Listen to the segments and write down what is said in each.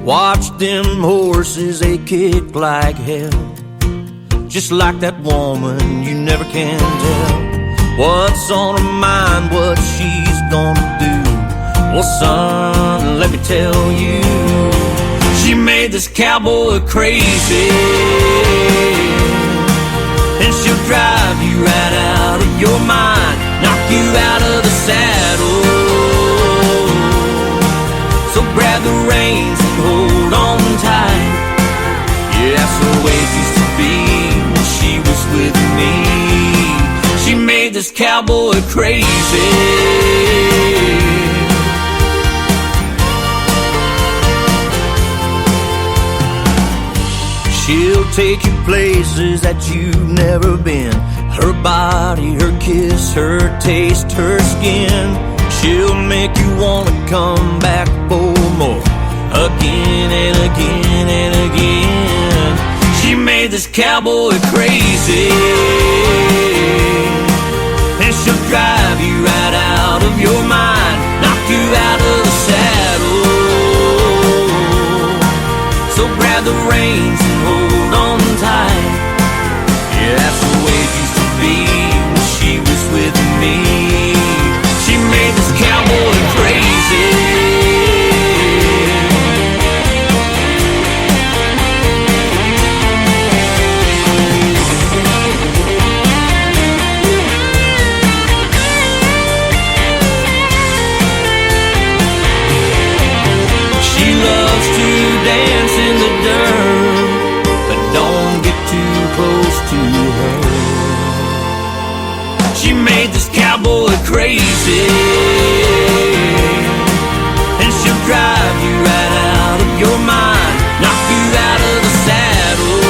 Watch them horses, they kick like hell. Just like that woman, you never can tell what's on her mind, what she's gonna do. Well, son, let me tell you, she made this cowboy crazy, and she'll drive you right out of your mind, knock you out of the saddle. So grab the reins and hold on tight. Yeah, that's the way it used to be when she was with me. She made this cowboy crazy. She'll take you places that you've never been. Her body, her kiss, her taste, her skin. She'll make you wanna come back for more, again and again and again. She made this cowboy crazy, and she'll drive you right out of your mind, knock you out of the saddle. So grab the reins and hold on tight. Yeah, that's the way it used to be when she was with me. She made this cowboy crazy. She made this cowboy crazy, and she'll drive you right out of your mind, knock you out of the saddle.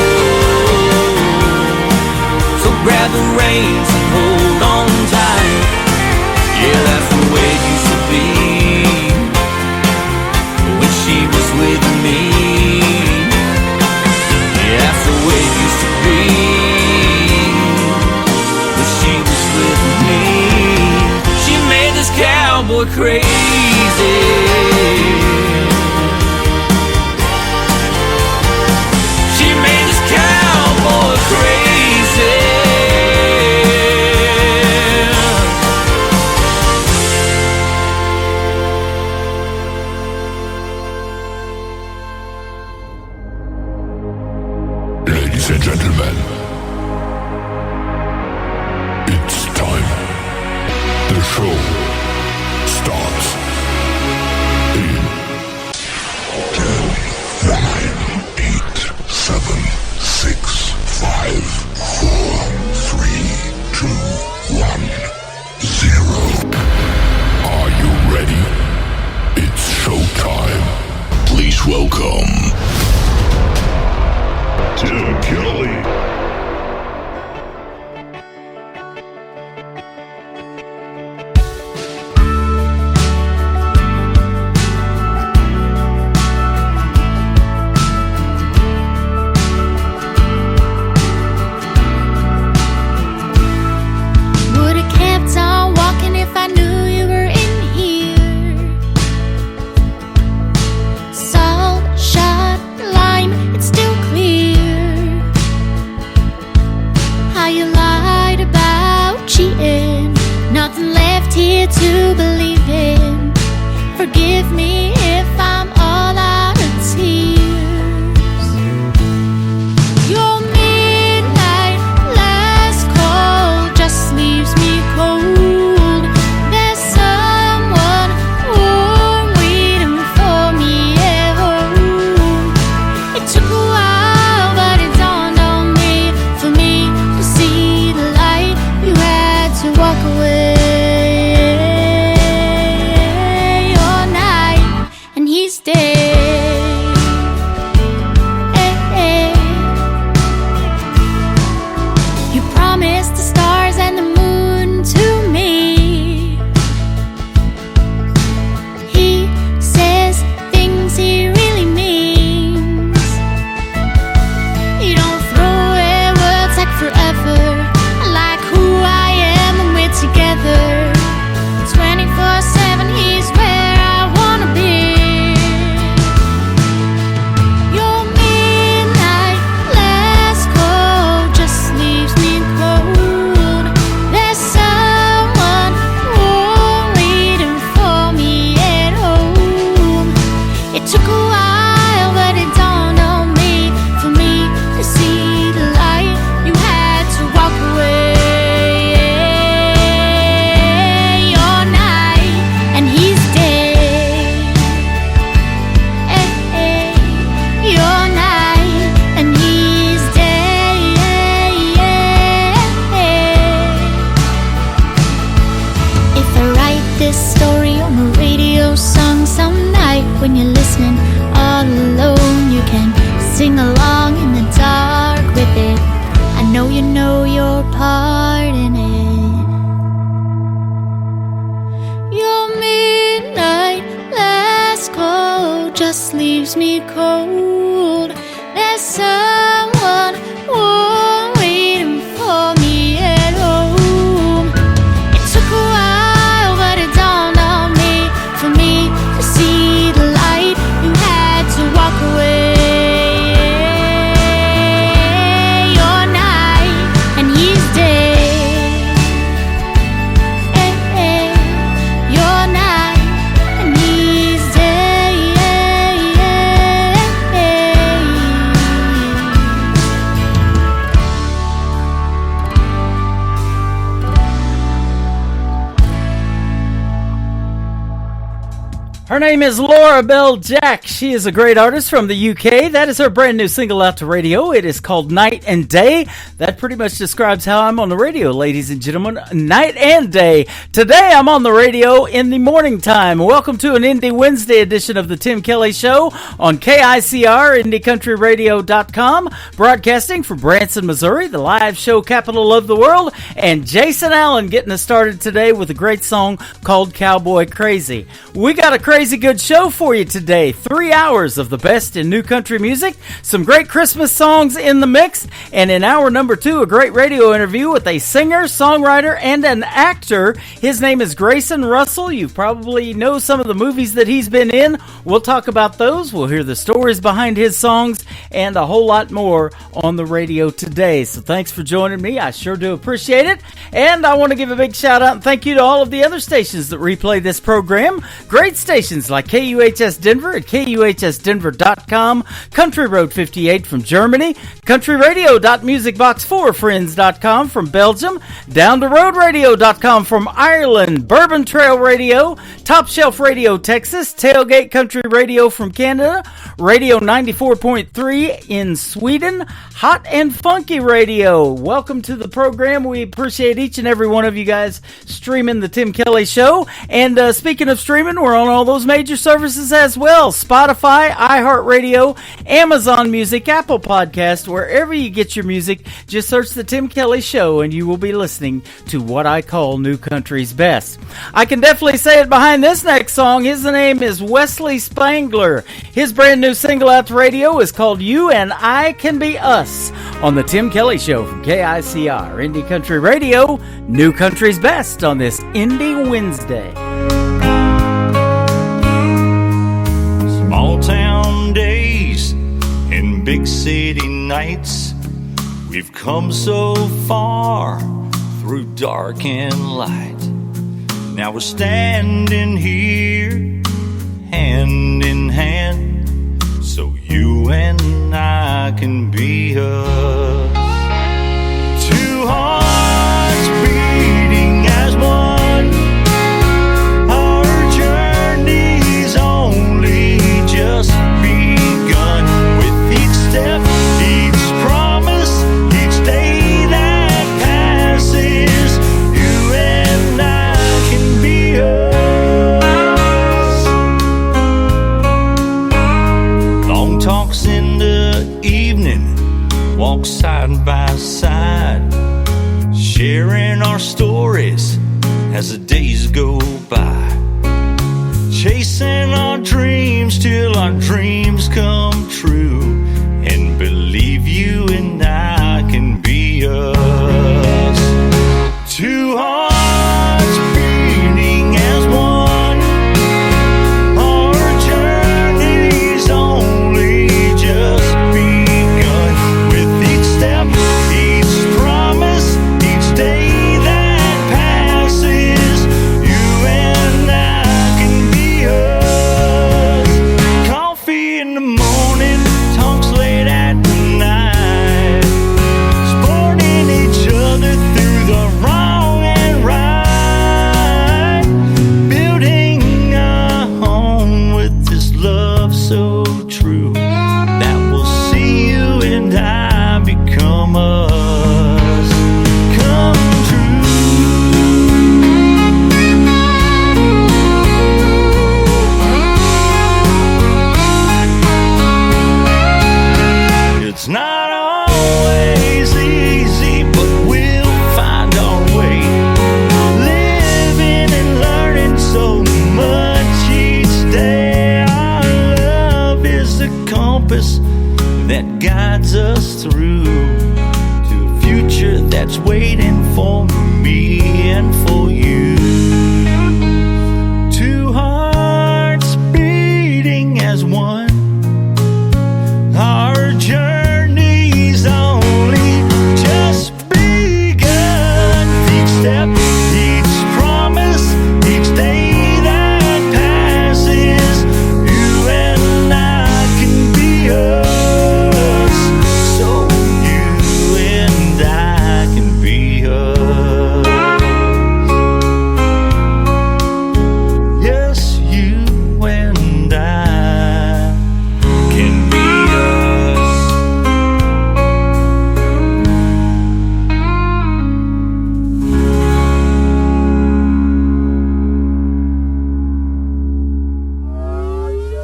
So grab the reins and hold on tight. Yeah, that's the way it used to be when she was with me. Yeah, that's the way it used to be. Cowboy crazy. She made this cowboy crazy. Ladies and gentlemen, it's time. The show starts in 10, 9, 8, 7, 6, 5, 4, 3, 2, 1, 0. Are you ready? It's showtime. Please welcome Tim Kelly. To believe in. Forgive me if I'm all out of tears. Your midnight last call just leaves me cold. There's someone warm waiting for me at home. It took a while, but it dawned on me, for me to see the light. You had to walk away. when you're listening all alone. You can sing along in the dark with it. I know you know your part in it. Your midnight last call just leaves me cold. There's someone waiting for me at home. It took a while, but it dawned on me. For me to see the light, you had to walk away. Your night, and he's dead. Your night, and he's dead. Her name is Laura Bell Jack. She is a great artist from the UK. That is her brand new single out to radio. It is called Night and Day. That pretty much describes how I'm on the radio, ladies and gentlemen. Night and day. Today I'm on the radio in the morning time. Welcome to an Indie Wednesday edition of the Tim Kelly Show on KICR, IndieCountryRadio.com, broadcasting from Branson, Missouri, the live show capital of the world, and Jason Allen getting us started today with a great song called Cowboy Crazy. We got a crazy good show for you today. 3 hours of the best in new country music, some great Christmas songs in the mix, and in hour number 2, a great radio interview with a singer, songwriter, and an actor. His name is Grayson Russell. You probably know some of the movies that he's been in. We'll talk about those. We'll hear the stories behind his songs and a whole lot more on the radio today. So thanks for joining me. I sure do appreciate it. And I want to give a big shout out and thank you to all of the other stations that replay this program. Great stations like KUHS Denver at KUHSdenver.com, Country Road 58 from Germany, countryradio.musicbox4friends.com from Belgium, downtheroadradio.com from Ireland, Bourbon Trail Radio, Top Shelf Radio Texas, Tailgate Country Radio from Canada, Radio 94.3 in Sweden, Hot and Funky Radio. Welcome to the program. We appreciate each and every one of you guys streaming the Tim Kelly Show. And speaking of streaming, we're on all those major services as well. Spotify, iHeartRadio, Amazon Music, Apple Podcast, wherever you get your music, just search the Tim Kelly Show and you will be listening to what I call New Country's Best. I can definitely say it behind this next song. His name is Wesley Spangler. His brand new single out to radio is called You and I Can Be Us on the Tim Kelly Show from KICR, Indie Country Radio, New Country's Best on this Indie Wednesday. Small town days and big city nights, we've come so far through dark and light. Now we're standing here hand in hand, so you and I can be us. Two hearts beating as one, our journey's only just begun. With each step, each promise, each day that passes, you and I can be us. Long talks in the evening, walk side by side, sharing our stories as the days go by, chasing our dreams till our dreams come true, and believe you and I can be us. Two hearts beating as one, our journey's only just begun. With each step, each promise, each day that passes, you and I can be us. Coffee in the morning, talks late at night, supporting each other through the wrong and right, building a home with this love so true that will see you and I become us, come true.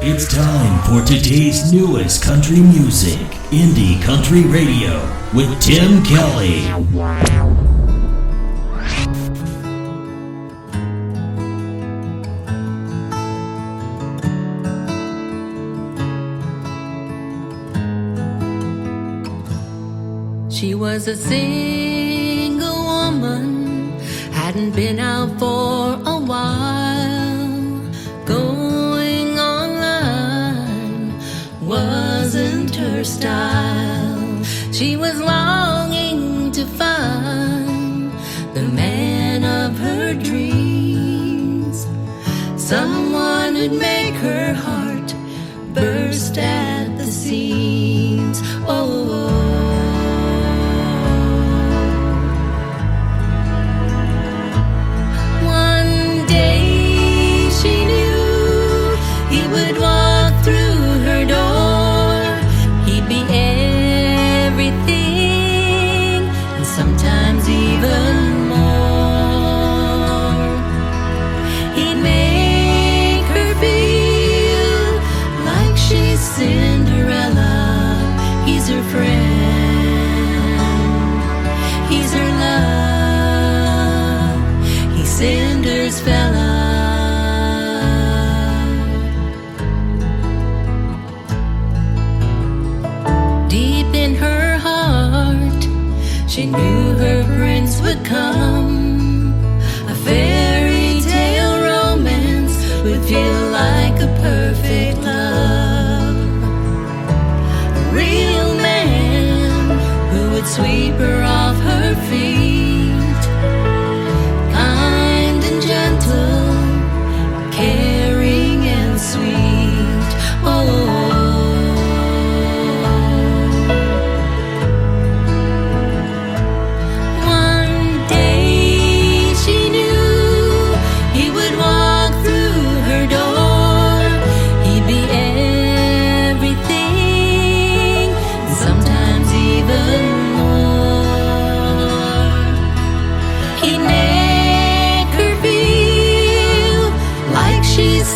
It's time for today's newest country music, Indie Country Radio, with Tim Kelly. She was a single woman, hadn't been out for a while. Going online wasn't her style. She was longing to find the man of her dreams, someone who'd make her heart burst at the seams. Oh, sometimes even more. He'd make her feel like she's Cinderella. He's her friend, he's her love, he's Cinder's fella. Deep in her heart, she knew her prince would come. A fairy tale romance would feel like a perfect love. A real man who would sweep her off her feet. Kind and gentle, caring and sweet. Oh,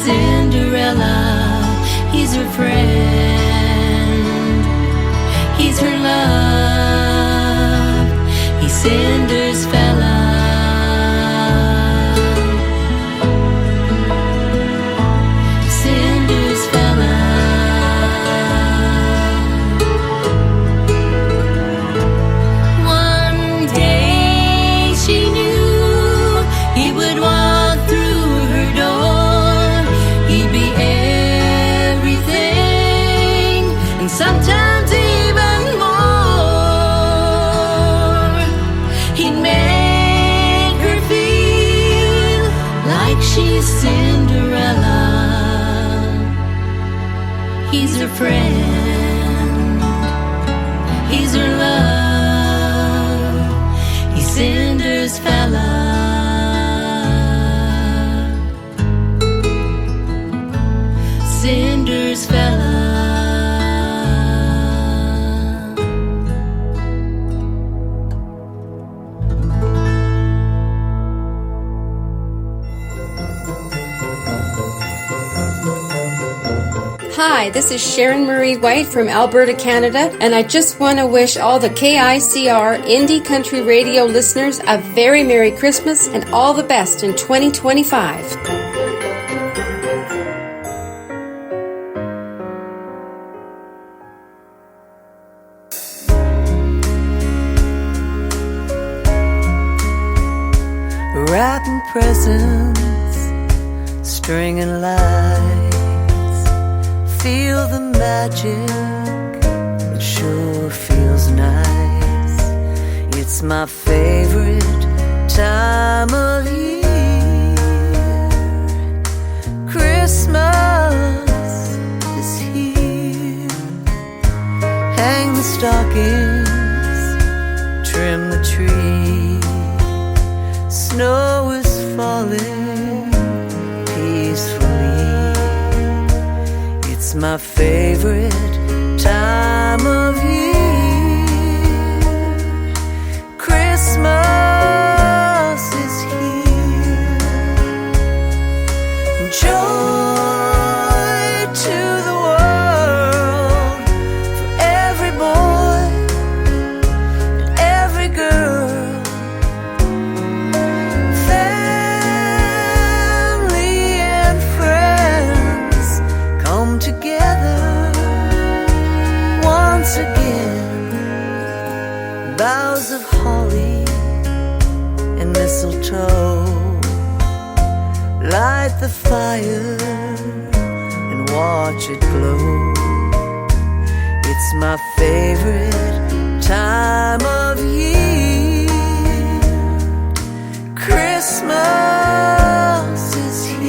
Cinderella, he's her friend, he's her love, he's Cinder's fella. Cinder's fella. One day she knew he would walk through her door. He'd be everything, and sometimes even more. He'd make her feel like she's Cinderella. He's her friend, he's her love, he's Cinder's fella. Cinder's fella. Hi, this is Sharon Marie White from Alberta, Canada, and I just want to wish all the KICR Indie Country Radio listeners a very Merry Christmas and all the best in 2025. Wrapping presents, stringing lights, feel the magic, it sure feels nice. It's my favorite time of year. Christmas is here. Hang the stockings, trim the tree. Snow is falling peacefully. It's my favorite time of year. Christmas is here. Joy to together once again. Boughs of holly and mistletoe light the fire and watch it glow. It's my favorite time of year. Christmas is here.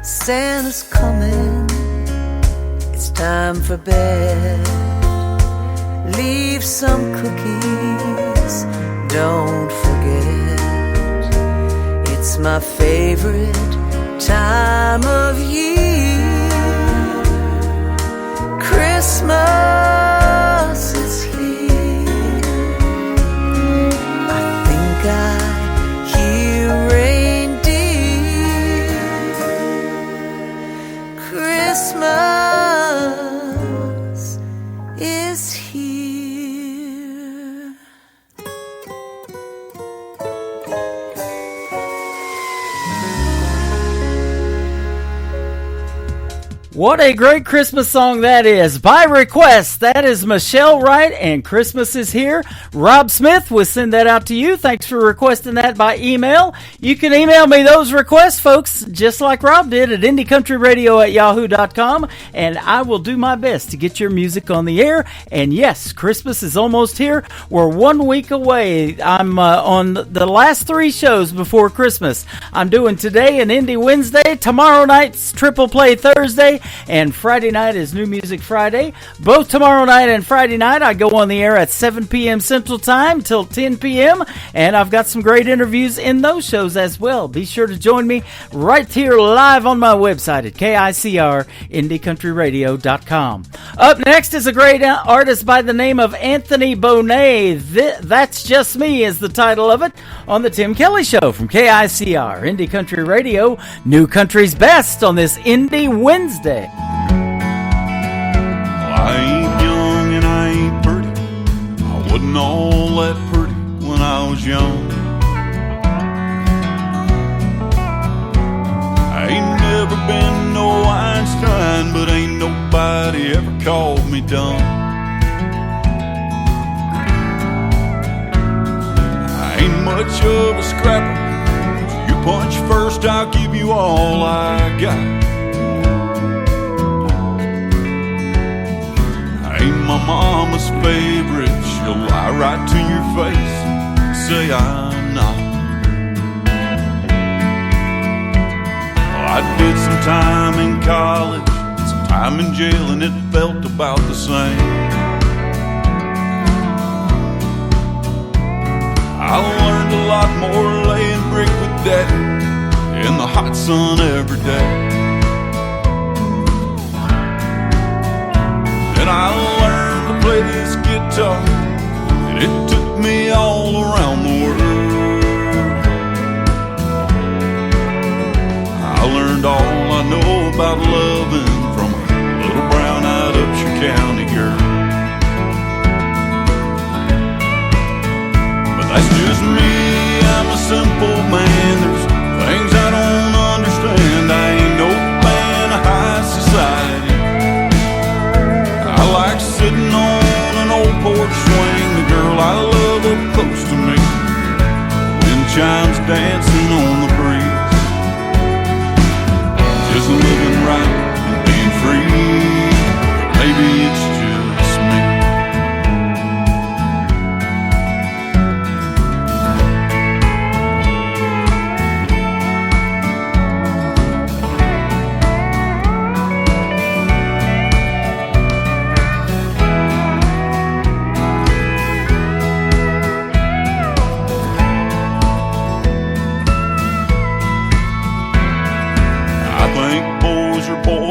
Santa's coming, it's time for bed. Leave some cookies, don't forget. It's my favorite time of year. Christmas is here. I think I hear reindeer. Christmas is here. What a great Christmas song that is. By request, that is Michelle Wright and Christmas is Here. Rob Smith will send that out to you. Thanks for requesting that by email. You can email me those requests, folks, just like Rob did at IndieCountryRadio@yahoo.com, and I will do my best to get your music on the air. And yes, Christmas is almost here. We're 1 week away. I'm on the last 3 shows before Christmas. I'm doing today an Indie Wednesday, tomorrow night's Triple Play Thursday, and Friday night is New Music Friday. Both tomorrow night and Friday night, I go on the air at 7 p.m. Central Time till 10 p.m., and I've got some great interviews in those shows as well. Be sure to join me right here live on my website at KICR, IndieCountryRadio.com. Up next is a great artist by the name of Anthony Bonet. That's Just Me is the title of it on the Tim Kelly Show from KICR, Indie Country Radio, New Country's Best on this Indie Wednesday. Well, I ain't young and I ain't pretty. I wasn't all that pretty when I was young. I ain't never been no Einstein, but ain't nobody ever called me dumb. I ain't much of a scrapper. You punch first, I'll give you all I got. Ain't my mama's favorite. She'll lie right to your face and say I'm not. Well, I did some time in college, some time in jail, and it felt about the same. I learned a lot more laying brick with Daddy in the hot sun every day. And I learned to play this guitar, and it took me all around the world. I learned all I know about loving from a little brown-eyed Upshur County girl. But that's just me, I'm a simple man. There's things I don't understand. I ain't no fan of high society. I like sitting on an old porch swing, the girl I love up close to me, wind chimes dancing on the breeze, just living right and being free. Maybe it's just me.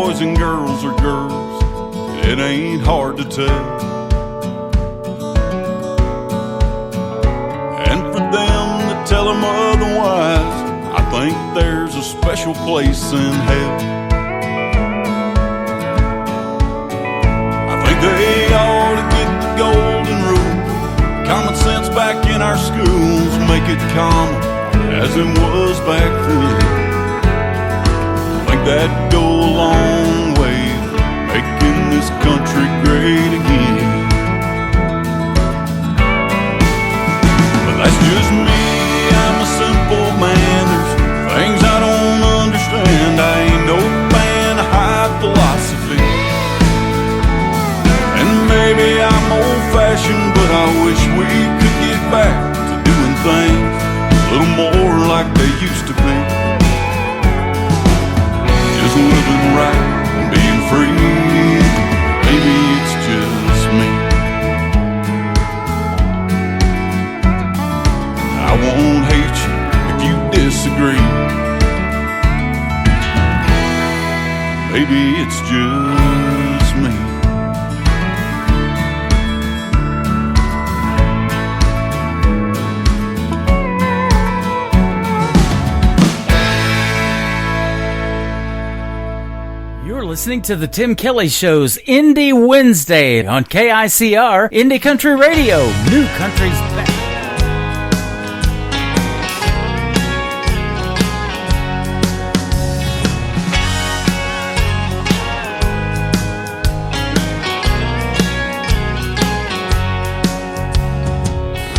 boys and girls are girls. It ain't hard to tell. And for them that tell them otherwise, I think there's a special place in hell. I think they ought to get the golden rule. Common sense back in our schools, make it common as it was back then. I think that'd go a long way, making this country great again. But that's just me, I'm a simple man. There's things I don't understand. I ain't no fan of high philosophy. And maybe I'm old-fashioned, but I wish we could get back to doing things a little more like they used to be. Just living right and being free. Maybe it's just me. I won't hate you if you disagree. Maybe it's just me. Listening to the Tim Kelly Show's Indie Wednesday on KICR, Indie Country Radio, New Country's Best.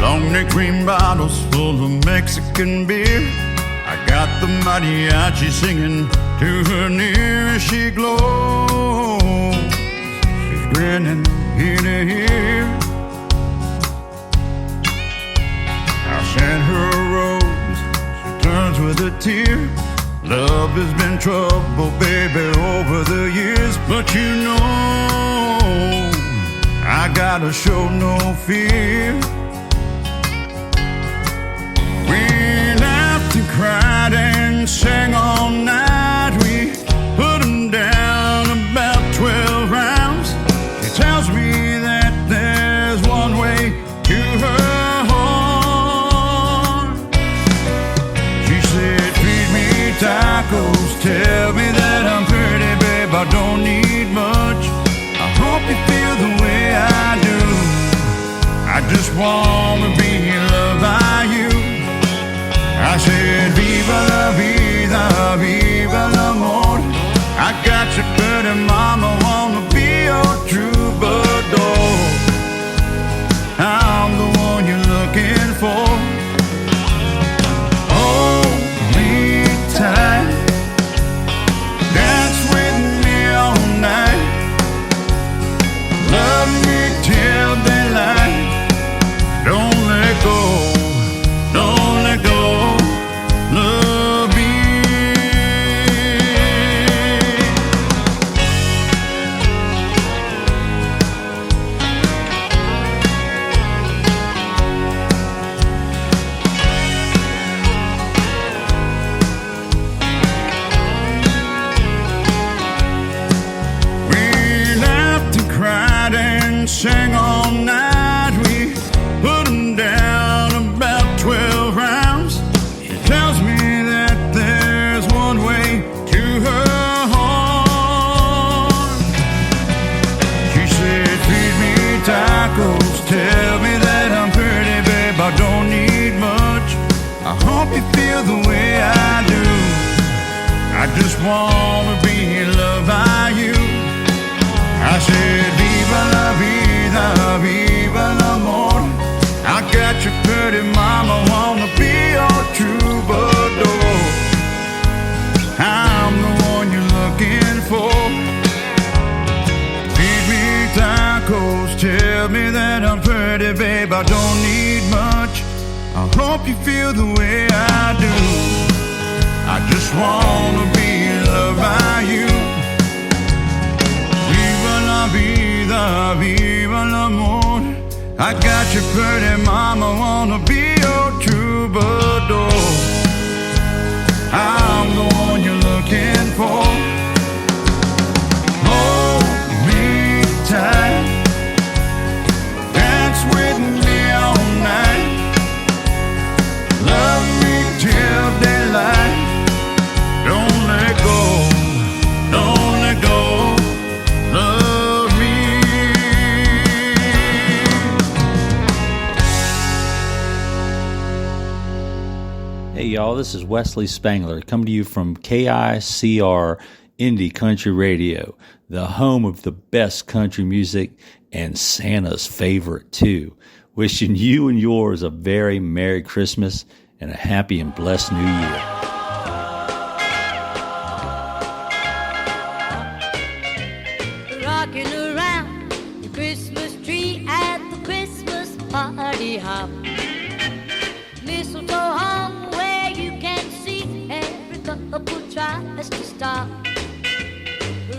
Long neck cream bottles full of Mexican beer. I got the mariachi singing to her near as she glows. She's grinning ear to ear. I sent her a rose, she turns with a tear. Love has been trouble, baby, over the years. But you know, I gotta show no fear. We laughed and cried and sang all night. We put them down about 12 rounds. She tells me that there's one way to her heart. She said, feed me tacos, tell me that I'm pretty, babe, I don't need much. I hope you feel the way I do. I just wanna be loved by you. I said, viva la vida, viva l'amor. I got you pretty mama, wanna be your troubadour. I'm the one you're looking for. Hold me tight, dance with me all night. Love me till daylight. Don't let go, don't let go. Love me. We laughed and cried and sang all night. We put them down about 12 rounds. She tells me that there's one way to her heart. She said, feed me tacos, tell me that I'm pretty, babe, I don't need much. I hope you feel the way I do. I just wanna be loved by you. I said, viva la vida, viva l'amor. I got you pretty mama, wanna be your troubadour. I'm the one you're looking for. Feed me tacos, tell me that I'm pretty, babe, I don't need much. I hope you feel the way I do. I just wanna be loved by you. Viva la vida, viva l'amor. I got you pretty mama, wanna be your troubadour. I'm the one you're looking for. Hey y'all, this is Wesley Spangler coming to you from KICR Indie Country Radio, the home of the best country music and Santa's favorite too. Wishing you and yours a very Merry Christmas and a happy and blessed New Year. Rocking around the Christmas tree at the Christmas party hop. Mistletoe hung where you can see every couple tries to stop.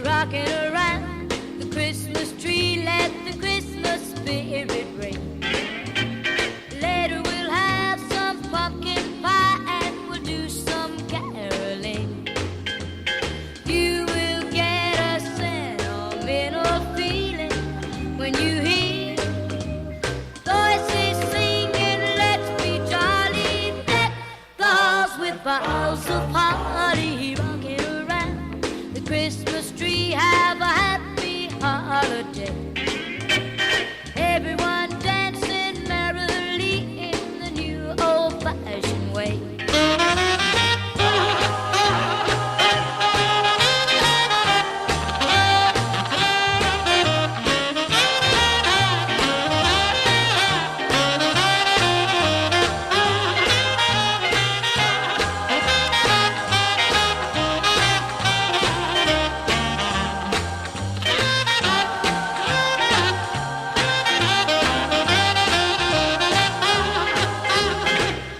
Rocking around the Christmas tree, let the Christmas spirit ring. Later we'll have some pumpkin pie and we'll do some caroling. You will get a sentimental feeling when you hear voices singing, let's be jolly, deck the halls with boughs of holly. Rocking around the Christmas tree, have a happy holiday. Everyone dancing merrily in the new old-fashioned way.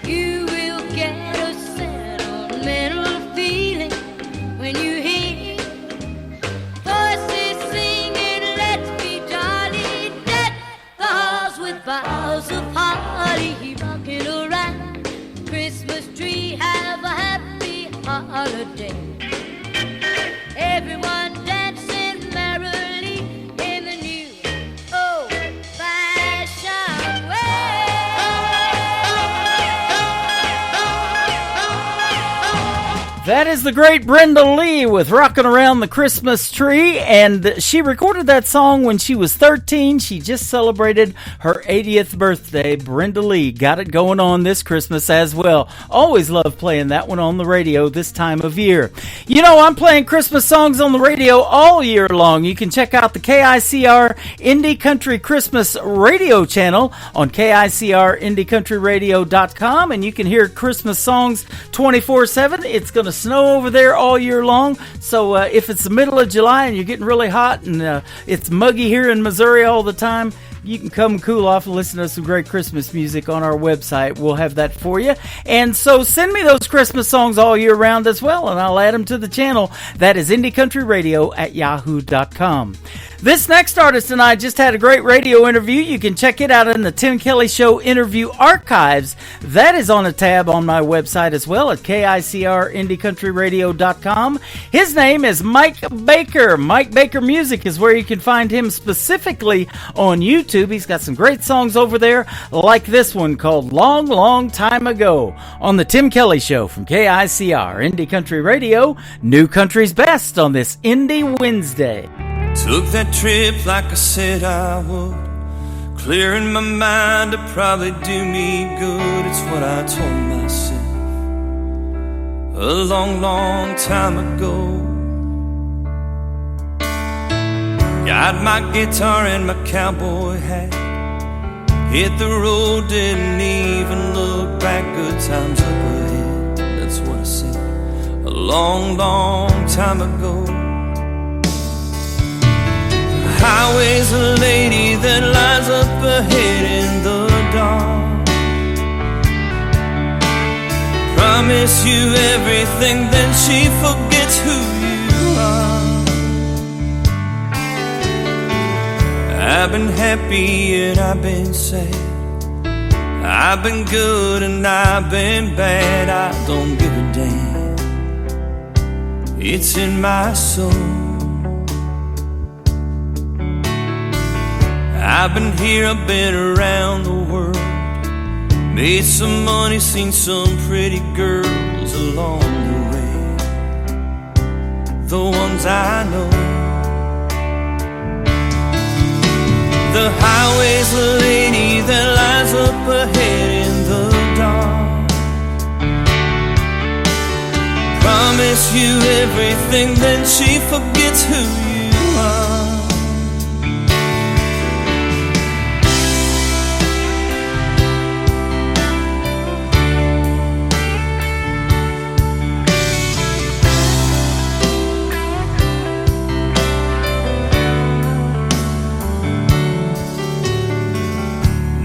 You will get a sentimental feeling when you hear voices singing, let's be jolly, deck the halls with boughs of holly. Rocking around the Christmas tree, have a happy holiday. Everyone dancing merrily in the new old-fashioned That is the great Brenda Lee with Rockin' Around the Christmas Tree, and she recorded that song when she was 13. She just celebrated her 80th birthday. Brenda Lee got it going on this Christmas as well. Always love playing that one on the radio this time of year. You know, I'm playing Christmas songs on the radio all year long. You can check out the KICR Indie Country Christmas radio channel on KICRIndieCountryRadio.com, and you can hear Christmas songs 24/7. It's going to snow over there all year long, so if it's the middle of July and you're getting really hot and it's muggy here in Missouri all the time, you can come cool off and listen to some great Christmas music on our website. We'll have that for you. And so send me those Christmas songs all year round as well, and I'll add them to the channel. That is IndieCountryRadio@yahoo.com. This next artist and I just had a great radio interview. You can check it out in the Tim Kelly Show interview archives. That is on a tab on my website as well at KICRIndieCountryRadio.com. His name is Mike Baker. Mike Baker Music is where you can find him specifically on YouTube. He's got some great songs over there, like this one called Long, Long Time Ago, on the Tim Kelly Show from KICR Indie Country Radio, New Country's Best on this Indie Wednesday. Took that trip like I said I would, clearing my mind to probably do me good. It's what I told myself a long, long time ago. Got my guitar and my cowboy hat, hit the road, didn't even look back. Good times up ahead, that's what I said a long, long time ago. Highway's a lady that lies up ahead in the dark. Promise you everything, then she forgets who you are. I've been happy and I've been sad, I've been good and I've been bad. I don't give a damn, it's in my soul. I've been here, I've been around the world, made some money, seen some pretty girls along the way, the ones I know. The highway's a lady that lies up ahead in the dark. promise you everything, then she forgets who you are.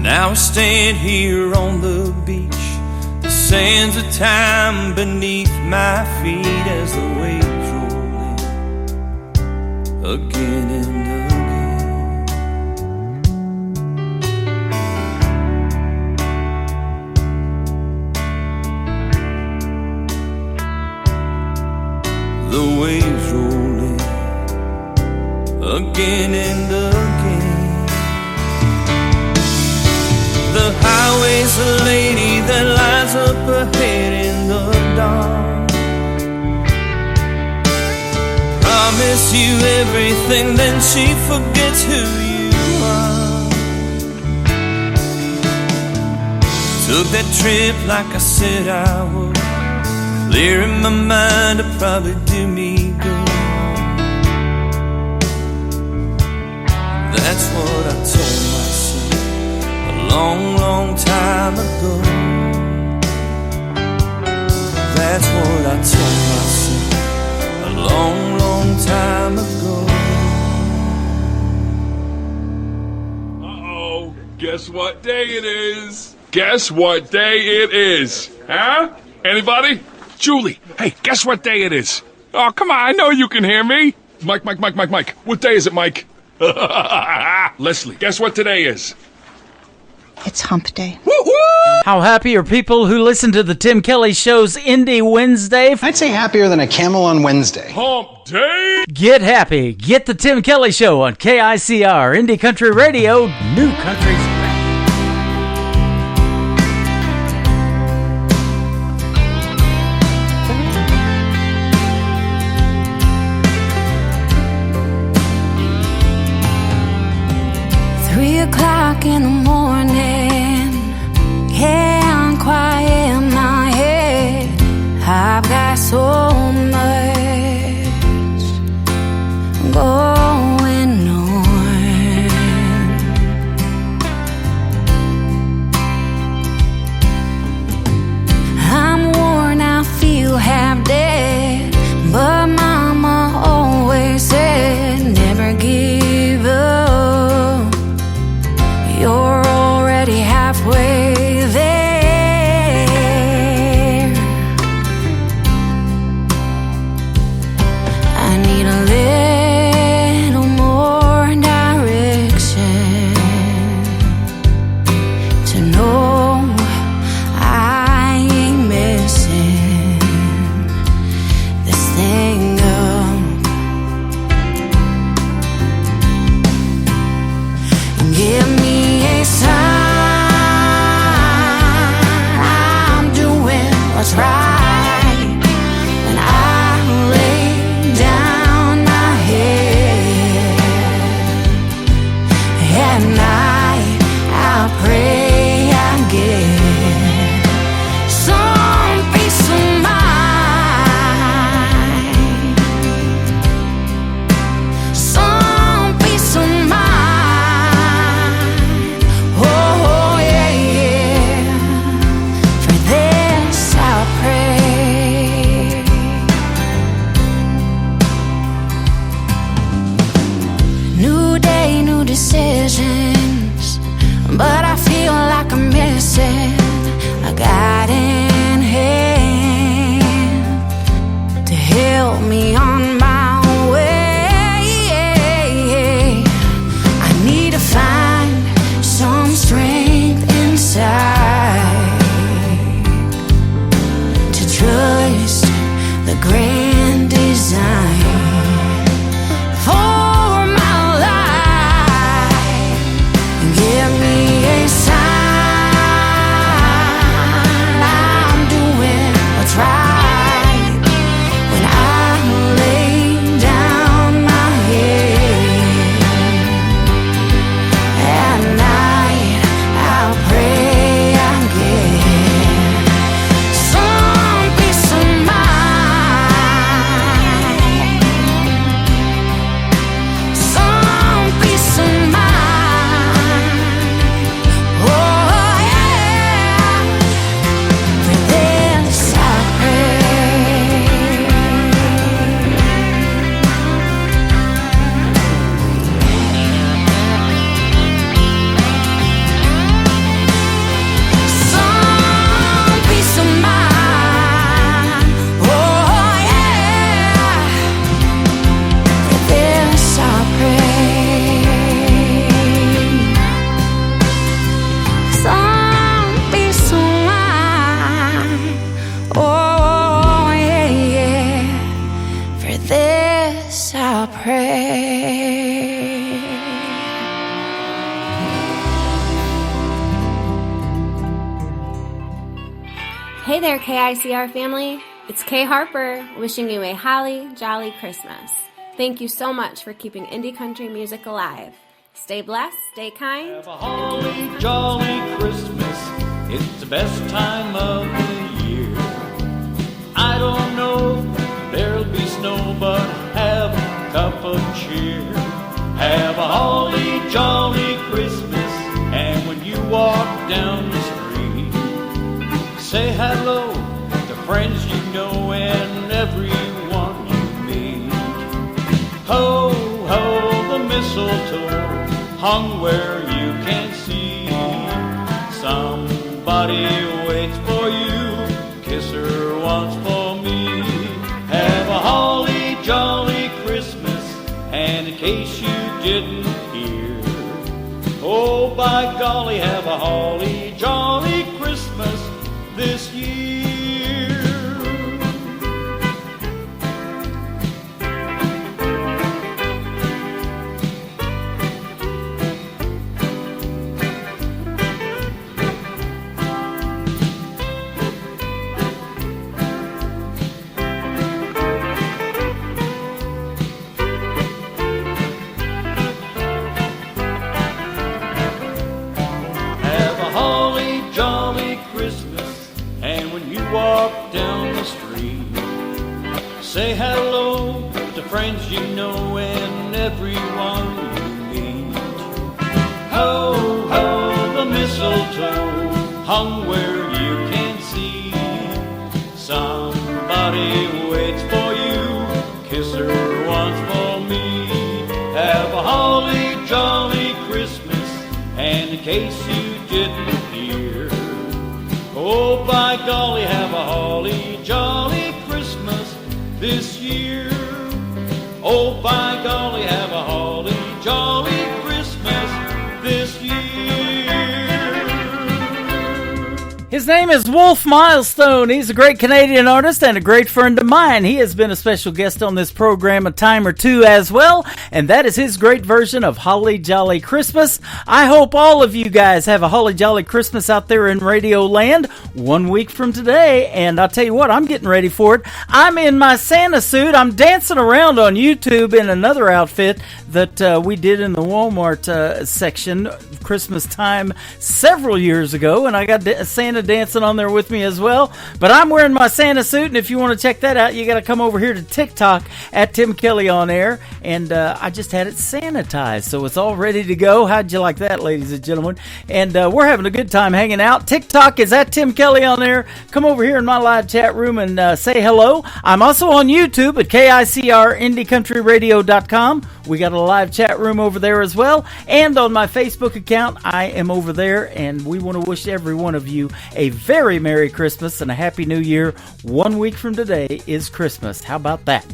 Now I stand here on the beach, the sands of time beneath my feet as the waves roll in again and again. The waves roll in again and again. The highway's a lady that lies up ahead in the dark. Promise you everything, then she forgets who you are. Took that trip like I said I would, clearing my mind to probably do me good. That's what I told myself a long, long time ago. That's what I told myself a long, long time ago. Uh-oh, guess what day it is? Guess what day it is? Huh? Anybody? Julie, hey, guess what day it is? Oh, come on, I know you can hear me. Mike. What day is it, Mike? Leslie, guess what today is? It's hump day. How happy are people who listen to the Tim Kelly Show's Indie Wednesday? I'd say happier than a camel on Wednesday. Hump day? Get happy. Get the Tim Kelly Show on KICR, Indie Country Radio, New Country's Best. In the morning, can't quiet my head. I've got so much going on. I'll pray. Hey there, KICR family. It's Kay Harper wishing you a holly jolly Christmas. Thank you so much for keeping indie country music alive. Stay blessed, stay kind. Have a holly jolly Christmas. It's the best time of the year. I don't know if there'll be snow, but have a cup of cheer. Have a holly jolly Christmas, and when you walk down the street, say hello to friends you know and everyone you meet. Ho, ho, the mistletoe hung where you can see. Somebody waits for you, kiss her once for me. Have a holly jolly Christmas, and in case you didn't hear, oh by golly, have a holly jolly Christmas this year. Walk down the street, say hello to friends you know and everyone you meet. Ho, ho, the mistletoe hung where you can see. Somebody waits for you, kiss her once for me. Have a holly jolly Christmas, and in case you didn't hear, oh, by golly, have a holly jolly Christmas this year. Oh, by golly, have a holly jolly Christmas this year. His name is Wolf Milestone. He's a great Canadian artist and a great friend of mine. He has been a special guest on this program a time or two as well, and that is his great version of Holly Jolly Christmas. I hope all of you guys have a Holly Jolly Christmas out there in Radio Land 1 week from today, and I'll tell you what, I'm getting ready for it. I'm in my Santa suit. I'm dancing around on YouTube in another outfit that we did in the Walmart section Christmas time several years ago, and I got Santa dancing on there with me as well. But I'm wearing my Santa suit, and if you want to check that out, you got to come over here to TikTok at Tim Kelly on air, and I just had it sanitized, so it's all ready to go. How'd you like that, ladies and gentlemen? And we're having a good time hanging out. TikTok is at Tim Kelly on air. Come over here in my live chat room and say hello. I'm also on YouTube at KICRIndieCountryRadio.com. We got a live chat room over there as well, and on my Facebook account, I am over there, and we want to wish every one of you a very Merry Christmas and a Happy New Year. 1 week from today is Christmas. How about that?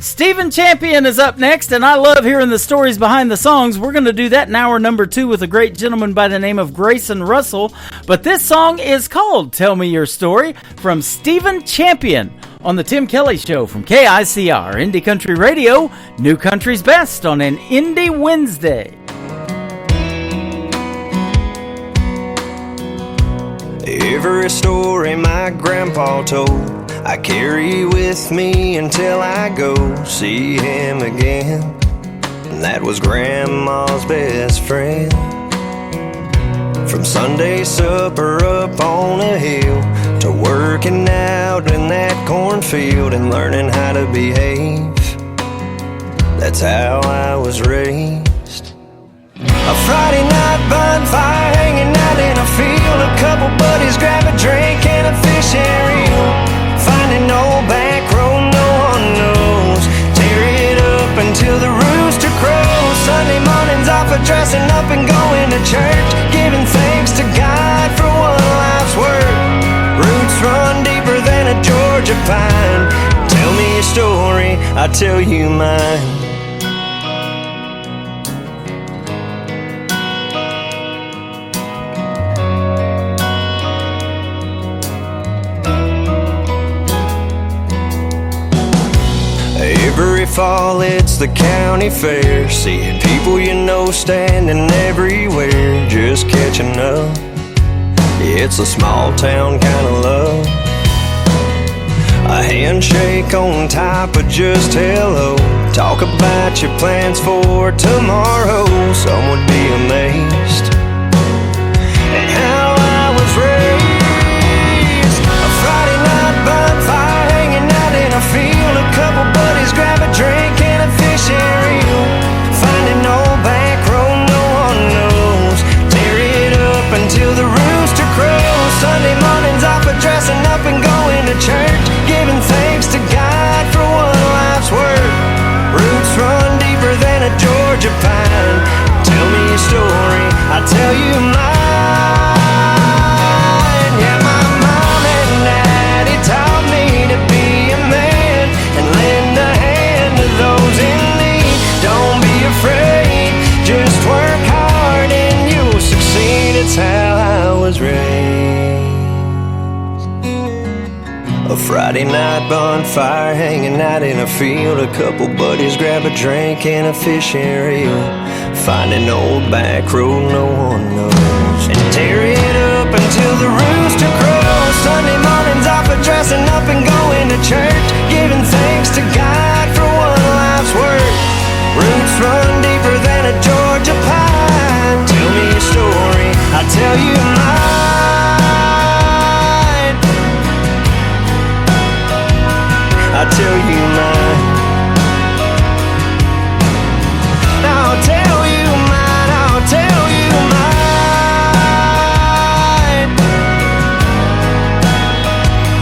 Stephen Champion is up next, and I love hearing the stories behind the songs. We're going to do that in hour number 2 with a great gentleman by the name of Grayson Russell, but this song is called Tell Me Your Story from Stephen Champion on the Tim Kelly Show from KICR Indie Country Radio, New Country's Best on an Indie Wednesday. Every story my grandpa told, I carry with me until I go see him again. And that was Grandma's best friend. From Sunday supper up on a hill to working out in that cornfield and learning how to behave, that's how I was raised. A Friday night bonfire hanging out in a field, a couple buddies grab a drink and a fishing reel, finding old back road no one knows, tear it up until the rooster crows. Sunday mornings off of dressing up and going to church, giving thanks to God for one life's work. Roots run deeper than a Georgia pine. Tell me your story, I'll tell you mine. every fall it's the county fair. Seeing people you know standing everywhere, just catching up. It's a small town kind of love. A handshake on top of just hello. Talk about your plans for tomorrow. Some would be amazed at how I was raised. A Friday night bonfire, hanging out in a field. A couple buddies grab a drink and a fishing reel. Finding old back road no one knows. Tear it up until the rooster crows. Sunday mornings off of dressing up and going to church, giving thanks to God for one life's work. Roots run deeper than a Georgia pine. Tell me a story, I'll tell you mine. Yeah, my mom and daddy taught me to be a man and lend a hand to those in need. Don't be afraid, just work hard and you'll succeed. It's how I was raised. A Friday night bonfire, hanging out in a field. A couple buddies grab a drink and a fishing reel. Find an old back road no one knows, and tear it up until the rooster crows. Sunday mornings off of dressing up and going to church, giving thanks to God for one life's work. Roots run deeper than a Georgia pine. Tell me a story, I'll tell you mine. I'll tell you mine. I'll tell you mine. I'll tell you mine.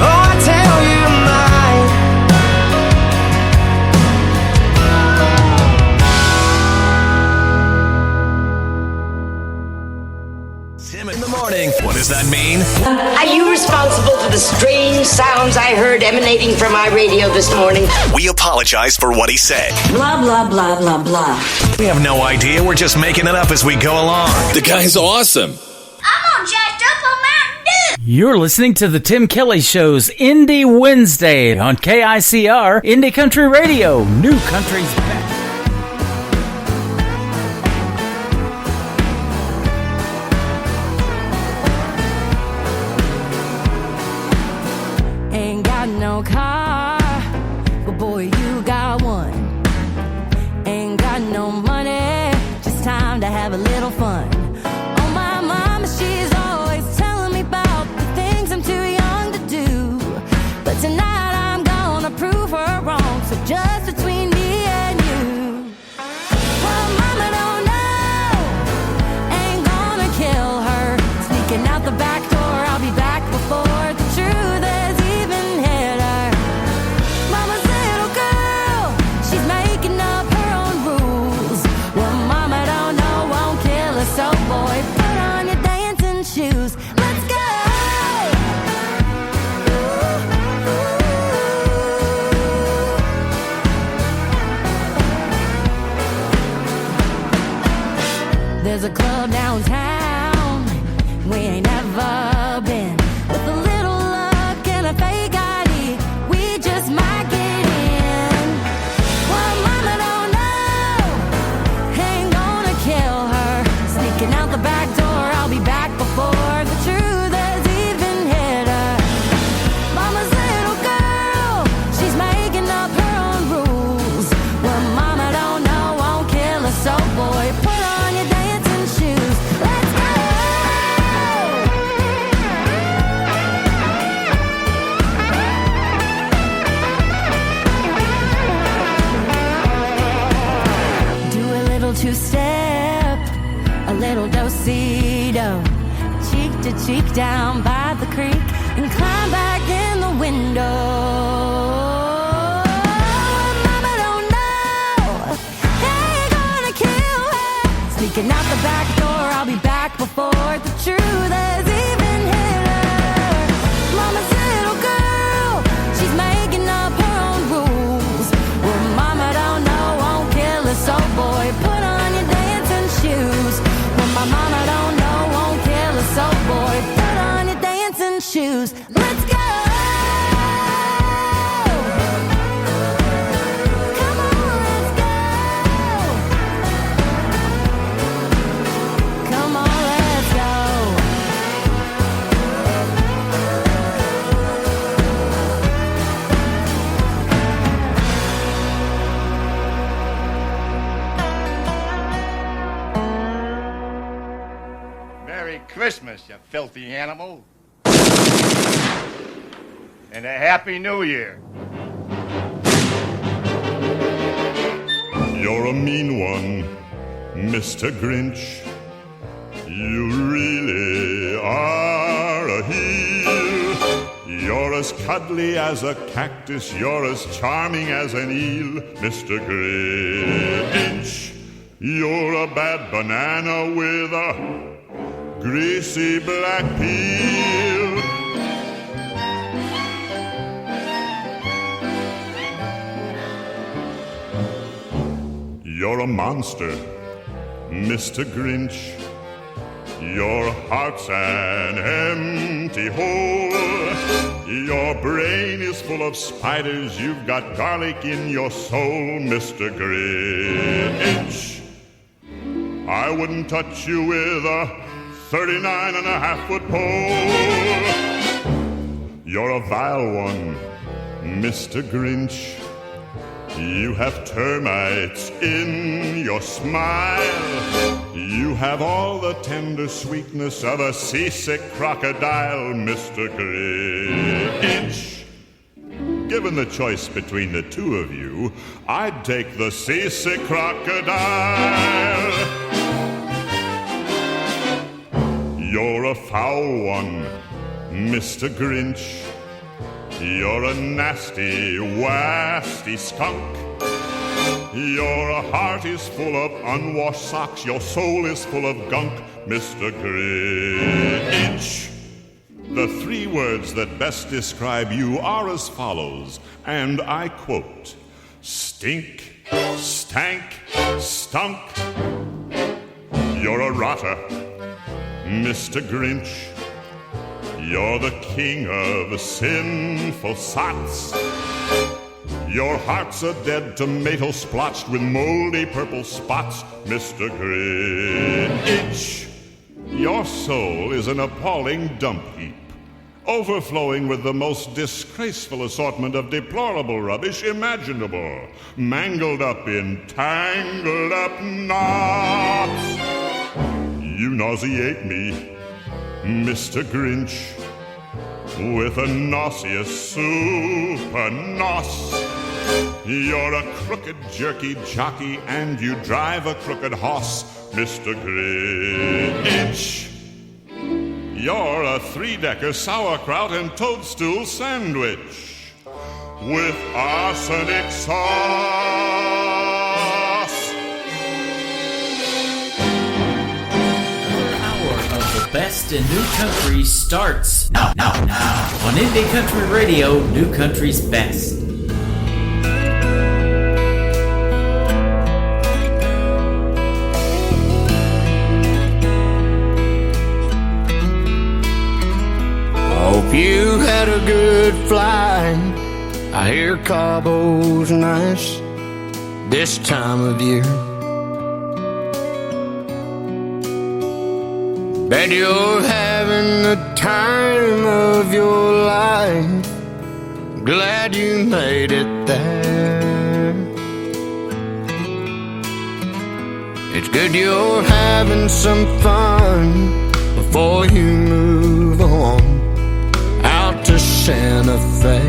Oh, I'll tell you mine. Tim in the morning. What does that mean? Are you responsible for the strange sounds I heard emanating from my radio this morning? We apologize for what he said. Blah, blah, blah, blah, blah. We have no idea. We're just making it up as we go along. The guy's awesome. I'm all jacked up on Mountain Dew. You're listening to the Tim Kelly Show's Indie Wednesday on KICR, Indie Country Radio, New Country's best. Ain't got no car, but boy, you got one. Ain't got no money, just time to have a little fun. Oh, my mama, she's always telling me about the things I'm too young to do. But tonight I'm gonna prove her wrong, so just between me and you. Well, mama don't know, ain't gonna kill her. Sneaking out the back door, I'll be back before the truth is even hit her. Mama's little girl, she's making up her own rules. Well, mama don't know, won't kill her, so boy, put on your dancing shoes. Let's go! There's a club downtown we ain't never been. With a little luck and a fake ID, we just might get in. Well, mama don't know, ain't gonna kill her. Sneaking out the back door, I'll be back before the truth has even hit her. Mama's little girl, she's making up her own rules. Well, mama don't know, won't kill her, so boy, put on your dancing shoes. Let's go! Do a little two-step, a little do-si-do, cheek to cheek down by the creek, and climb back in the window. Mama don't know, ain't gonna kill her. Sneaking out the back door, I'll be back before the truth has even hit her. Mama's little girl, she's making up her own rules. Well, mama don't know, won't kill her, so boy, put on your dancing shoes. Well, my mama don't know, won't kill her, so boy, put on your dancing shoes. Let's go! Come on! Christmas, you filthy animal. And a Happy New Year. You're a mean one, Mr. Grinch. You really are a heel. You're as cuddly as a cactus. You're as charming as an eel, Mr. Grinch. You're a bad banana with a greasy black peel. You're a monster, Mr. Grinch. Your heart's an empty hole. Your brain is full of spiders. You've got garlic in your soul, Mr. Grinch. I wouldn't touch you with a 39.5-foot pole. You're a vile one, Mr. Grinch. You have termites in your smile. You have all the tender sweetness of a seasick crocodile, Mr. Grinch. Given the choice between the two of you, I'd take the seasick crocodile. You're a foul one, Mr. Grinch. You're a nasty, wasty skunk. Your heart is full of unwashed socks. Your soul is full of gunk, Mr. Grinch. The 3 words that best describe you are as follows, and I quote: stink, stank, stunk. You're a rotter, Mr. Grinch. You're the king of sinful sots. Your heart's a dead tomato splotched with moldy purple spots, Mr. Grinch. Your soul is an appalling dump heap, overflowing with the most disgraceful assortment of deplorable rubbish imaginable, mangled up in tangled up knots. You nauseate me, Mr. Grinch, with a nauseous super nos. You're a crooked jerky jockey and you drive a crooked hoss, Mr. Grinch. You're a 3-decker sauerkraut and toadstool sandwich with arsenic sauce. The best in new country starts now on Indie Country Radio, New Country's Best. Hope you had a good flight. I hear Cabo's nice this time of year. Bet you're having the time of your life. Glad you made it there. It's good you're having some fun before you move on out to Santa Fe.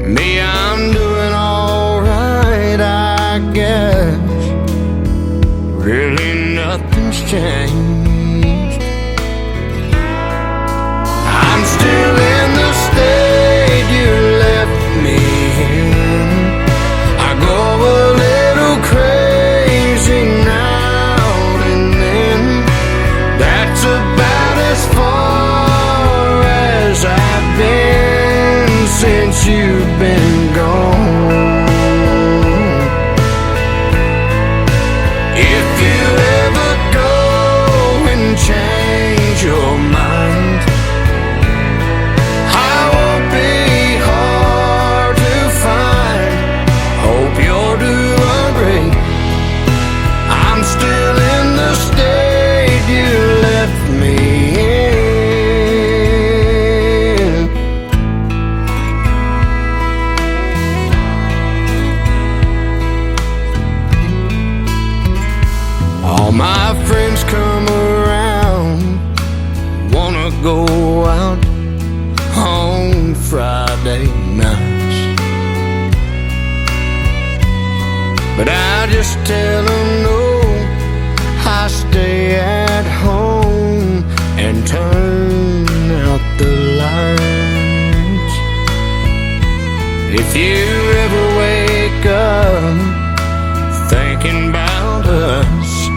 Me, I'm doing alright, I guess. Really nothing's changed. I'm still in the state you left me in. I go a little crazy now and then. That's about as far and Friday nights. But I just tell them no, I stay at home and turn out the lights. If you ever wake up thinking about us,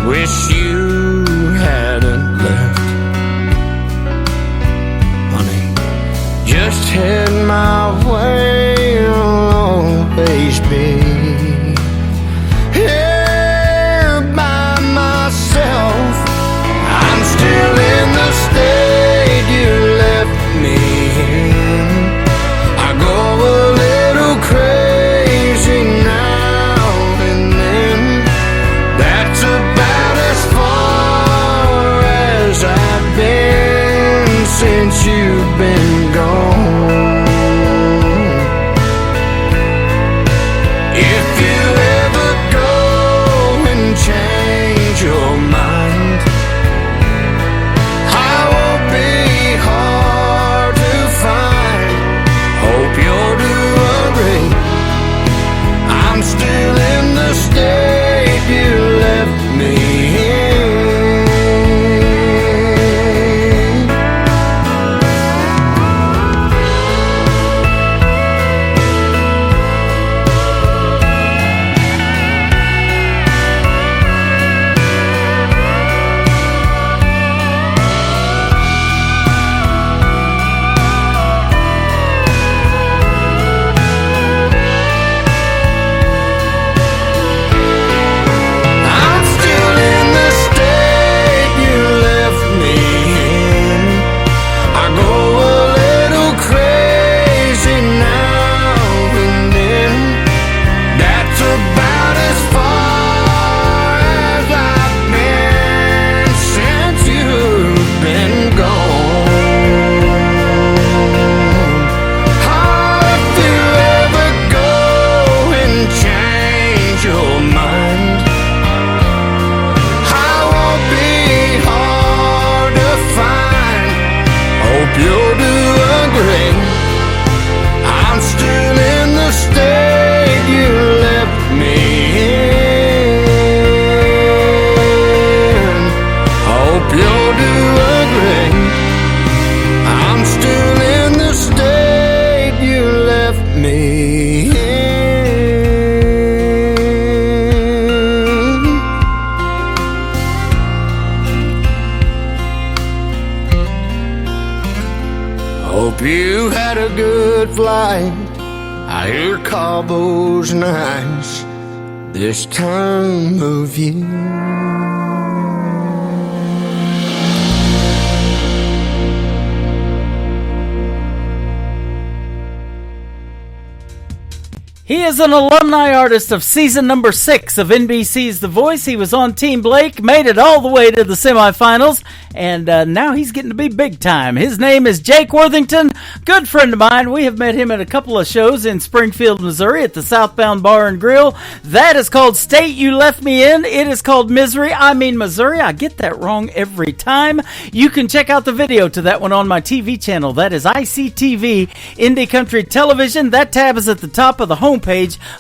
wish you hadn't left, honey, just head my way, I'll always be here by myself. I'm still in the state you left me in. I go a little crazy now and then. That's about as far as I've been since you've been gone. If you ever go and change your mind, I won't be hard to find. Hope you'll do agree. I'm still in the state you left me in. I'm still in the state you left me in. I go a little crazy now and then. That's about as far as I've been since you've been gone. Oh, if you ever go and change your mind, I won't be hard to find. Hope you'll do agree. I'm still in the state you left me in. Hope you'll do agree. I'm still in the state you left me in. Hope you had a good flight. I hear Cabo's nice this time of year. He is an alumni artist of season number 6 of NBC's The Voice. He was on Team Blake, made it all the way to the semifinals, and now he's getting to be big time. His name is Jake Worthington, good friend of mine. We have met him at a couple of shows in Springfield, Missouri at the Southbound Bar and Grill. That is called State You Left Me In. It is called Missouri. Missouri. I get that wrong every time. You can check out the video to that one on my TV channel. That is ICTV Indie Country Television. That tab is at the top of the homepage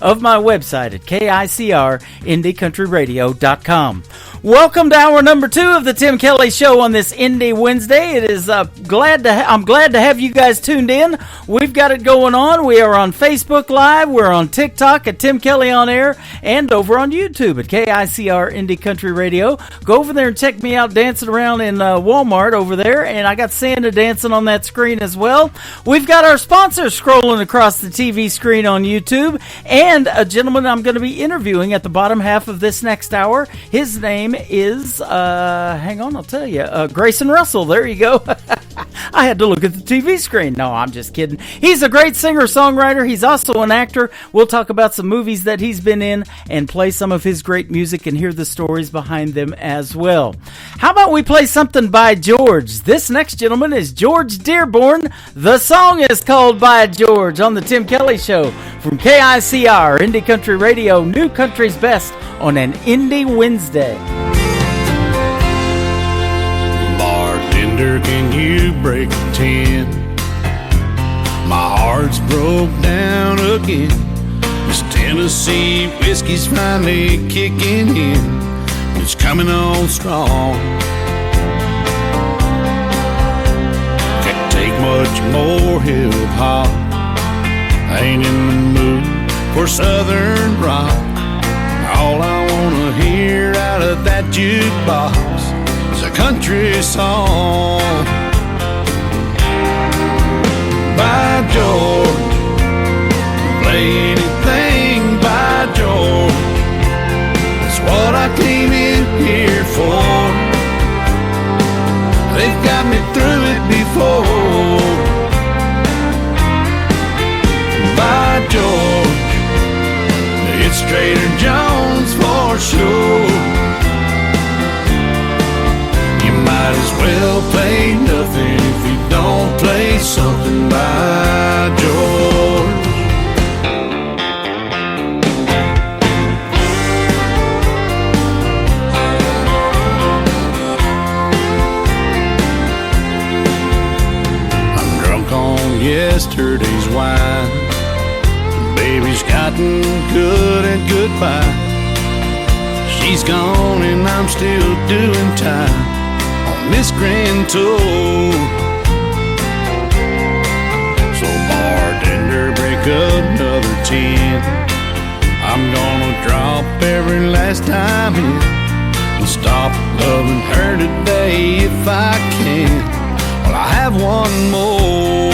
of my website at KICRIndieCountryRadio.com. Welcome to hour number 2 of the Tim Kelly Show on this Indie Wednesday. It is I'm glad to have you guys tuned in. We've got it going on. We are on Facebook Live. We're on TikTok at Tim Kelly on Air, and over on YouTube at KICR Indie Country Radio. Go over there and check me out dancing around in Walmart over there, and I got Santa dancing on that screen as well. We've got our sponsors scrolling across the TV screen on YouTube, and a gentleman I'm going to be interviewing at the bottom half of this next hour. His name is, hang on, I'll tell you, Grayson Russell. There you go. I had to look at the TV screen. No, I'm just kidding. He's a great singer-songwriter. He's also an actor. We'll talk about some movies that he's been in and play some of his great music and hear the stories behind them as well. How about we play something by George? This next gentleman is George Dearborn. The song is called By George on the Tim Kelly Show from KICR Indie Country Radio, New Country's Best on an Indie Wednesday. Bartender, can you break a 10? broke down again. This Tennessee whiskey's finally kicking in. It's coming on strong. Can't take much more hip-hop. I ain't in the mood for southern rock. All I wanna hear out of that jukebox is a country song. By George, play anything by George. That's what I came in here for. They've got me through it before. By George, it's Trader Joe's for sure. You might as well play nothing if you don't play something by George. I'm drunk on yesterday's wine. Baby's gotten good at goodbye. She's gone and I'm still doing time on this grand tour. So bartender, break another 10. I'm gonna drop every last time in and stop loving her today if I can. Well, I have one more.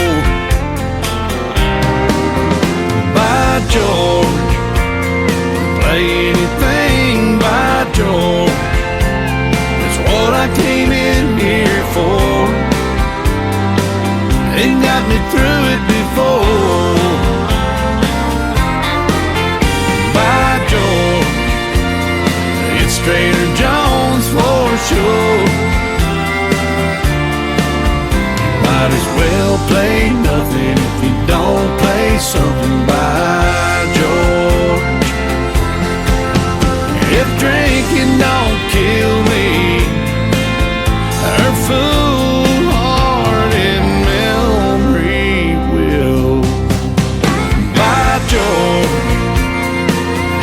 By George, play anything by George. It's what I came in here for. It got me through it before. By George, it's Trader Joe's for sure. You might as well play nothing if you don't play something by George. If drinking don't kill me, her foolhardy memory will. By George,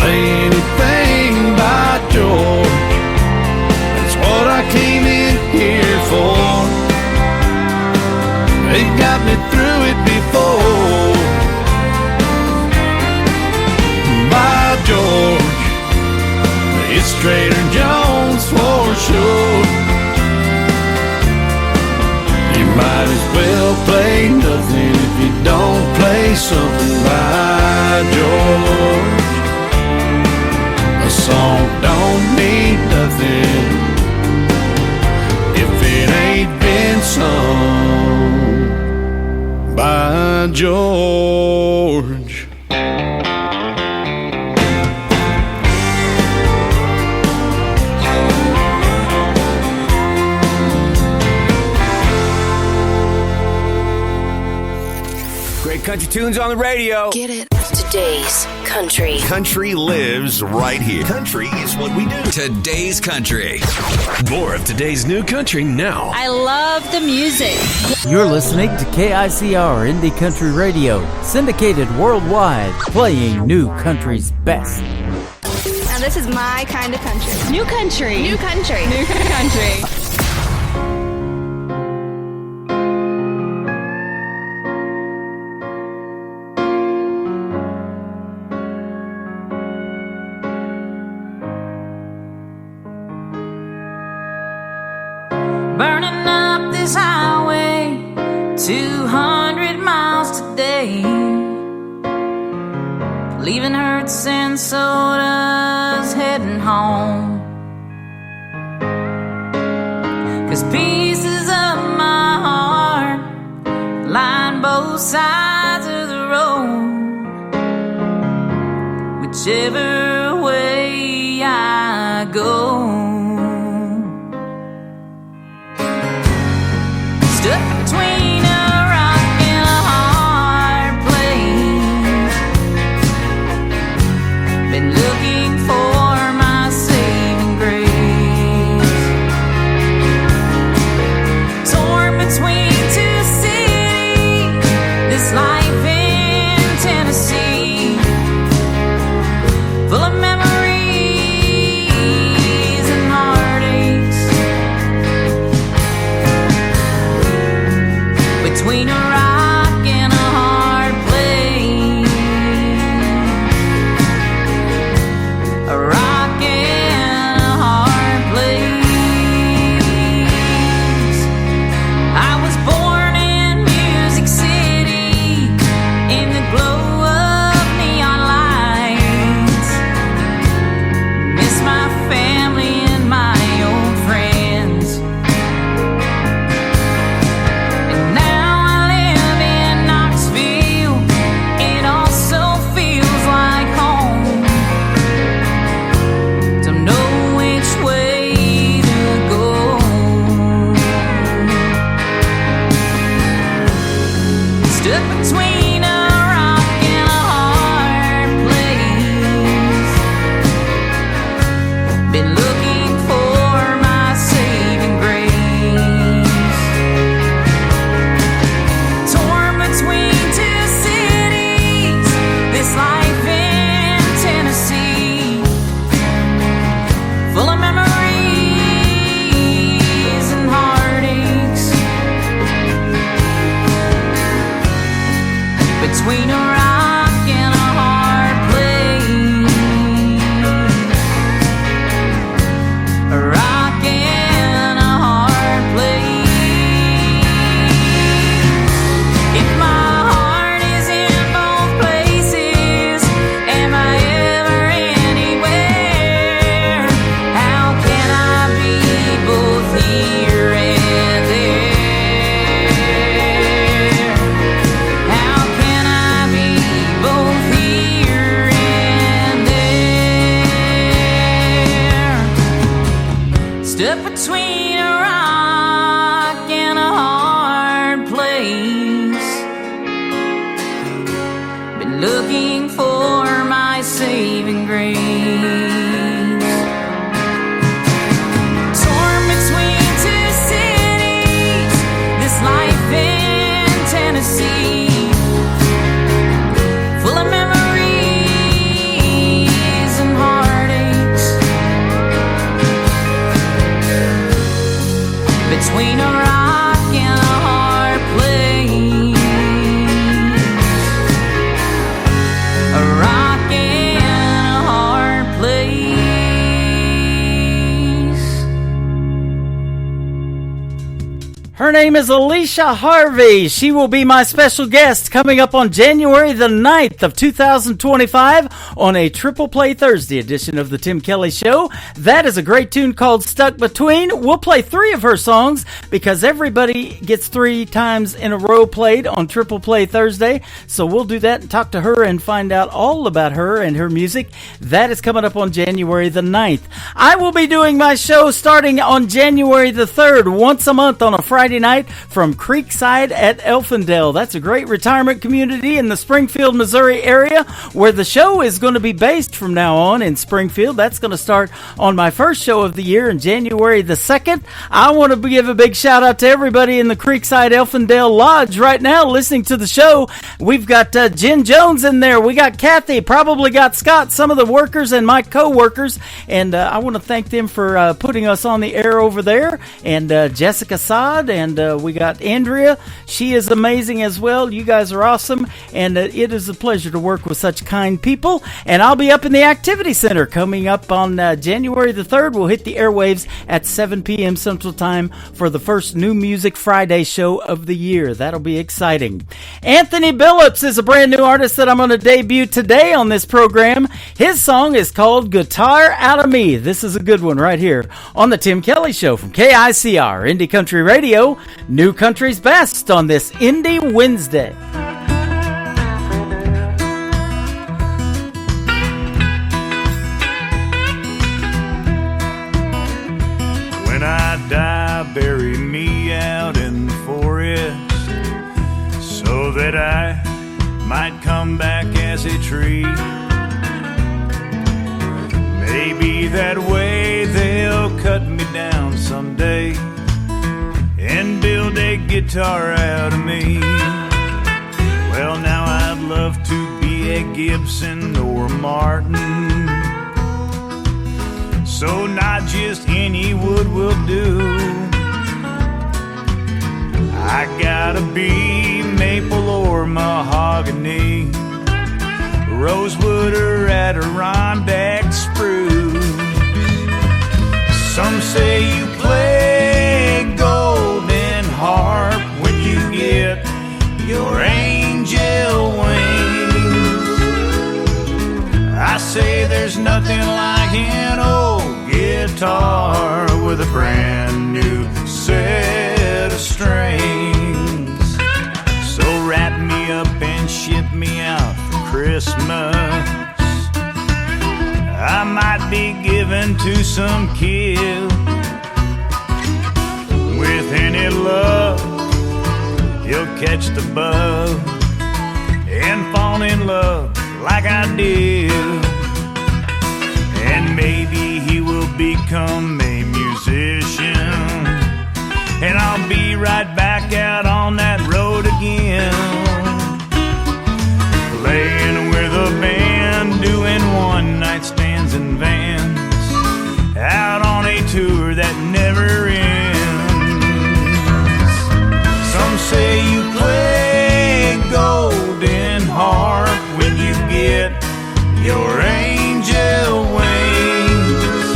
play anything by George. That's what I came in here for. They got me through it before. By George, it's Trader Joe's for sure. You might as well play nothing if you don't play something by George. A song don't mean nothing if it ain't been sung by George. Great country tunes on the radio. Get it? Today's country. Country lives right here. Country is what we do. Today's country. More of today's new country now. I love the music. You're listening to KICR Indie Country Radio, syndicated worldwide, playing new country's best. Now this is my kind of country. New country. New country. New country. Burning up this highway 200 miles today, leaving Hertz and sodas, heading home. 'Cause pieces of my heart line both sides of the road. Whichever way I go, stuck between a rock and a hard place. Been looking for my saving grace. Torn between two cities, this life in stuck between a rock and a hard place. Been looking for my saving grace. Torn between two cities, this life in Tennessee, full of memories and heartaches. Between a rock and a hard place, a rock and a hard place. If my heart is in both places, am I ever anywhere? How can I be both here and there? How can I be both here and there? Stuck between a rock and a hard place. Been looking for my saving grace. Torn between two cities, this life in Tennessee, full of memories and heartaches. Between a rock and a hard place, a rock and a hard place. Her name is Alicia Harvey. She will be my special guest coming up on January the 9th of 2025 on a Triple Play Thursday edition of the Tim Kelly Show. That is a great tune called Stuck Between. We'll play 3 of her songs because everybody gets 3 times in a row played on Triple Play Thursday. So we'll do that and talk to her and find out all about her and her music. That is coming up on January the 9th. I will be doing my show starting on January the 3rd, once a month on a Friday night from Creekside at Elfindale. That's a great retirement community in the Springfield, Missouri area where the show is going to be based from now on in Springfield. That's going to start on my first show of the year in January the 2nd. I want to give a big shout out to everybody in the Creekside Elfindale Lodge right now listening to the show. We've got Jen Jones in there. We got Kathy, probably got Scott, some of the workers and my co-workers. And I want to thank them for putting us on the air over there. And Jessica Saad, and we got Andrea. She is amazing as well. You guys are awesome. And it is a pleasure to work with such kind people. And I'll be up in the Activity Center coming up on January the 3rd. We'll hit the airwaves at 7 p.m. Central Time for the first New Music Friday show of the year. That'll be exciting. Anthony Billups is a brand new artist that I'm going to debut today on this program. His song is called Guitar Out of Me. This is a good one right here on the Tim Kelly Show from KICR, Indie Country Radio, New Country's Best on this Indie Wednesday. When I die, bury me out in the forest so that I might come back as a tree. Maybe that way they'll cut me down someday and build a guitar out of me. Well, now I'd love to be a Gibson or Martin, so not just any wood will do. I gotta be maple or mahogany, rosewood or Adirondack spruce. Some say you play golden harp when you get your angel wings. I say there's nothing like an old guitar with a brand new set of strings. So wrap me up and ship me out for Christmas. I might be given to some kid with any luck. he'll catch the bug and fall in love like I did. And maybe he will become a musician, and I'll be right back out on that road again, playing with a band, doing one-night stands in vans, out on a tour that never ends. Some say you play golden harp when you get your angel wings.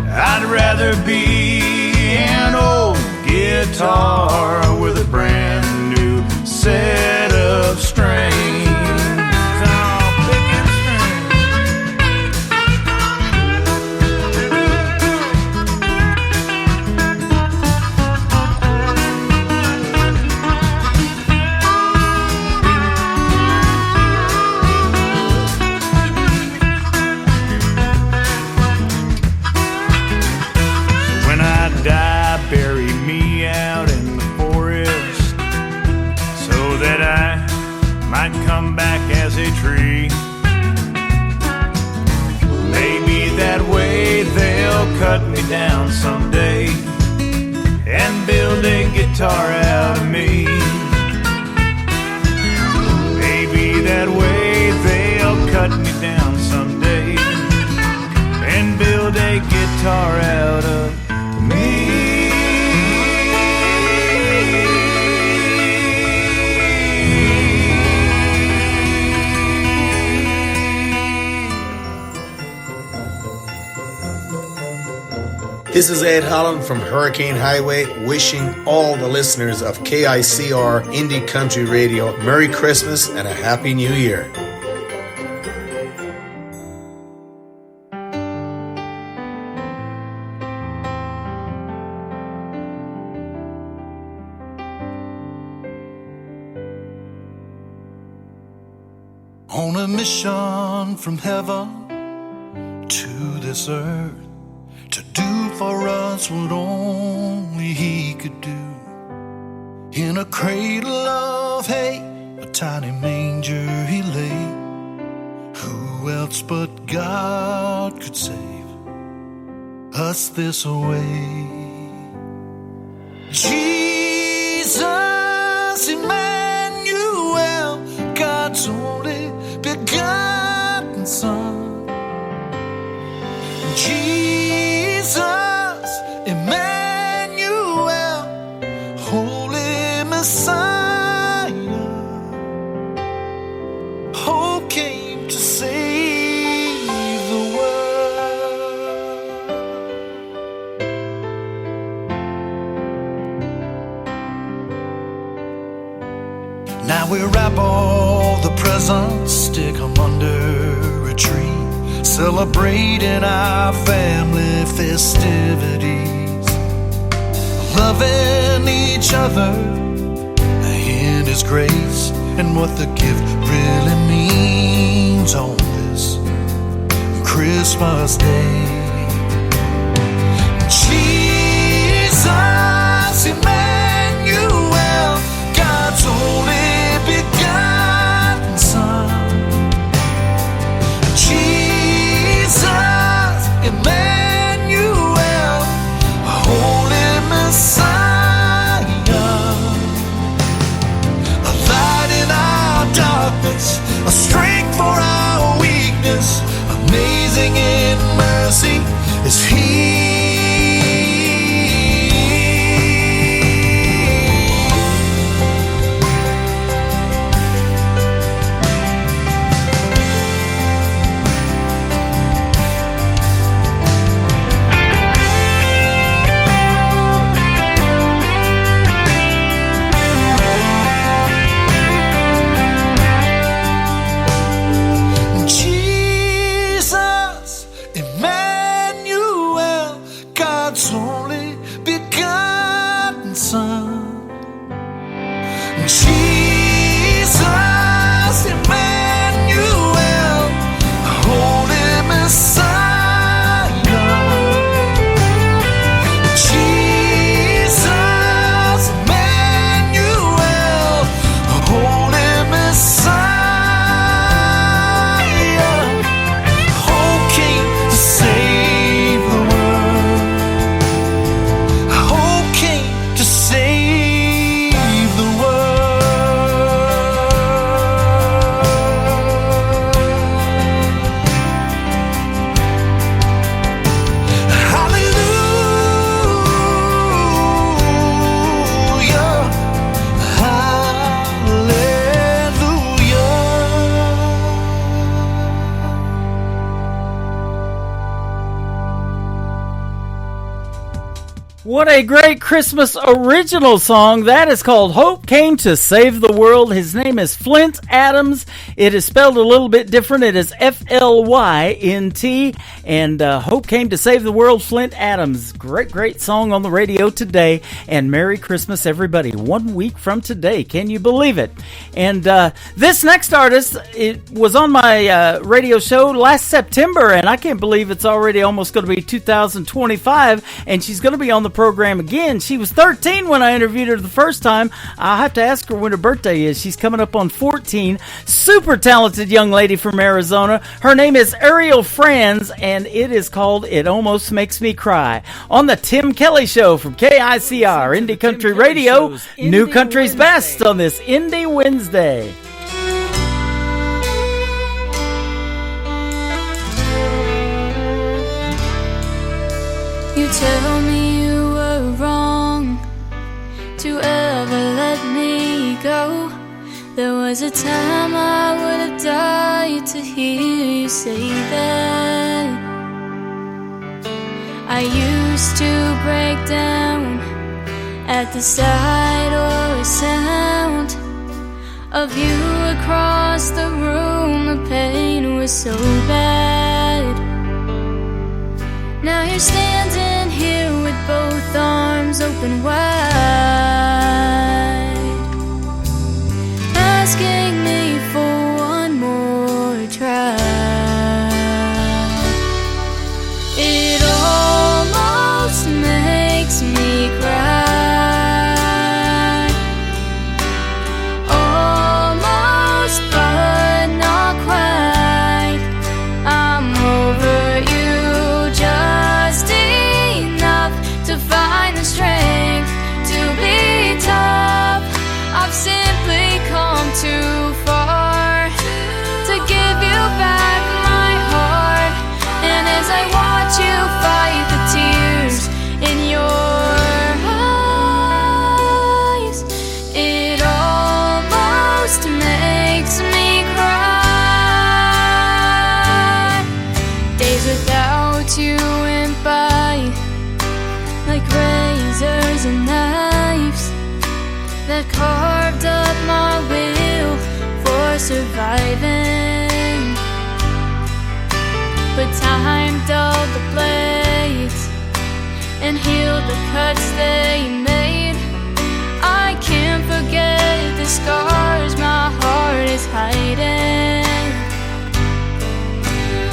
I'd rather be an old guitar with a brand new set of strings. Bury me out in the forest so that I might come back as a tree. Maybe that way they'll cut me down someday and build a guitar out of me. Maybe that way they'll cut me down someday and build a guitar out of me. This is Ed Holland from Hurricane Highway, wishing all the listeners of KICR Indie Country Radio Merry Christmas and a Happy New Year. On a mission from heaven to this earth, to do for us what only he could do. In a cradle of hay, a tiny manger he lay. Who else but God could save us this way? Jesus, Emmanuel, God's only begotten Son. Jesus, Emmanuel, Holy Messiah, hope came to save the world. Now we wrap all the presents, stick them under a tree, celebrating our family festivities, loving each other in His grace, and what the gift really means on this Christmas Day. Jesus, Emmanuel, God's only begotten Son. Jesus, Emmanuel, Holy Messiah, a light in our darkness, a strength for our weakness, amazing in mercy What a great Christmas original song. That is called Hope Came to Save the World. His name is Flint Adams. It is spelled a little bit different. It is F-L-Y-N-T. And Hope Came to Save the World, Flint Adams. Great, great song on the radio today. And Merry Christmas, everybody. 1 week from today. Can you believe it? And this next artist, it was on my radio show last September. And I can't believe it's already almost going to be 2025. And she's going to be on the program again. She was 13 when I interviewed her the first time. I'll have to ask her when her birthday is. She's coming up on 14. Super talented young lady from Arizona. Her name is Ariel Franz, and it is called It Almost Makes Me Cry. On the Tim Kelly Show from KICR, Indie Country Radio, New Country's Best on this Indie Wednesday. You tell me you were wrong to ever let me go. There was a time I would have died to hear you say that. I used to break down at the sight or sound of you across the room. The pain was so bad. Now you're standing here with both arms open wide, asking me for one more try. It almost makes me cry, almost but not quite. I'm over you just enough to find the strength to be tough. I've simply come too far to give you back my heart. And as I watch you fight the tears in your eyes, it almost makes me cry. Days without you went by like razors and knives that carved up my will for surviving. But time dulled the blades and healed the cuts they made. I can't forget the scars my heart is hiding.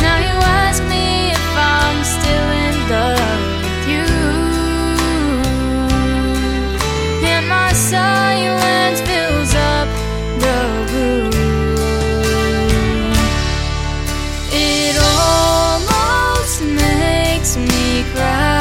Now you ask me if I'm still in love with you, and my silence fills up the room. It almost makes me cry.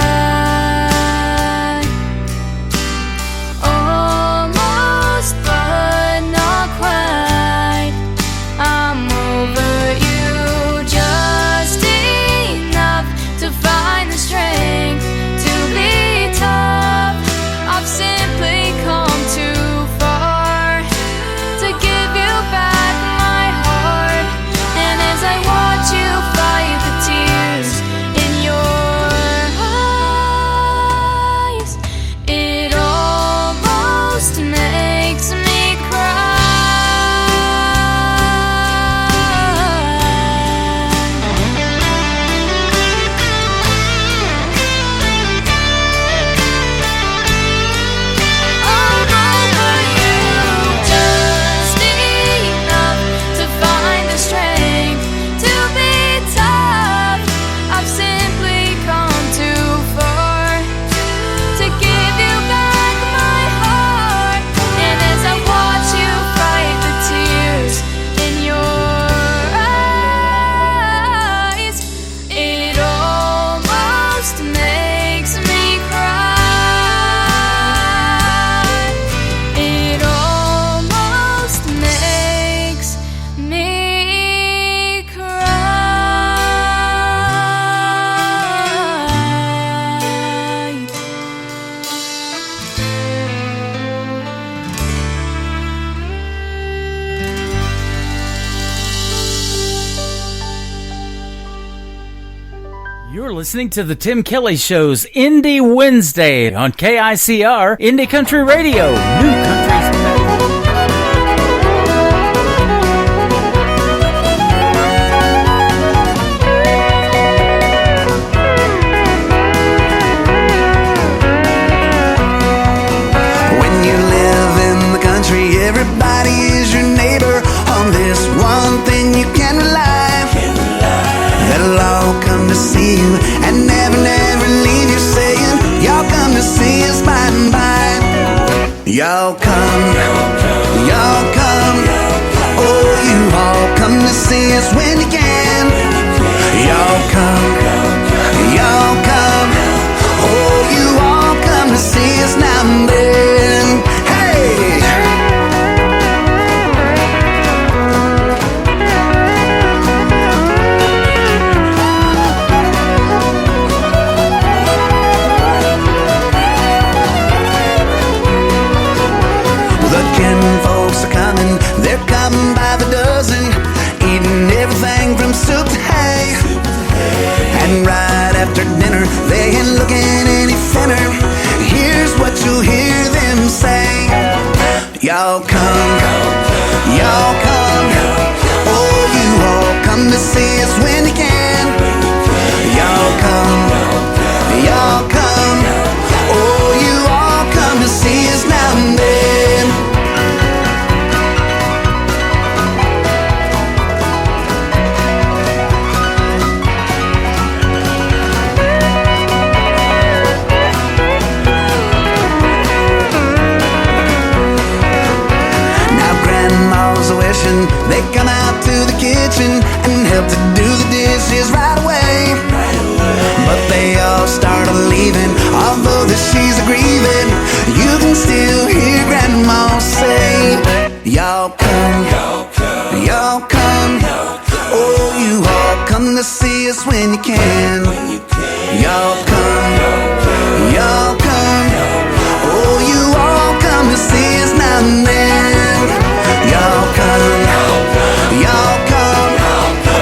listening to the Tim Kelly Show's Indie Wednesday on KICR, Indie Country Radio, New Country's Best. When you live in the country, everybody is your neighbor. On this one thing you can rely. They'll all come to see you and never, never leave you saying, y'all come to see us by and by. Y'all come, y'all come. Oh, you all come to see us when you can. Y'all come, y'all come. Oh, you all come to see us now and then. Hey! Folks are coming, they're coming by the dozen, eating everything from soup to hay. And right after dinner, they ain't looking any thinner. Here's what you'll hear them say: y'all come, y'all come. Oh, you all come to see us when you can. Y'all come, y'all come. Oh, you all come to see us now and then. They come out to the kitchen and help to do the dishes right away. But they all start leaving, although that she's grieving. You can still hear Grandma say, y'all come, y'all come. Oh, you all come to see us when you can. Y'all come, y'all come. Oh, you all come to see us now and then. Y'all come, y'all come.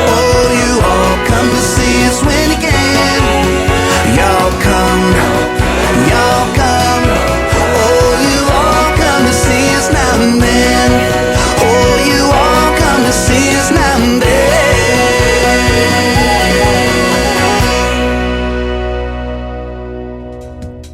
Oh, you all come to see us when you can. Y'all come, y'all come. Oh, you all come to see us now and then. Oh, you all come to see us now and then.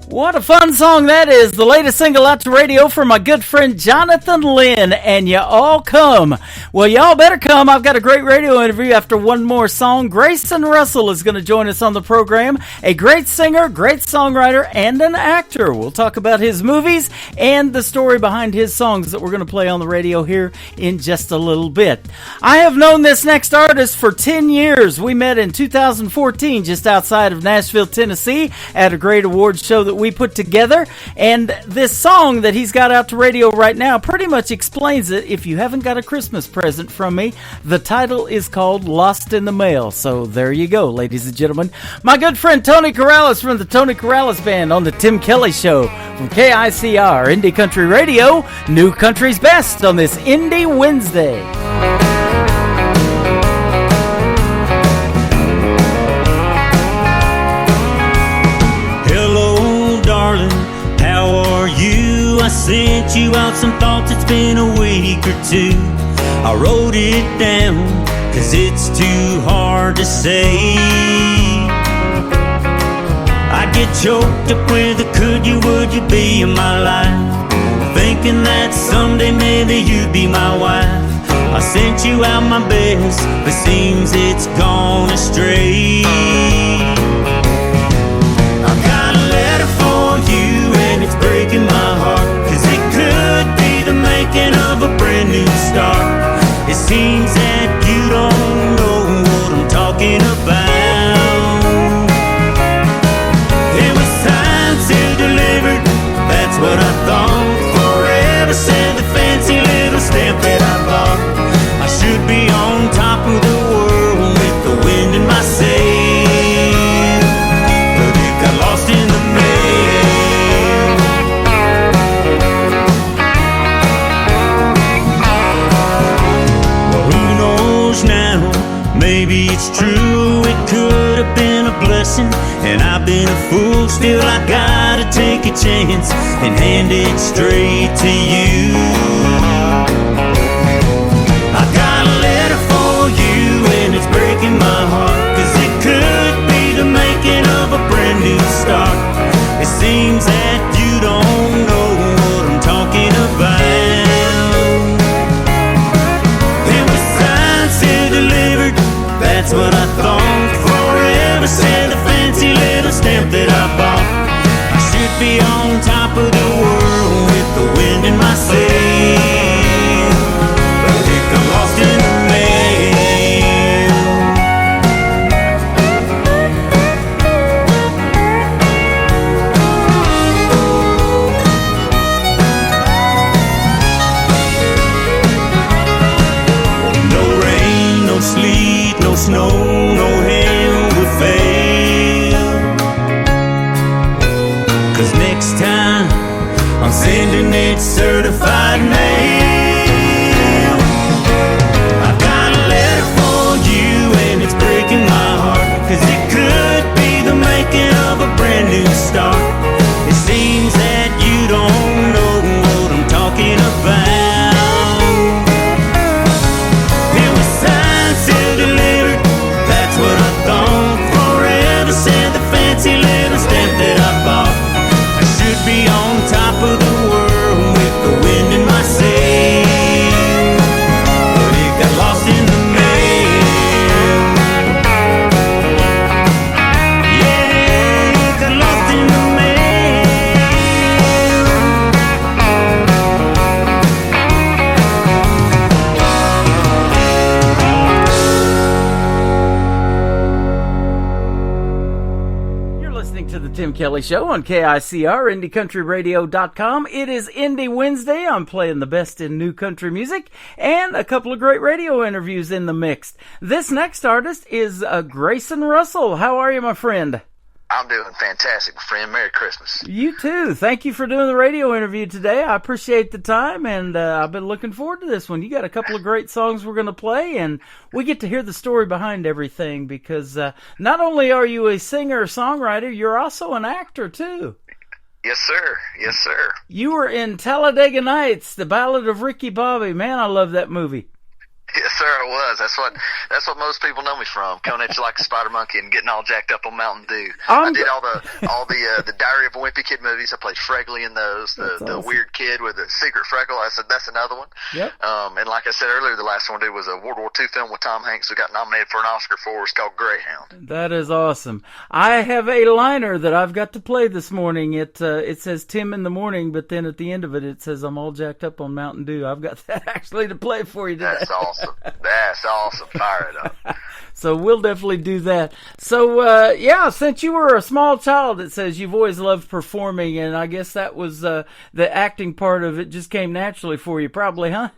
What a fun song that is. The latest single out to radio from my good friend Jonathan Lynn, and you all come. Well, y'all better come. I've got a great radio interview after one more song. Grayson Russell is going to join us on the program. A great singer, great songwriter, and an actor. We'll talk about his movies and the story behind his songs that we're going to play on the radio here in just a little bit. I have known this next artist for 10 years. We met in 2014 just outside of Nashville, Tennessee at a great awards show that we put together, and this song that he's got out to radio right now pretty much explains it. If you haven't got a Christmas present from me, the title is called Lost in the Mail. So there you go, ladies and gentlemen. My good friend Tony Corrales from the Tony Corrales Band on the Tim Kelly Show from KICR, Indie Country Radio, New Country's Best on this Indie Wednesday. I sent you out some thoughts, it's been a week or two. I wrote it down, cause it's too hard to say. I get choked up with a could you, would you be in my life, thinking that someday maybe you'd be my wife. I sent you out my best, but seems it's gone astray. I've got a letter for you and it's breaking my heart, could be the making of a brand new start. It seems that you don't know what I'm talking about. It was signed, sealed, delivered, that's what I thought. Forever said the fancy little stamp that I bought. I should be on top of the world with the wind in my sail, but it got lost in the mail. Maybe it's true, it could have been a blessing, and I've been a fool. Still, I gotta take a chance and hand it straight to you. I got a letter for you, and it's breaking my heart, 'cause it could be the making of a brand new start. It seems that you don't know what I'm talking about. It was signed, sealed, delivered, that's what I thought. Forever said the fancy little stamp that I bought. I should be on top of the world with the wind in my sail, but it got lost in the mail. No rain, no sleet, no snow, no hail will fail. 'Cause next time I'm sending it certified mail. I got a letter for you, and it's breaking my heart, 'cause it could be the making of a brand new start. It seems that you don't know what I'm talking about. It was signed, sealed, delivered, that's what I thought. Forever said the fancy little stamp that I bought. I should be on top of the world with the wind in my sail, but it got lost in the mail. Yeah, it got lost in the You're listening to the Tim Kelly Show on KICR, IndieCountryRadio.com. It is Indie Wednesday. I'm playing the best in new country music and a couple of great radio interviews in the mix. This next artist is Grayson Russell. How are you, my friend? I'm doing fantastic, my friend. Merry Christmas. You too. Thank you for doing the radio interview today. I appreciate the time, and I've been looking forward to this one. You got a couple of great songs we're going to play, and we get to hear the story behind everything, because not only are you a singer-songwriter, you're also an actor, too. Yes, sir. Yes, sir. You were in Talladega Nights, The Ballad of Ricky Bobby. Man, I love that movie. Yes, sir, I was. That's what most people know me from. Coming at you like a spider monkey and getting all jacked up on Mountain Dew. I did all the Diary of a Wimpy Kid movies. I played Fregley in those. The weird kid with the secret freckle. I said that's another one. Yep. And like I said earlier, the last one I did was a World War II film with Tom Hanks who got nominated for an Oscar for. It's called Greyhound. That is awesome. I have a liner that I've got to play this morning. It says Tim in the morning, but then at the end of it, it says I'm all jacked up on Mountain Dew. I've got that actually to play for you today. That's awesome. That's awesome. Fire it up. So we'll definitely do that. So, since you were a small child, it says you've always loved performing, and I guess that was the acting part of it just came naturally for you, probably, huh?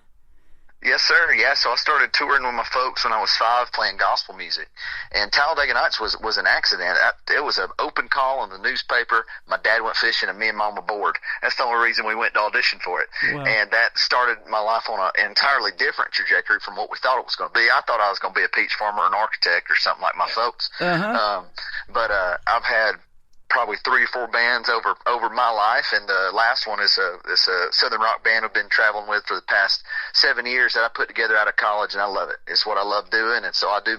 Yes, sir. Yeah, so I started touring with my folks when I was 5 playing gospel music. And Talladega Nights was an accident. It was an open call in the newspaper. My dad went fishing and me and Mom were bored. That's the only reason we went to audition for it. Wow. And that started my life on an entirely different trajectory from what we thought it was going to be. I thought I was going to be a peach farmer or an architect or something like my folks. Uh-huh. But I've had probably 3 or 4 bands over my life, and the last one is a southern rock band I've been traveling with for the past 7 years that I put together out of college, and I love it. It's what I love doing, and so I do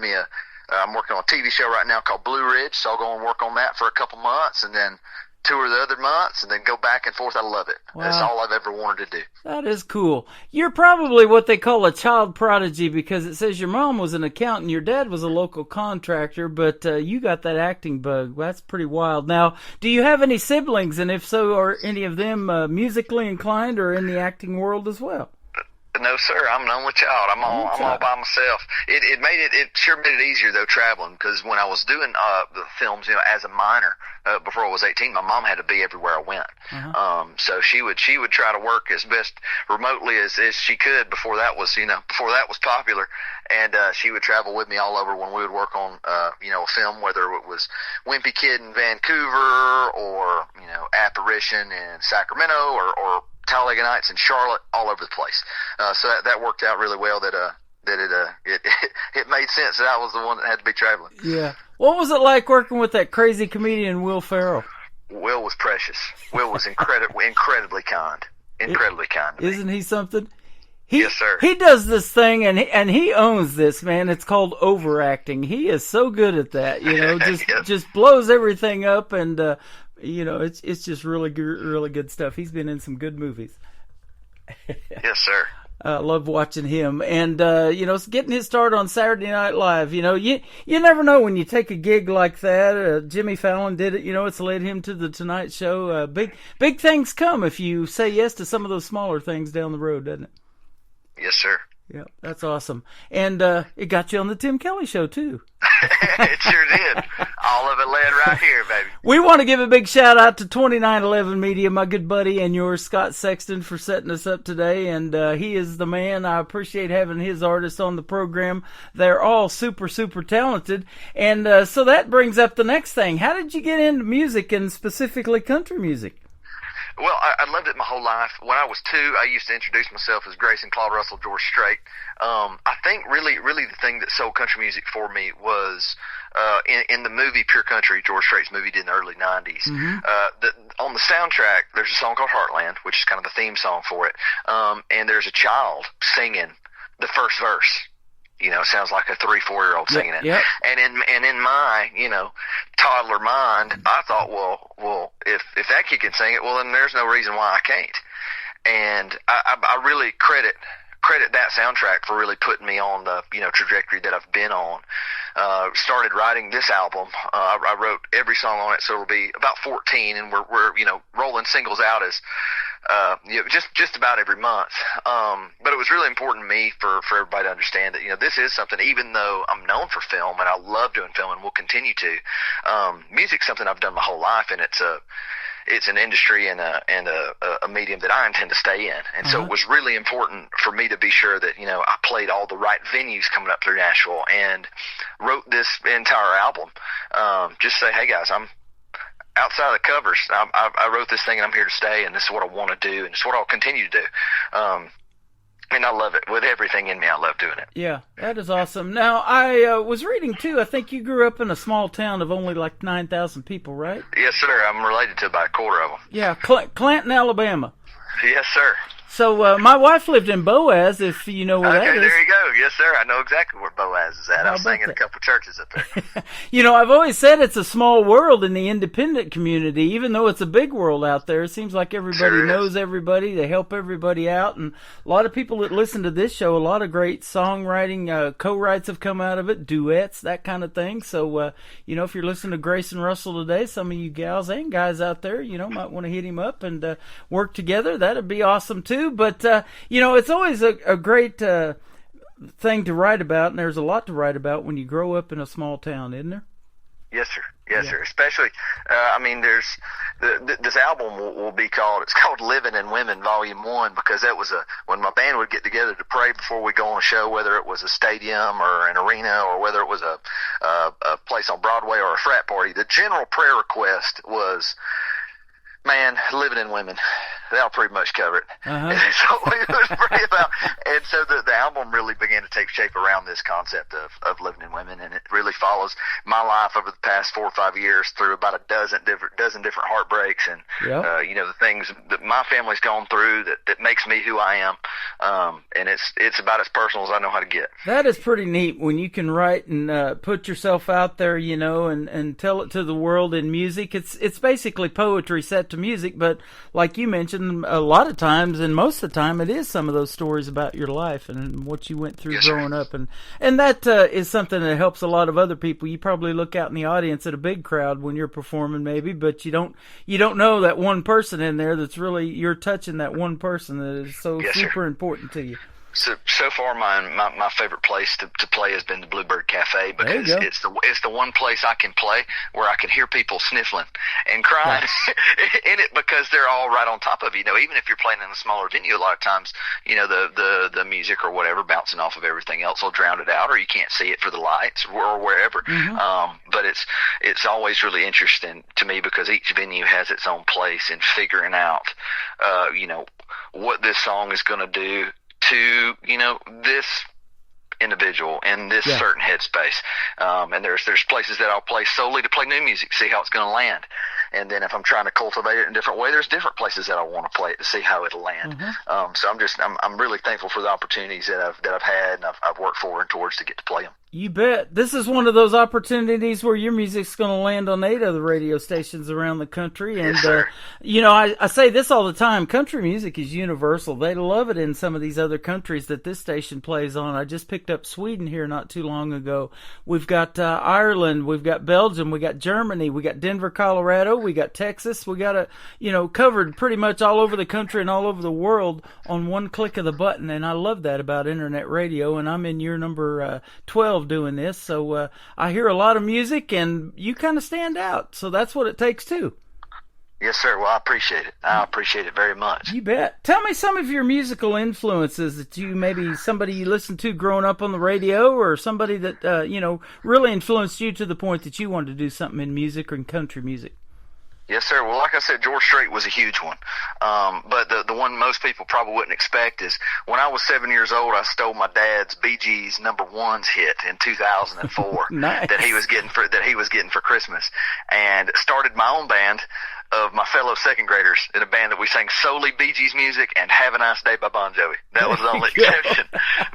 I'm working on a TV show right now called Blue Ridge, so I'll go and work on that for a couple months, and then tour the other months, and then go back and forth. I love it. Wow. That's all I've ever wanted to do. That is cool. You're probably what they call a child prodigy, because it says your mom was an accountant, your dad was a local contractor, but you got that acting bug. That's pretty wild. Now, do you have any siblings, and if so, are any of them musically inclined or in the acting world as well? No, sir. I'm an only child. I'm all by myself. It sure made it easier though traveling, because when I was doing the films, as a minor before I was 18, my mom had to be everywhere I went. Uh-huh. So she would try to work as best remotely as she could before that was popular, and she would travel with me all over when we would work on a film, whether it was Wimpy Kid in Vancouver or Apparition in Sacramento or Talladega Nights in Charlotte, all over the place. So that worked out really well. That it it made sense that I was the one that had to be traveling. Yeah. What was it like working with that crazy comedian Will Ferrell? Will was precious. Will was incredibly kind. Incredibly kind to me. Isn't he something? Yes, sir. He does this thing, and he owns this, man. It's called overacting. He is so good at that, just blows everything up, and it's just really good stuff. He's been in some good movies. Yes, sir. Love watching him, and getting his start on Saturday Night Live. You never know when you take a gig like that. Jimmy Fallon did it. It's led him to the Tonight Show. Big things come if you say yes to some of those smaller things down the road, doesn't it? Yes, sir. Yeah, that's awesome. And it got you on the Tim Kelly Show, too. It sure did. All of it led right here, baby. We want to give a big shout-out to 2911 Media, my good buddy and yours, Scott Sexton, for setting us up today. And he is the man. I appreciate having his artists on the program. They're all super, super talented. And so that brings up the next thing. How did you get into music, and specifically country music? Well, I loved it my whole life. When I was 2, I used to introduce myself as Grayson Claude Russell George Strait. I think really the thing that sold country music for me was in the movie Pure Country, George Strait's movie did in the early 90s. On the soundtrack, there's a song called Heartland, which is kind of the theme song for it. And there's a child singing the first verse. It sounds like a 3-4-year-old singing it. Yep. And in my, toddler mind, I thought, well, if that kid can sing it, well, then there's no reason why I can't. And I really credit that soundtrack for really putting me on the, trajectory that I've been on. Started writing this album. I wrote every song on it, so it'll be about 14, and we're rolling singles out as just about every month. But it was really important to me for everybody to understand that, this is something, even though I'm known for film and I love doing film and will continue to, music's something I've done my whole life, and it's an industry and a medium that I intend to stay in. And so it was really important for me to be sure that, I played all the right venues coming up through Nashville, and wrote this entire album. Just say, hey guys, I'm outside of the covers. I wrote this thing and I'm here to stay, and this is what I want to do, and it's what I'll continue to do. And I love it. With everything in me, I love doing it. Yeah, that is awesome. Now, I was reading, too, I think you grew up in a small town of only like 9,000 people, right? Yes, sir. I'm related to about a quarter of them. Yeah, Clanton, Alabama. Yes, sir. So my wife lived in Boaz, if you know where that is. Okay, there you go. Yes, sir. I know exactly where Boaz is at. I was singing a couple churches up there. I've always said it's a small world in the independent community, even though it's a big world out there. It seems like everybody knows everybody. They help everybody out. And a lot of people that listen to this show, a lot of great songwriting, co-writes have come out of it, duets, that kind of thing. So, if you're listening to Grayson Russell today, some of you gals and guys out there, might want to hit him up and work together. That'd be awesome, too. But, it's always a great thing to write about, and there's a lot to write about when you grow up in a small town, isn't there? Yes, sir. Yes, sir. Especially, there's this album will be called Living in Women Volume 1, because that was when my band would get together to pray before we go on a show, whether it was a stadium or an arena or whether it was a place on Broadway or a frat party. The general prayer request was, man, living in women. That'll pretty much cover it. And so we would pray about, and so the album really began to take shape around this concept of living in women, and it really follows my life over the past 4 or 5 years through about a dozen different heartbreaks, and the things that my family's gone through that makes me who I am. And it's about as personal as I know how to get. That is pretty neat when you can write and put yourself out there, and tell it to the world in music. It's basically poetry set to music, but like you mentioned, a lot of times, and most of the time, it is some of those stories about your life and what you went through growing up, and that is something that helps a lot of other people. You probably look out in the audience at a big crowd when you're performing, maybe, but you don't know that one person in there that's really, you're touching that one person that is so super important to you. So far, my favorite place to play has been the Bluebird Cafe, because it's the one place I can play where I can hear people sniffling and crying in it, because they're all right on top of you. Even if you're playing in a smaller venue, a lot of times, the music or whatever bouncing off of everything else will drown it out, or you can't see it for the lights or wherever. But it's always really interesting to me, because each venue has its own place, and figuring out, what this song is going to do to, this individual in this certain headspace. And there's places that I'll play solely to play new music, see how it's going to land. And then if I'm trying to cultivate it in a different way, there's different places that I want to play it to see how it'll land. So I'm really thankful for the opportunities that I've had and I've worked forward towards to get to play them. You bet. This is one of those opportunities where your music's going to land on 8 other radio stations around the country. And, I say this all the time. Country music is universal. They love it in some of these other countries that this station plays on. I just picked up Sweden here not too long ago. We've got Ireland. We've got Belgium. We got Germany. We got Denver, Colorado. We got Texas. We got covered pretty much all over the country and all over the world on one click of the button. And I love that about internet radio. And I'm in year number 12 doing this, so I hear a lot of music and you kind of stand out, so that's what it takes too. Yes, sir. Well, I appreciate it. I appreciate it very much. You bet. Tell me some of your musical influences that you, maybe somebody you listened to growing up on the radio, or somebody that really influenced you to the point that you wanted to do something in music or in country music. Yes, sir. Well, like I said, George Strait was a huge one. But the one most people probably wouldn't expect is when I was 7 years old, I stole my dad's Bee Gees #1's hit in 2004 nice. that he was getting for Christmas, and started my own band of my fellow second graders in a band that we sang solely Bee Gees music and Have a Nice Day by Bon Jovi. That was the only exception.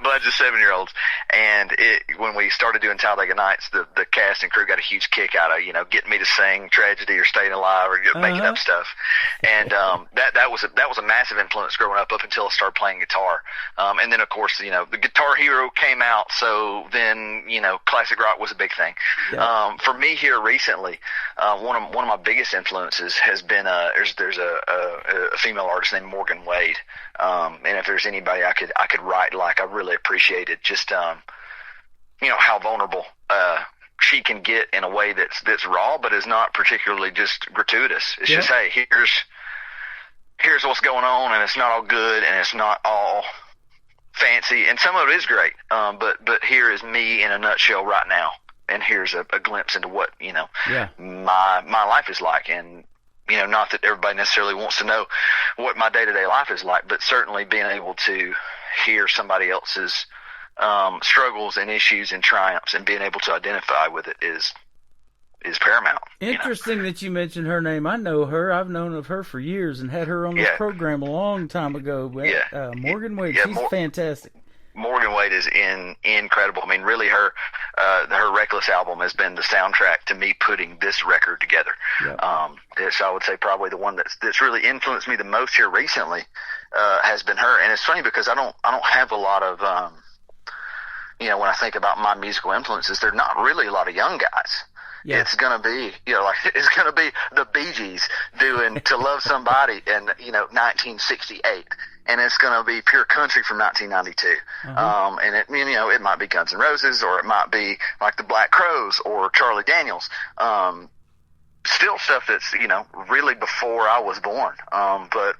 Bunch of 7-year-olds. And when we started doing Talladega Nights, the cast and crew got a huge kick out of, getting me to sing Tragedy or Staying Alive or making up stuff. And that was a massive influence growing up until I started playing guitar. And then, of course, the Guitar Hero came out, so then, classic rock was a big thing. Yeah. For me here recently, one of my biggest influences has been there's a female artist named Morgan Wade, and if there's anybody I could write like, I really appreciated just how vulnerable she can get in a way that's raw, but is not particularly just gratuitous. It's just, hey, here's what's going on, and it's not all good, and it's not all fancy, and some of it is great, but here is me in a nutshell right now, and here's a glimpse into what my life is like. And not that everybody necessarily wants to know what my day-to-day life is like, but certainly being able to hear somebody else's struggles and issues and triumphs and being able to identify with it is paramount. Interesting that you mentioned her name. I know her. I've known of her for years and had her on this program a long time ago. But, Morgan Wade, she's fantastic. Morgan Wade is incredible. I mean, really, her Reckless album has been the soundtrack to me putting this record together. Yep. So I would say probably the one that's really influenced me the most here recently has been her. And it's funny because I don't have a lot of when I think about my musical influences, they're not really a lot of young guys. Yeah. It's gonna be it's gonna be the Bee Gees doing "To Love Somebody" in 1968. And it's going to be pure country from 1992. And it might be Guns N' Roses, or it might be like the Black Crowes or Charlie Daniels. Still stuff that's, really before I was born. But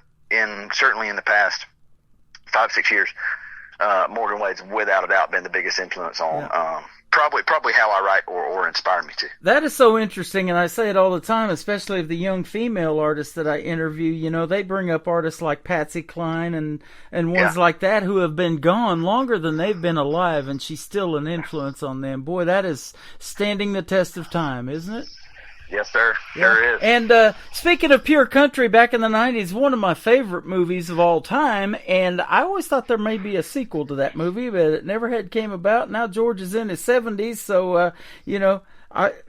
certainly in the past 5-6 years, Morgan Wade's without a doubt been the biggest influence on, probably how I write or inspired me to. That is so interesting, and I say it all the time, especially of the young female artists that I interview. They bring up artists like Patsy Cline and ones like that who have been gone longer than they've been alive, and she's still an influence on them. Boy, that is standing the test of time, isn't it? Yes, sir. Sure is. And speaking of pure country, back in the 90s, one of my favorite movies of all time, and I always thought there may be a sequel to that movie, but it never had came about. Now George is in his 70s, so,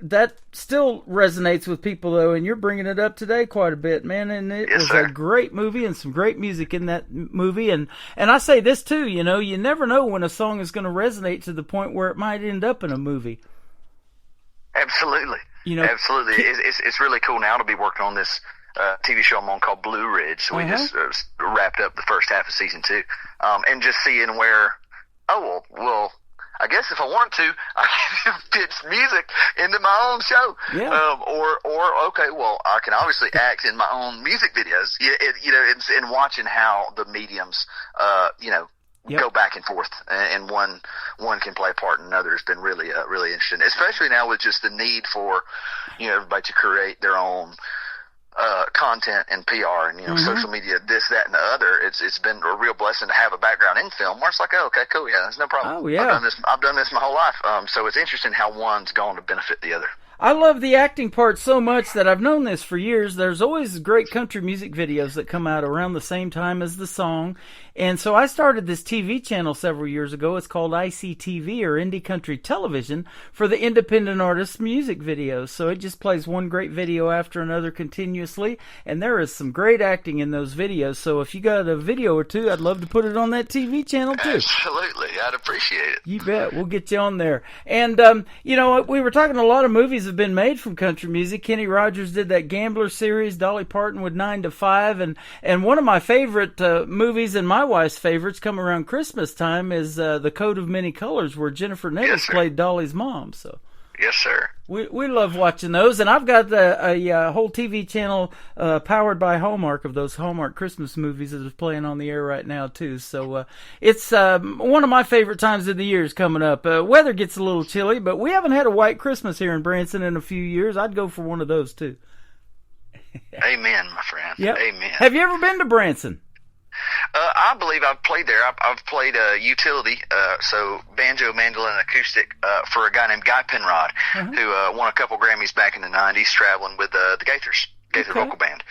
that still resonates with people, though, and you're bringing it up today quite a bit, man, and it was a great movie and some great music in that movie. And I say this, too, you never know when a song is going to resonate to the point where it might end up in a movie. Absolutely. Absolutely. It's really cool now to be working on this TV show I'm on called Blue Ridge. So we just wrapped up the first half of season 2. And just seeing where, I guess if I want to, I can pitch music into my own show. Yeah. I can obviously act in my own music videos. And watching how the mediums, go back and forth, and one can play a part in another has been really interesting, especially now with just the need for everybody to create their own content and PR and social media, this, that, and the other. It's been a real blessing to have a background in film where it's like, oh, okay, cool, yeah, that's no problem. Oh, yeah. I've done this my whole life. So it's interesting how one's going to benefit the other. I love the acting part so much that I've known this for years. There's always great country music videos that come out around the same time as the song. And so I started this TV channel several years ago. It's called ICTV, or Indie Country Television, for the independent artists' music videos. So it just plays one great video after another continuously. And there is some great acting in those videos. So if you got a video or two, I'd love to put it on that TV channel too. Absolutely. I'd appreciate it. You bet. We'll get you on there. And, we were talking, a lot of movies have been made from country music. Kenny Rogers did that Gambler series, Dolly Parton with 9 to 5, and one of my favorite movies, and my wife's favorites, come around Christmas time, is The Coat of Many Colors, where Jennifer Nettles played Dolly's mom. So yes, sir. We love watching those, and I've got a whole TV channel powered by Hallmark of those Hallmark Christmas movies that is playing on the air right now too. So it's one of my favorite times of the year is coming up. Weather gets a little chilly, but we haven't had a white Christmas here in Branson in a few years. I'd go for one of those too. Amen, my friend. Yep. Amen. Have you ever been to Branson? I believe I've played there. I've played utility, so banjo, mandolin, acoustic, for a guy named Guy Penrod, who won a couple Grammys back in the 90s traveling with the Gaithers vocal band.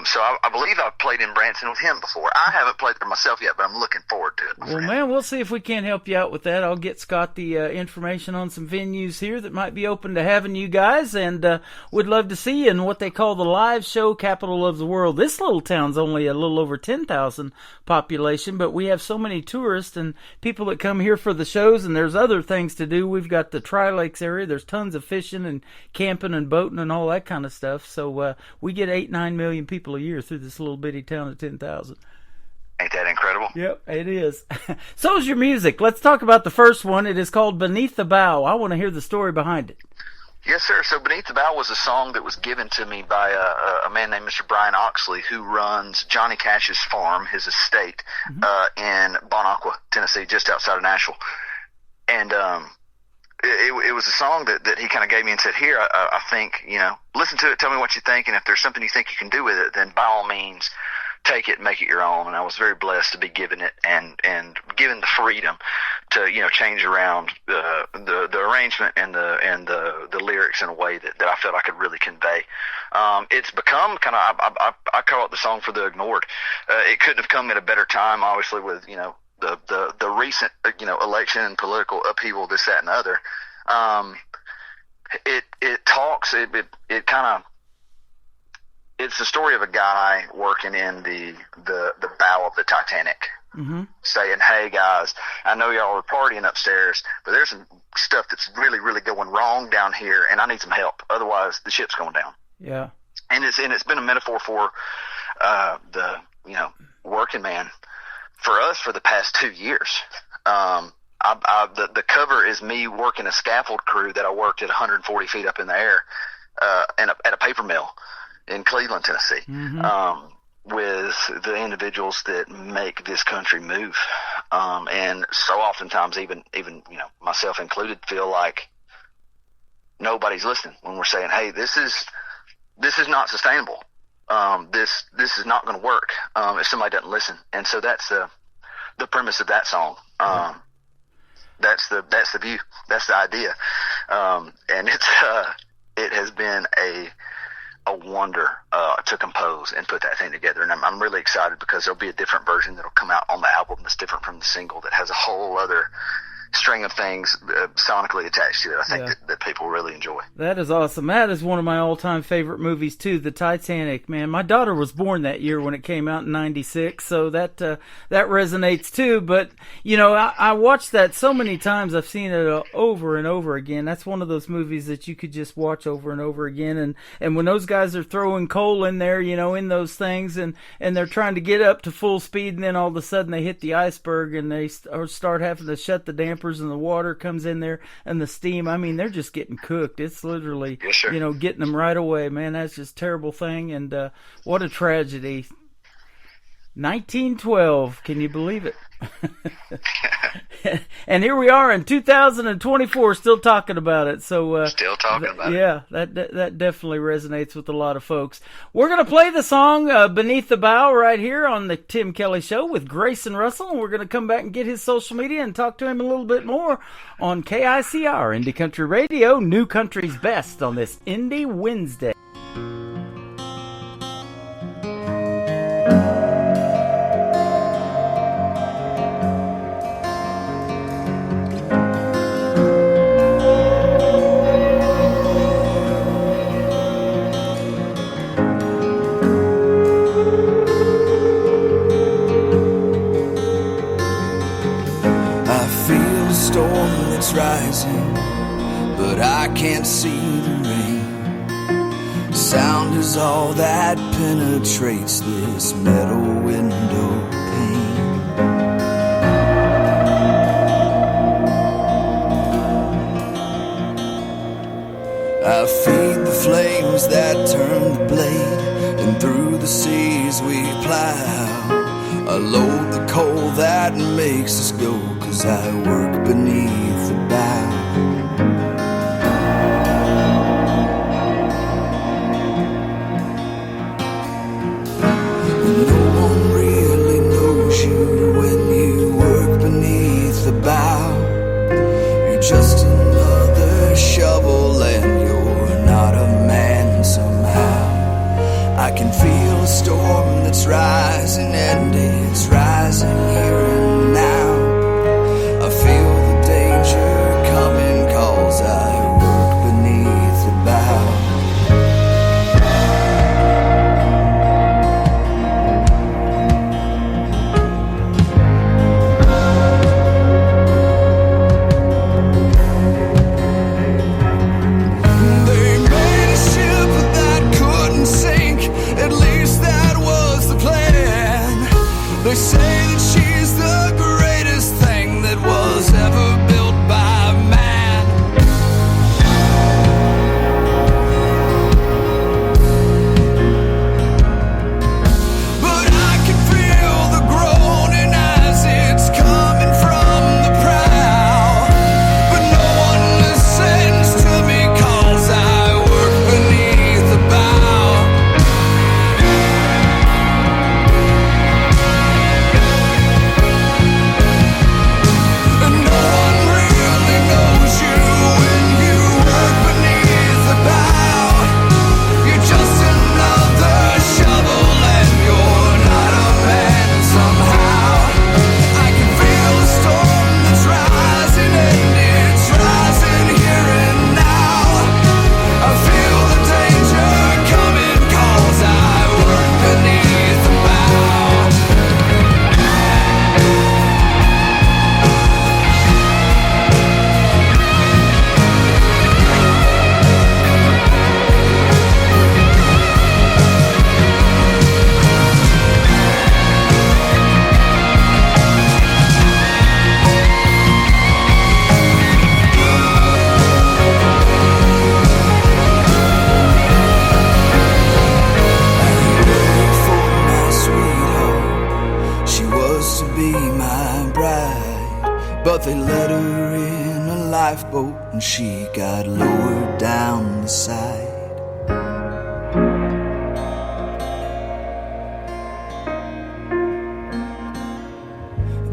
So I believe I've played in Branson with him before. I haven't played there myself yet, but I'm looking forward to it, my friend. Man, we'll see if we can't help you out with that. I'll get Scott the information on some venues here that might be open to having you guys, and would love to see you in what they call the live show capital of the world. This little town's only a little over 10,000 population, but we have so many tourists and people that come here for the shows, and there's other things to do. We've got the Tri-Lakes area. There's tons of fishing and camping and boating and all that kind of stuff. So we get 8-9 million people a year through this little bitty town of 10,000. Ain't that incredible? Yep, it is. So is your music. Let's talk about the first one. It is called Beneath the Bough. I want to hear the story behind it. Yes, sir. So Beneath the Bough was a song that was given to me by a man named Mr. Brian Oxley, who runs Johnny Cash's farm, his estate, in Bon Aqua, Tennessee, just outside of Nashville. And it was a song that he kind of gave me and said, here, I think, listen to it, tell me what you think, and if there's something you think you can do with it, then by all means, take it and make it your own. And I was very blessed to be given it and given the freedom to, change around the arrangement and the lyrics in a way that I felt I could really convey. It's become kind of, I call it the song for the ignored. It couldn't have come at a better time, obviously, with, the recent, election and political upheaval, this, that, and the other. It talks, it kind of, it's the story of a guy working in the bow of the Titanic, saying, hey guys, I know y'all are partying upstairs, but there's some stuff that's really, really going wrong down here, and I need some help. Otherwise the ship's going down. Yeah. And it's been a metaphor for, the, working man for us for the past 2 years. The cover is me working a scaffold crew that I worked at 140 feet up in the air, at a paper mill in Cleveland, Tennessee, with the individuals that make this country move. And so oftentimes even, myself included, feel like nobody's listening when we're saying, hey, this is not sustainable. This is not going to work, if somebody doesn't listen. And so that's the premise of that song. That's the view. That's the idea. And it has been a wonder to compose and put that thing together, and I'm really excited because there'll be a different version that'll come out on the album that's different from the single, that has a whole other string of things sonically attached to it. I think that people really enjoy. That is awesome. That is one of my all-time favorite movies too, the Titanic. Man, my daughter was born that year when it came out in '96, so that resonates too. But I watched that so many times. I've seen it over and over again. That's one of those movies that you could just watch over and over again. And when those guys are throwing coal in there, in those things, and they're trying to get up to full speed, and then all of a sudden they hit the iceberg and they start having to shut the dampers, and the water comes in there and the steam. I mean, they're just getting cooked. It's literally, getting them right away, man. That's just a terrible thing. And what a tragedy. 1912. Can you believe it? And here we are in 2024 still talking about it. So still talking about it. Yeah, that definitely resonates with a lot of folks. We're going to play the song Beneath the Bough right here on the Tim Kelly Show with Grayson Russell, and we're going to come back and get his social media and talk to him a little bit more on KICR Indie Country Radio, New Country's Best on this Indie Wednesday. Rising, but I can't see the rain. Sound is all that penetrates this metal window pane. I feed the flames that turn the blade, and through the seas we plow. I load the coal that makes us go, 'cause I work beneath the bow. No one really knows you when you work beneath the bow. You're just another shovel and you're not a man somehow. I can feel a storm that's rising and it's rising here and now. I feel the danger coming 'cause I work beneath the bow. They made a ship that couldn't sink, at least that was the plan. They say that she's the greatest thing that was ever built by man. But I can feel the groaning as it's coming from the prow. But no one listens to me 'cause I work beneath the bow. And no one really knows you when you work beneath the bow. You're just another shovel and you're not a man somehow. I can feel the storm that's rising and it's rising here and now. I feel the danger coming 'cause I work beneath the bow. My sweetheart, she was to be my bride, but they let her in a lifeboat and she got lowered down the side.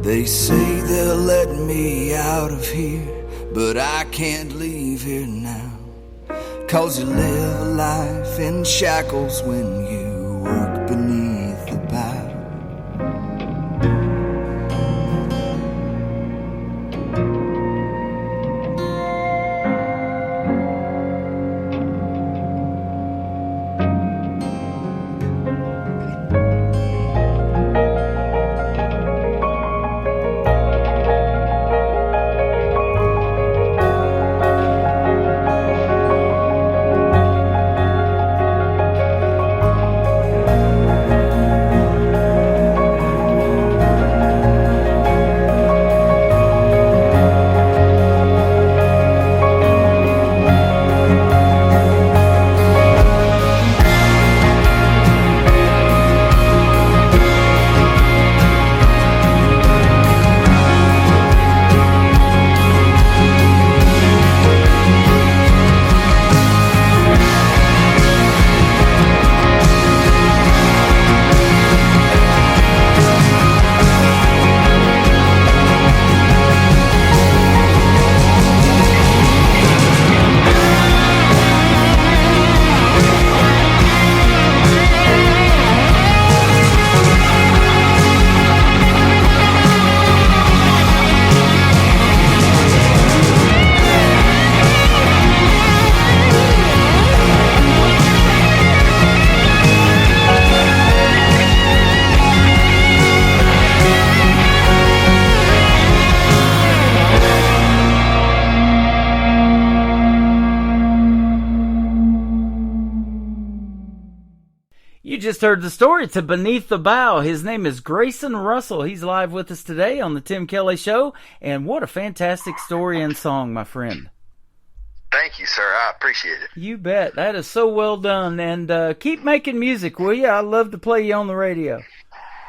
They say they'll let me out of here, but I can't leave here now. 'Cause you live a life in shackles when you work beneath the bow. You just heard the story to Beneath the Bow. His name is Grayson Russell. He's live with us today on the Tim Kelly Show. And what a fantastic story and song, my friend. Thank you, sir. I appreciate it. You bet. That is so well done. And keep making music, will you? I love to play you on the radio.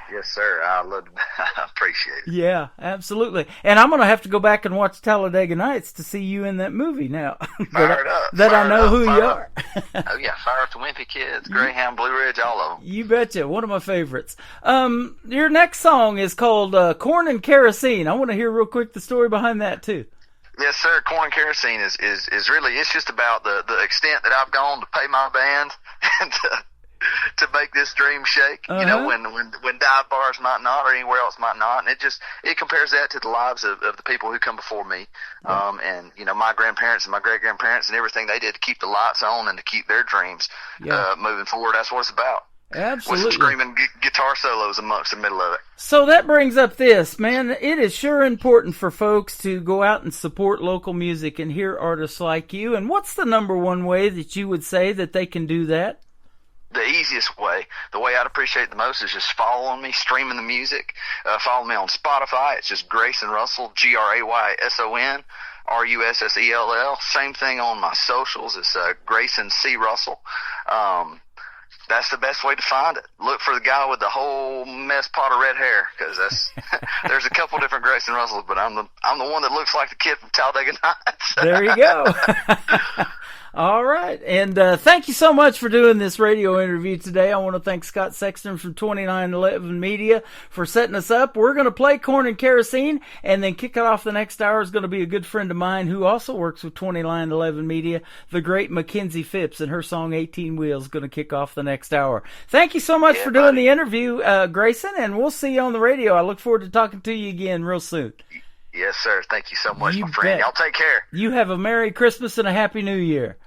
Yes, sir. I appreciate it. Yeah, absolutely. And I'm going to have to go back and watch Talladega Nights to see you in that movie now. that I know who you are. Oh, yeah. Fire Up the Wimpy Kids, Greyhound, Blue Ridge, all of them. You betcha. One of my favorites. Your next song is called Corn and Kerosene. I want to hear real quick the story behind that, too. Yes, sir. Corn and Kerosene is really, it's just about the extent that I've gone to pay my band and to make this dream shake. You know, when dive bars might not or anywhere else might not. And it compares that to the lives of the people who come before me. And, you know, my grandparents and my great-grandparents and everything they did to keep the lights on and to keep their dreams moving forward. That's what it's about. Absolutely. With some screaming guitar solos amongst the middle of it. So that brings up this, man. It is sure important for folks to go out and support local music and hear artists like you. And what's the number one way that you would say that they can do that? The easiest way, the way I'd appreciate the most is just following me, streaming the music. Follow me on Spotify. It's just Grayson Russell, Grayson Russell. Same thing on my socials. It's Grayson C. Russell. That's the best way to find it. Look for the guy with the whole mess pot of red hair, because there's a couple different Grayson Russells, but I'm the one that looks like the kid from Talladega Nights. There you go. All right. And thank you so much for doing this radio interview today. I want to thank Scott Sexton from 2911 Media for setting us up. We're going to play Corn and Kerosene, and then kick it off the next hour is going to be a good friend of mine who also works with 2911 Media, the great Mackenzie Phipps, and her song 18 Wheels is going to kick off the next hour. Thank you so much for doing the interview, Grayson, and we'll see you on the radio. I look forward to talking to you again real soon. Yes, sir. Thank you so much, my friend. Y'all take care. You have a Merry Christmas and a Happy New Year.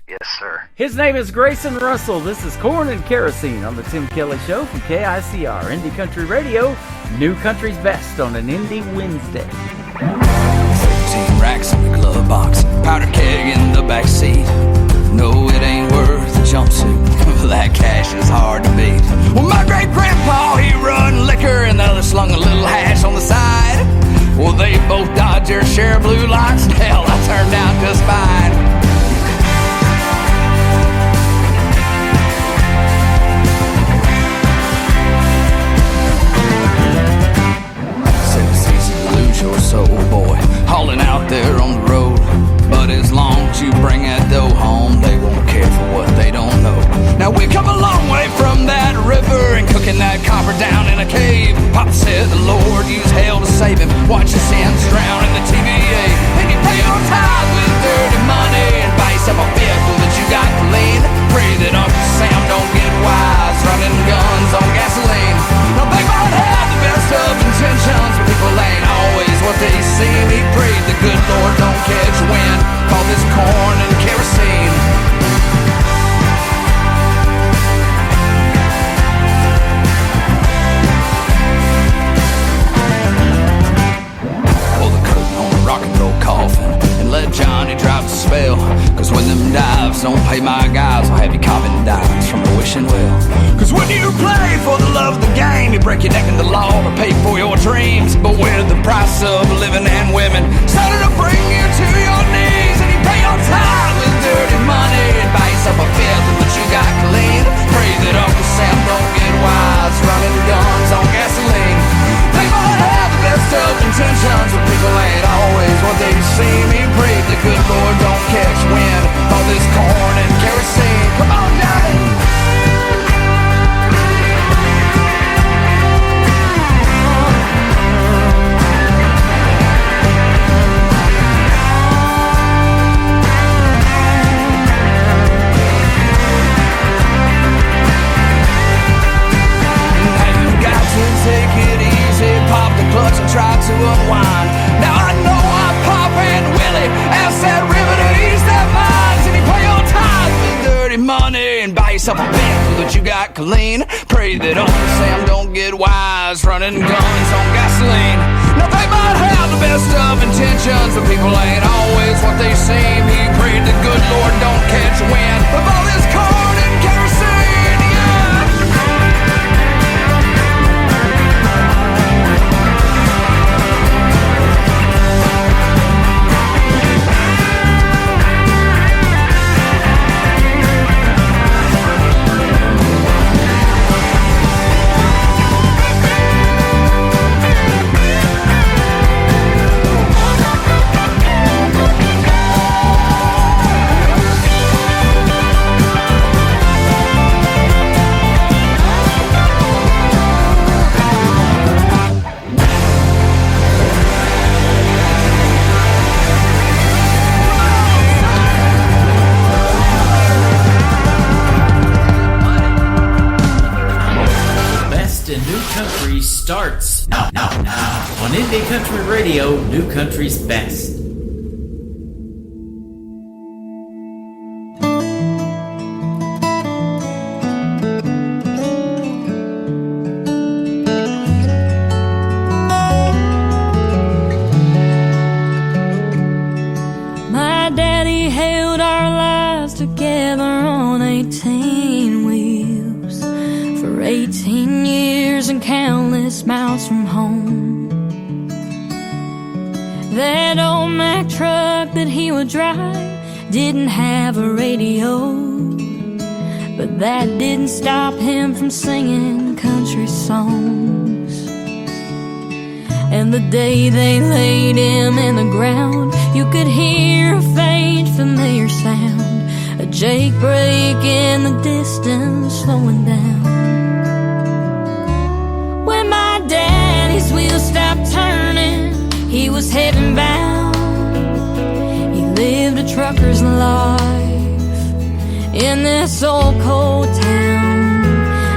Yes, sir. His name is Grayson Russell. This is Corn and Kerosene on the Tim Kelly Show from KICR, Indie Country Radio, New Country's Best on an Indie Wednesday. 15 racks in the glove box, powder keg in the back seat. No, it ain't worth a jumpsuit. That cash is hard to beat. Well, my great-grandpa, he run liquor, and the other slung a little hash on the side. Well, they both dodged their share of blue lights, and hell, I turned out just fine. Your soul, boy, hauling out there on the road. But as long as you bring that dough home, they won't care for what they don't know. Now we come a long way from that river and cooking that copper down in a cave. Pop said the Lord used hell to save him. Watch his sins drown in the TVA. And you pay your tithe with dirty money and buy yourself a vehicle that you got clean. Pray that Uncle Sam don't get wise running guns on gasoline. Now they might have the best of intentions, but people ain't always what they seem. He prayed the good Lord don't catch wind. Call this corn and kerosene. Pull the curtain on a rock and roll coffin and let Johnny drive the spell. Cause when them dives don't pay my guys, I'll have you copping dimes from the wishing well. Cause when you play for the love of the game, you break your neck in the law to pay for your dreams. But with the price of living and women starting to bring you to your knees, and you pay your time with dirty money and buy yourself a filter that you got clean. Pray that Uncle Sam don't get wise running guns on gasoline. They might have the best of intentions, but people ain't always what they seem. He prayed the good Lord don't catch wind. All this corn and kerosene. Come on, Johnny. Take it easy, pop the clutch and try to unwind. Now I know I'm Pop and Willie, ask that river to ease that minds. And you pay your tithe with dirty money and buy yourself a vehicle that you got clean. Pray that Uncle Sam don't get wise running guns on gasoline. Now they might have the best of intentions, but people ain't always what they seem. He prayed the good Lord don't catch wind of all this corn and kerosene, yeah. Indie Country Radio, New Country's best. My daddy held our lives together on 18 wheels for 18 years and countless miles from home. That old Mack truck that he would drive didn't have a radio, but that didn't stop him from singing country songs. And the day they laid him in the ground, you could hear a faint familiar sound, a jake brake in the distance slowing down. When my daddy's wheels stopped turning, he was heaven bound. He lived a trucker's life in this old cold town.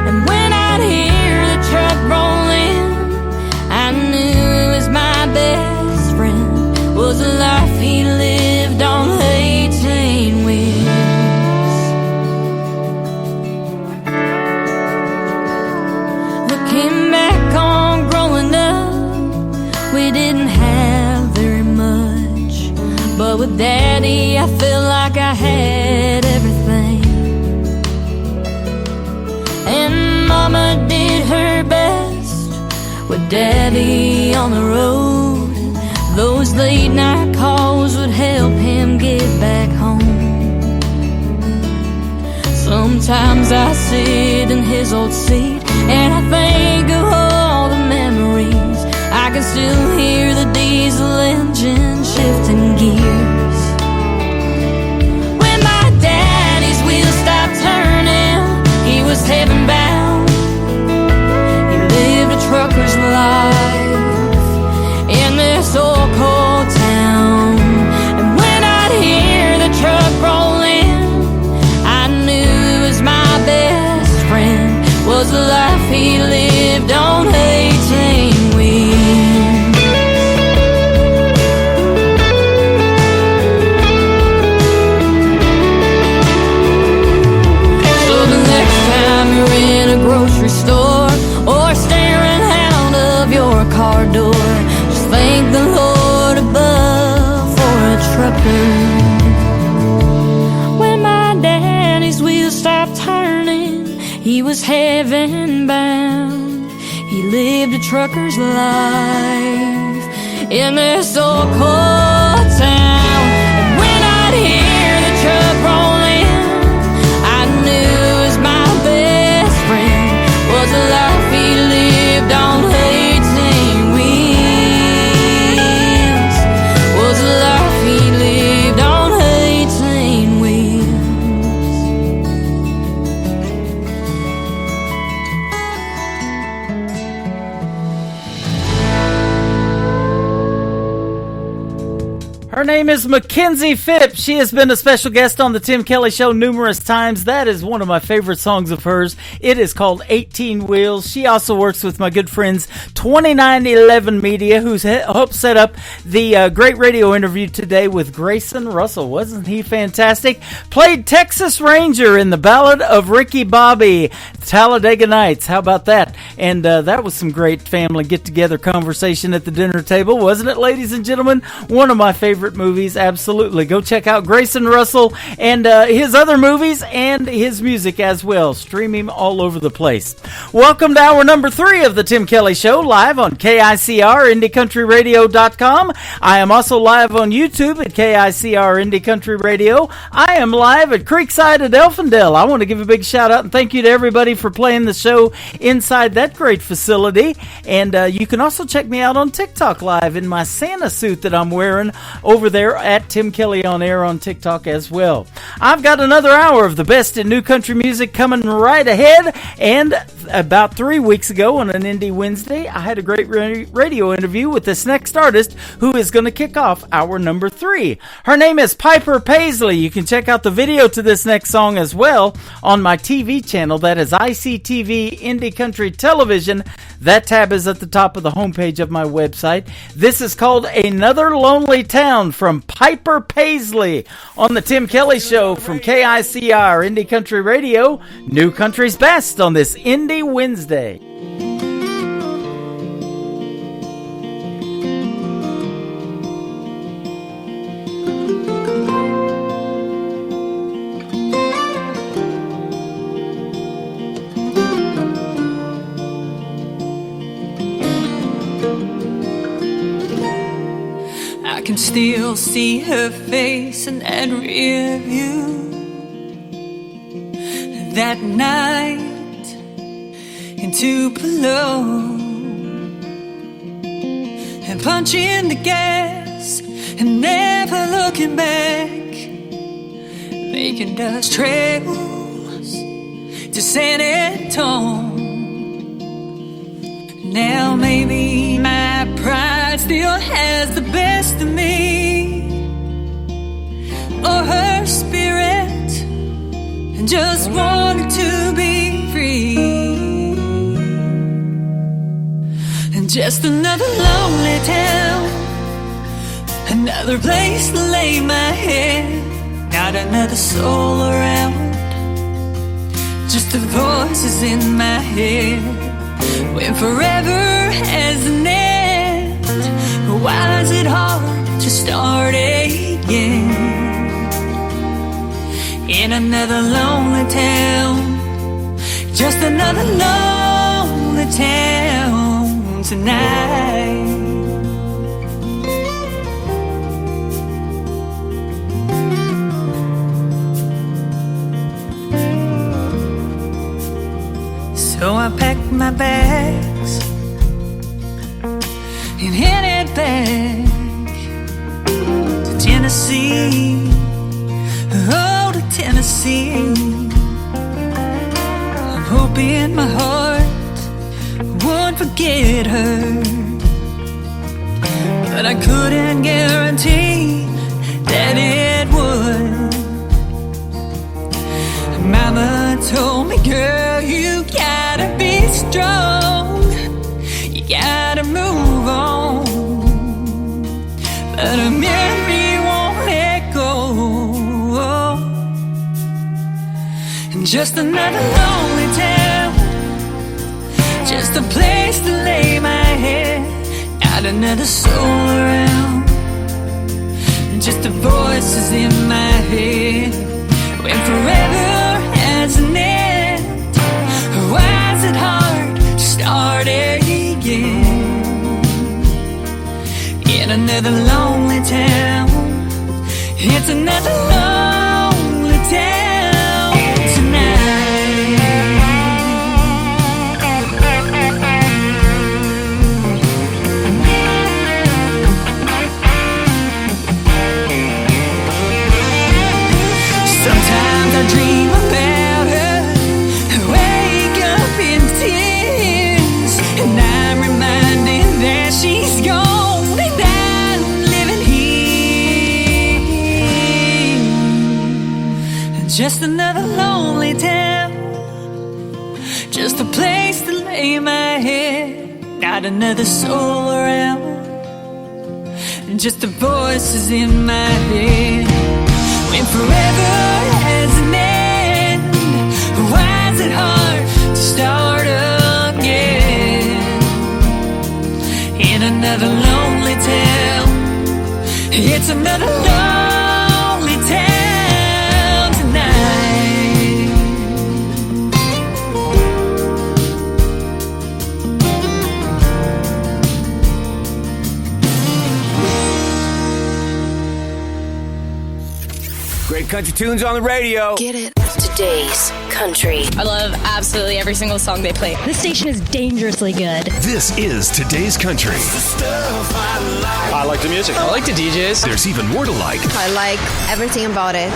And when I'd hear the truck roll in, I knew it was my best friend, was a life he lived on 18 wheels. Looking back on growing up, we didn't have very much, but with Daddy I felt like I had everything. And Mama did her best with Daddy on the road. Those late night calls would help him get back home. Sometimes I sit in his old seat and I think of all the memories. I can still hear the diesel engine shifting gears. When my daddy's wheels stopped turning, he was heaven bound. He lived a trucker's life in this old cold town. And when I'd hear the truck roll in, I knew it was my best friend, was the life he lived on 18 wheels. So the next time you're in a grocery store or staring out of your car door, just thank the Lord above for a trucker. When my daddy's wheels stopped turning, he was heaven bound. He lived a trucker's life in this old cold town. And when I'd hear the truck roll in, I knew it was my best friend, was the life he lived on 18 wheels, was the life he lived on 18 wheels. Her name is Mackenzie Phipps. She has been a special guest on the Tim Kelly Show numerous times. That is one of my favorite songs of hers. It is called 18 Wheels. She also works with my good friends 2911 Media, who's helped set up the great radio interview today with Grayson Russell. Wasn't he fantastic? Played Texas Ranger in the Ballad of Ricky Bobby, Talladega Nights. How about that? And that was some great family get-together conversation at the dinner table, wasn't it, ladies and gentlemen? One of my favorite movies, absolutely. Go check out Grayson Russell and his other movies and his music as well. Stream him all over the place. Welcome to hour number 3 of the Tim Kelly Show, live on KICR, IndieCountryRadio.com. I am also live on YouTube at KICR Indie Country Radio. I am live at Creekside at Elfindale. I want to give a big shout out and thank you to everybody for playing the show inside that great facility. And you can also check me out on TikTok live in my Santa suit that I'm wearing over there at Tim Kelly on Air on TikTok as well. I've got another hour of the best in new country music coming right ahead, and about 3 weeks ago on an Indie Wednesday, I had a great radio interview with this next artist who is going to kick off hour number 3. Her name is Piper Paisley. You can check out the video to this next song as well on my TV channel. That is ICTV Indie Country Television. That tab is at the top of the homepage of my website. This is called Another Lonely Town from Piper Paisley on the Tim Kelly Show from KICR Indie Country Radio. New Country's Best on this Indie Wednesday. I can still see her face in that rear view. That night in Tupelo, and punching the gas and never looking back, making dust trails to San Antonio. Now maybe my pride still has the best of me, or her spirit and just wanted to be free. And just another lonely town, another place to lay my head, not another soul around, just the voices in my head. When forever has an end, why is it hard to start again? In another lonely town, just another lonely town tonight. So I packed my bags and headed back to Tennessee. Oh, to Tennessee. I'm hoping my heart won't forget her, but I couldn't guarantee that it would. Mama told me, girl, you gotta be strong, you gotta move on, but a memory won't let go. And just another lonely town, just a place to lay my head, not another soul around, just the voices in my head. When forever has an end, why is it hard to start again? In another lonely town, it's another lonely town tonight. Sometimes I dream about her, wake up in tears, and I'm reminded that she's gone and I'm living here. Just another lonely town, just a place to lay my head, not another soul around, just the voices in my head. When forever has an end, why is it hard to start again? In another lonely town, it's another lonely town tonight. Great country tunes on the radio. Get it. Today's country. I love absolutely every single song they play. This station is dangerously good. This is Today's Country. I like the music. I like the DJs. There's even more to like. I like everything about it.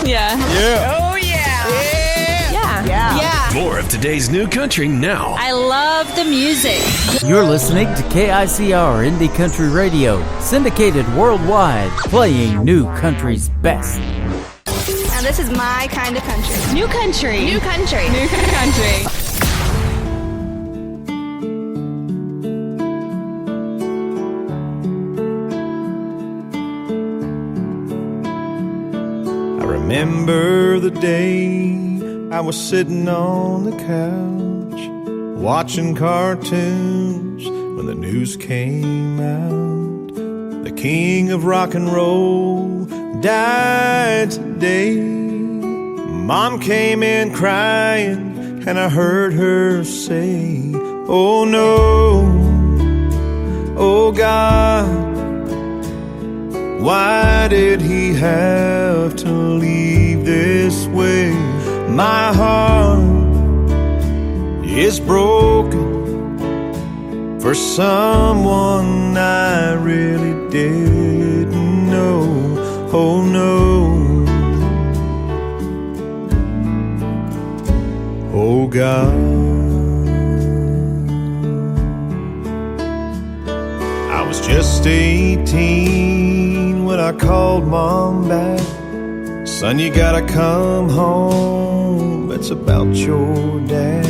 Yeah. Yeah. Oh, yeah. Yeah. Yeah. More of today's new country now. I love the music. You're listening to KICR Indie Country Radio, syndicated worldwide, playing new country's best. Now this is my kind of country. New country. New country. New country. I remember the day I was sitting on the couch watching cartoons when the news came out. The king of rock and roll died today. Mom came in crying and I heard her say, oh no, oh God, why did he have to leave this way? My heart is broken for someone I really didn't know. Oh no, oh God. I was just 18 when I called Mom back. Son, you gotta come home, it's about your dad.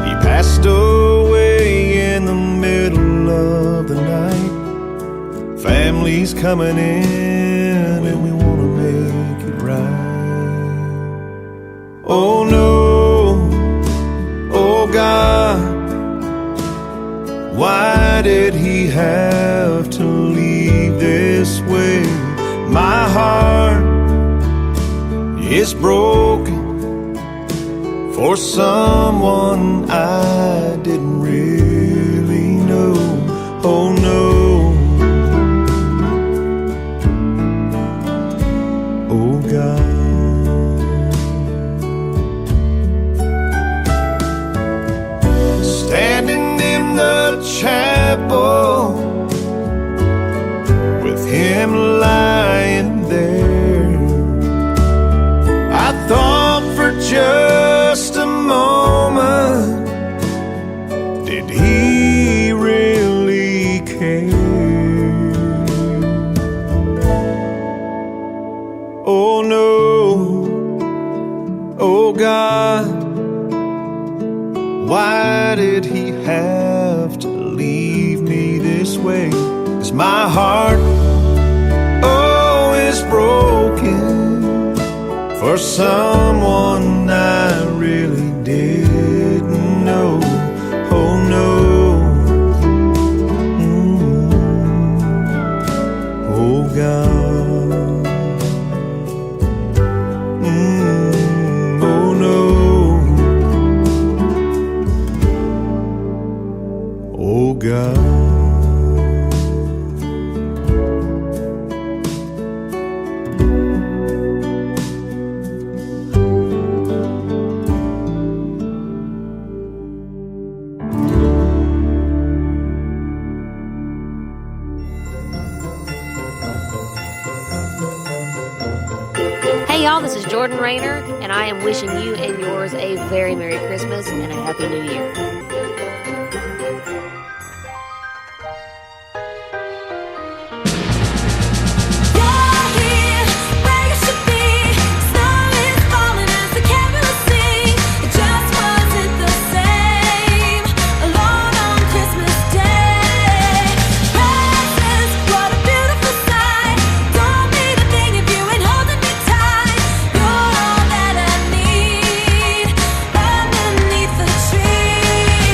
He passed away in the middle of the night. Family's coming in and we wanna make it right. Oh no, oh God, why did he have to leave this way? My heart is broken for someone I didn't really know. Oh no, oh God. Standing in the chapel with him lying there, I thought for just a moment, did he really care? Oh no, oh God, why did he have to leave me this way? 'Cause my heart, oh, is broken for someone I really didn't know. Oh no, oh God, oh no, oh God. Hey y'all, this is Jordan Rayner, and I am wishing you and yours a very Merry Christmas and a Happy New Year. Underneath the tree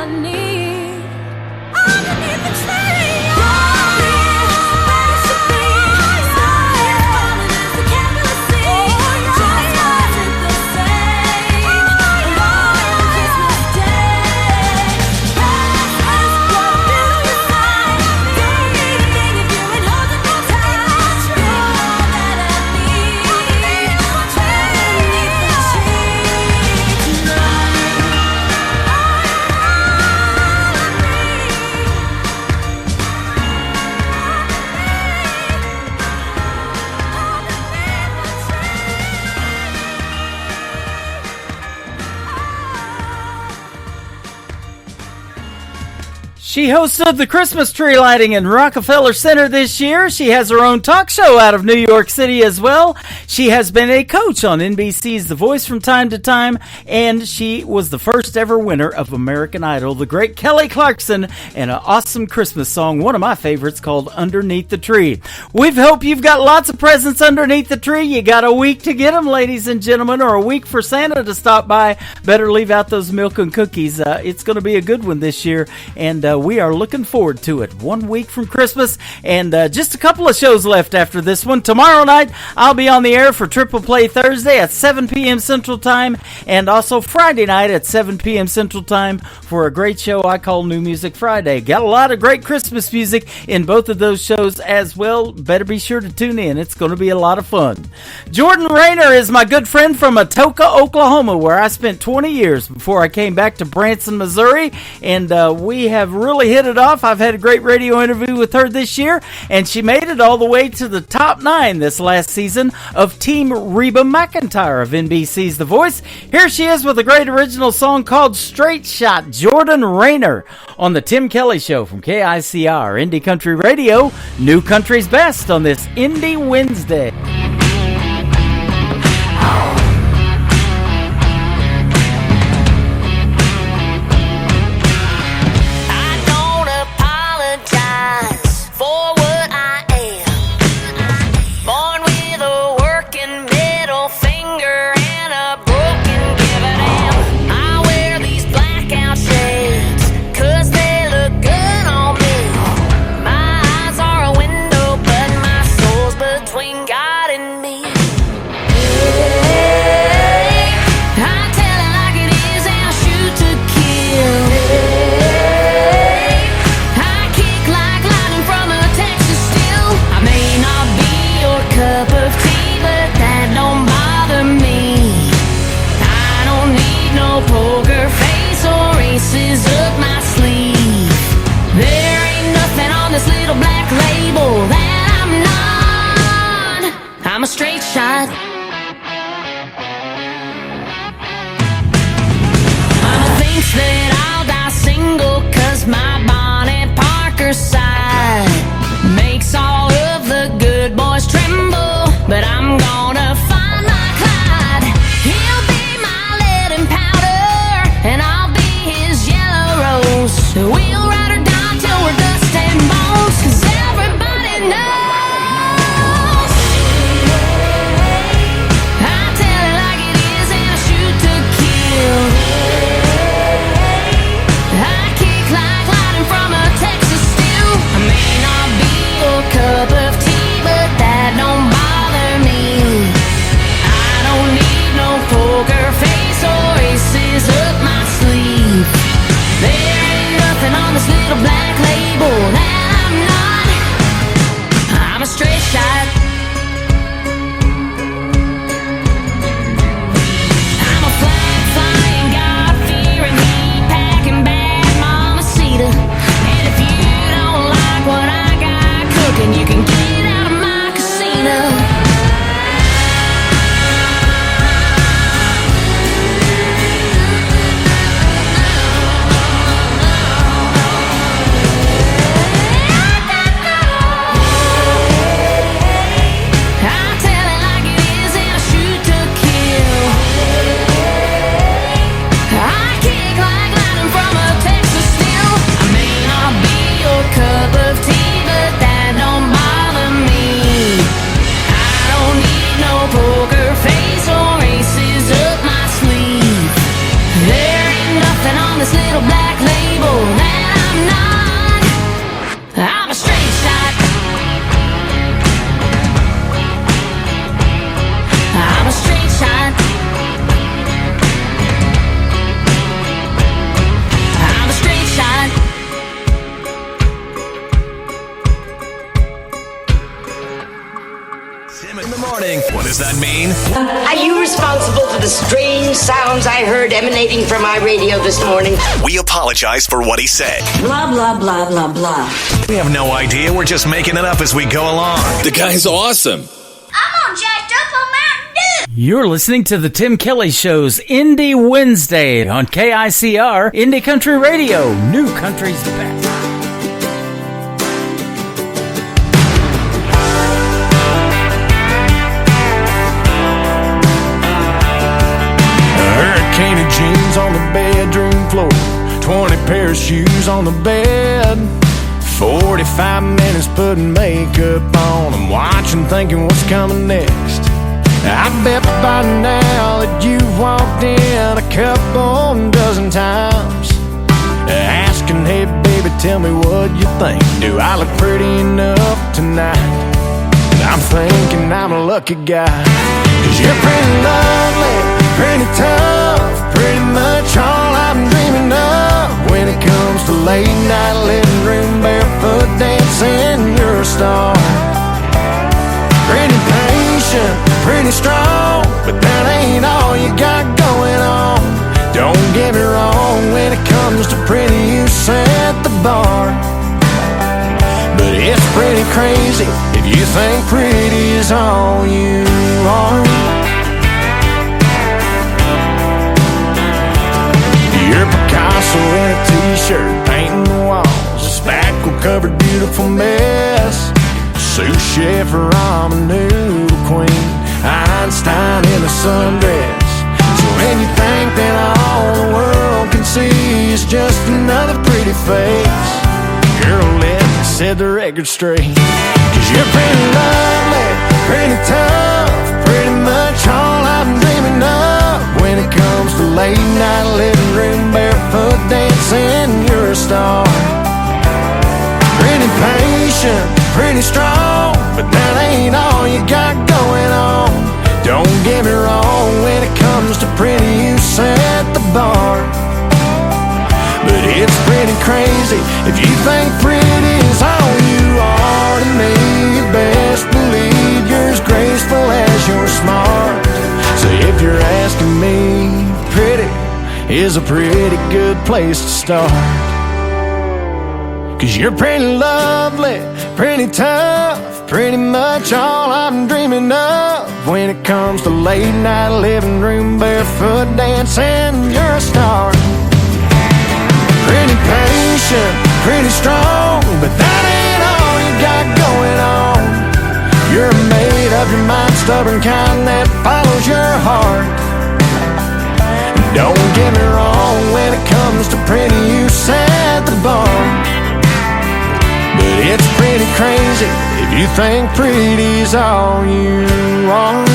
need. Underneath the tree, you're where it should be. Silence falling as the candles see. Just wasn't the same alone on Christmas Day. Past has brought you to your side. Don't need a thing if you ain't holding me tight. You're all that I need. Underneath the tree tonight. She hosted the Christmas tree lighting in Rockefeller Center this year. She has her own talk show out of New York City as well. She has been a coach on NBC's The Voice from time to time, and she was the first ever winner of American Idol, the great Kelly Clarkson, and an awesome Christmas song, one of my favorites, called Underneath the Tree. We hope you've got lots of presents underneath the tree. You got a week to get them, ladies and gentlemen, or a week for Santa to stop by. Better leave out those milk and cookies. It's going to be a good one this year, and we are looking forward to it. 1 week from Christmas, and just a couple of shows left after this one. Tomorrow night, I'll be on the air for Triple Play Thursday at 7 p.m. Central Time, and also Friday night at 7 p.m. Central Time for a great show I call New Music Friday. Got a lot of great Christmas music in both of those shows as well. Better be sure to tune in. It's going to be a lot of fun. Jordan Rayner is my good friend from Atoka, Oklahoma, where I spent 20 years before I came back to Branson, Missouri, and we have really hit it off. I've had a great radio interview with her this year, and she made it all the way to the top 9 this last season of Team Reba McEntire of NBC's The Voice. Here she is with a great original song called Straight Shot, Jordan Rayner, on the Tim Kelly Show from KICR, Indie Country Radio, New Country's Best on this Indie Wednesday. I'm a straight shot. Mama thinks that I'll die single, 'cause my Bonnet Parker side makes all of the good boys tremble. But I'm gonna find my Clyde. He'll be my lead and powder, and I'll be his yellow rose. We'll ride or die till we're dust and bones, 'cause everybody knows. Cup of tea, but that don't bother me. I don't need no poker face or aces up my sleeve. There ain't nothing on this little black label that I'm not. I'm a straight shot. I'm a flag flying, God-fearing, heat-packing bad mamacita. And if you don't like what I and you can get out of my casino. I tell it like it is and I shoot to kill. I kick like lightning from a Texas steel. I may not be your cup of tea, but that don't bother me. I don't need no poker face or aces up my sleeve. There ain't nothing on this little black lady people that I'm not. I'm a straight shot. I'm a straight shot. I'm a straight shot. In the morning. What does that mean? Are you responsible for the strange sounds I heard emanating from my radio this morning? We apologize for what he said. Blah, blah, blah, blah, blah. We have no idea. We're just making it up as we go along. The guy's awesome. I'm all jacked up on Mountain Dew. You're listening to the Tim Kelly Show's Indie Wednesday on KICR Indie Country Radio, New Country's Best. Hurricane of jeans on the bedroom floor, 20 pair of shoes on the bed, 45 minutes putting makeup on. I'm watching, thinking what's coming next. I bet by now that you've walked in a couple dozen times, asking, hey baby, tell me what you think. Do I look pretty enough tonight? And I'm thinking I'm a lucky guy, 'cause you're pretty lovely, pretty tough, pretty much all I'm dreaming of. When it comes to late night living room barefoot dancing, you're a star. Pretty patient, pretty strong, but that ain't all you got going on. Don't get me wrong, when it comes to pretty, you set the bar. But it's pretty crazy if you think pretty is all you are. You're Picasso in a t-shirt, painting the walls, a spackle-covered beautiful mess. Sous chef, ramen noodle queen, Einstein in a sundress. So when you think that all the world can see is just another pretty face, girl, let me set the record straight. 'Cause you're pretty lovely, pretty tough, pretty much all I'm dreaming of. When it comes to late night living room barefoot dancing, you're a star. Pretty patient, pretty strong, but that ain't all you got going on. Don't get me wrong, when it comes to pretty, you set the bar. But it's pretty crazy if you think pretty is all you are to me. You best believe you're as graceful as you're smart. So if you're asking me, pretty is a pretty good place to start. 'Cause you're pretty lovely, pretty tough, pretty much all I'm dreaming of. When it comes to late night living room barefoot dancing, you're a star. Pretty patient, pretty strong, but that ain't all you got going on. You're made of your mind, stubborn kind that follows your heart. Don't get me wrong, when it comes to pretty, you set the bar. But it's pretty crazy if you think pretty's all you are.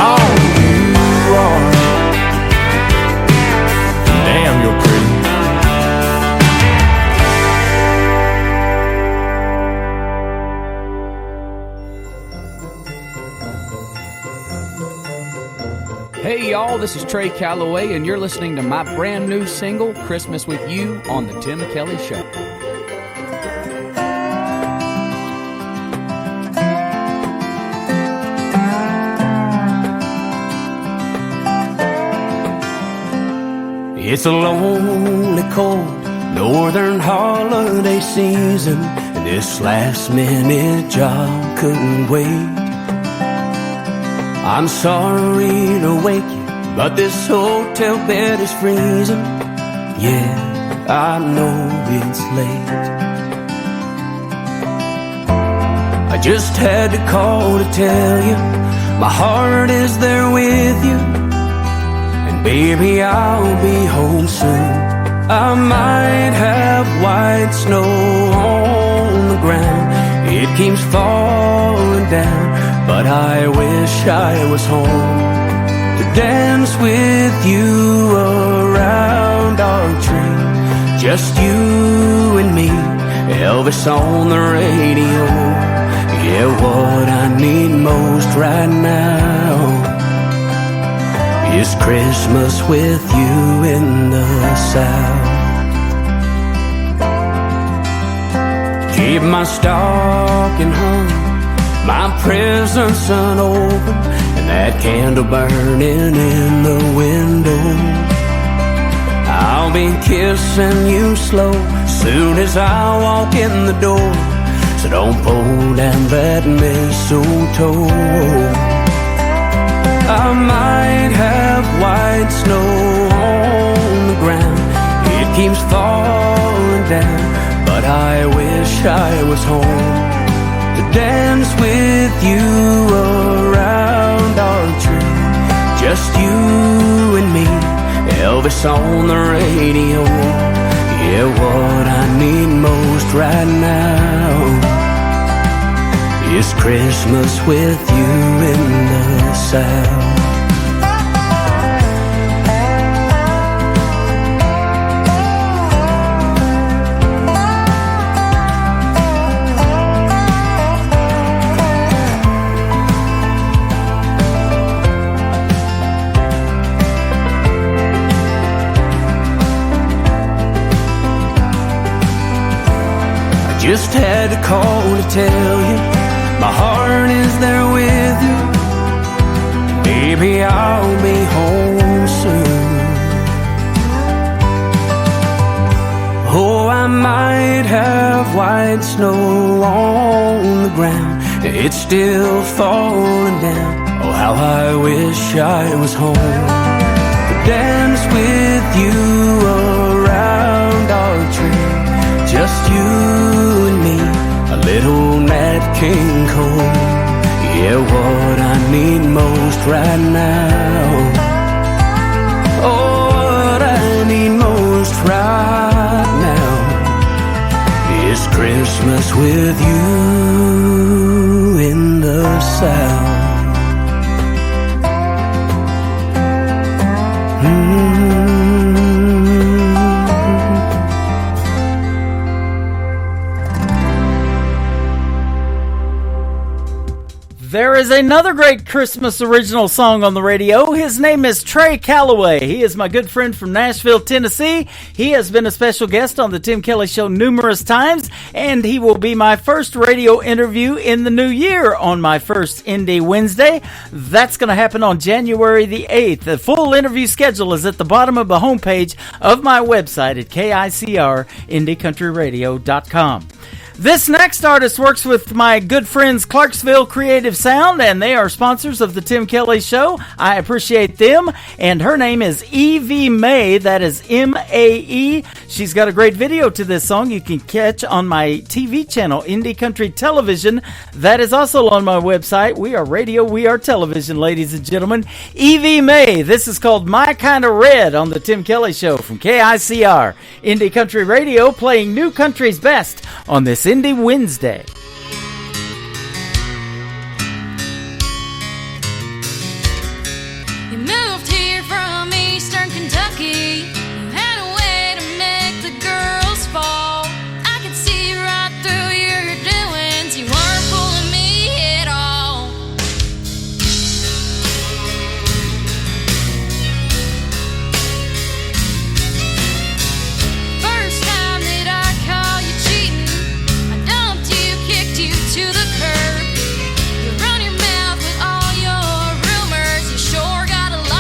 All you are. Damn, you're pretty. Hey y'all, this is Trey Calloway, and you're listening to my brand new single, Christmas With You, on The Tim Kelly Show. It's a lonely, cold, northern holiday season, and this last-minute job couldn't wait. I'm sorry to wake you, but this hotel bed is freezing. Yeah, I know it's late. I just had to call to tell you my heart is there with you, and baby, I'll be home soon. I might have white snow on the ground, it keeps falling down, but I wish I was home to dance with you around our tree. Just you and me, Elvis on the radio. Yeah, what I need most right now is Christmas with you in the South. Keep my stocking hung, my presents unopened, and that candle burning in the window. I'll be kissing you slow soon as I walk in the door, so don't pull down that mistletoe. I might have white snow on the ground, it keeps falling down, but I wish I was home to dance with you around our tree. Just you and me, Elvis on the radio. Yeah, what I need most right now is Christmas with you in the South. Just had to call to tell you my heart is there with you. Baby, I'll be home soon. Oh, I might have white snow on the ground, it's still falling down. Oh, how I wish I was home to dance with you around our tree. Just you and me, a little Nat King Cole. Yeah, what I need most right now. Oh, what I need most right now is Christmas with you in the South. There is another great Christmas original song on the radio. His name is Trey Calloway. He is my good friend from Nashville, Tennessee. He has been a special guest on the Tim Kelly Show numerous times, and he will be my first radio interview in the new year on my first Indie Wednesday. That's going to happen on January the 8th. The full interview schedule is at the bottom of the homepage of my website at KICRIndieCountryRadio.com. This next artist works with my good friends Clarksville Creative Sound, and they are sponsors of the Tim Kelly Show. I appreciate them. And her name is Evie Mae. That is M-A-E. She's got a great video to this song you can catch on my TV channel, Indie Country Television. That is also on my website. We are radio, we are television, ladies and gentlemen. Evie Mae. This is called My Kind of Red on the Tim Kelly Show from KICR. Indie Country Radio, playing new country's best on this Indie Wednesday. You moved here from Eastern Kentucky. You had a way to make the girls fall. I could see right through your doings. You weren't fooling me at all. First time that I caught you cheating, I dumped you, kicked you to the curb. You run your mouth with all your rumors. You sure got a lot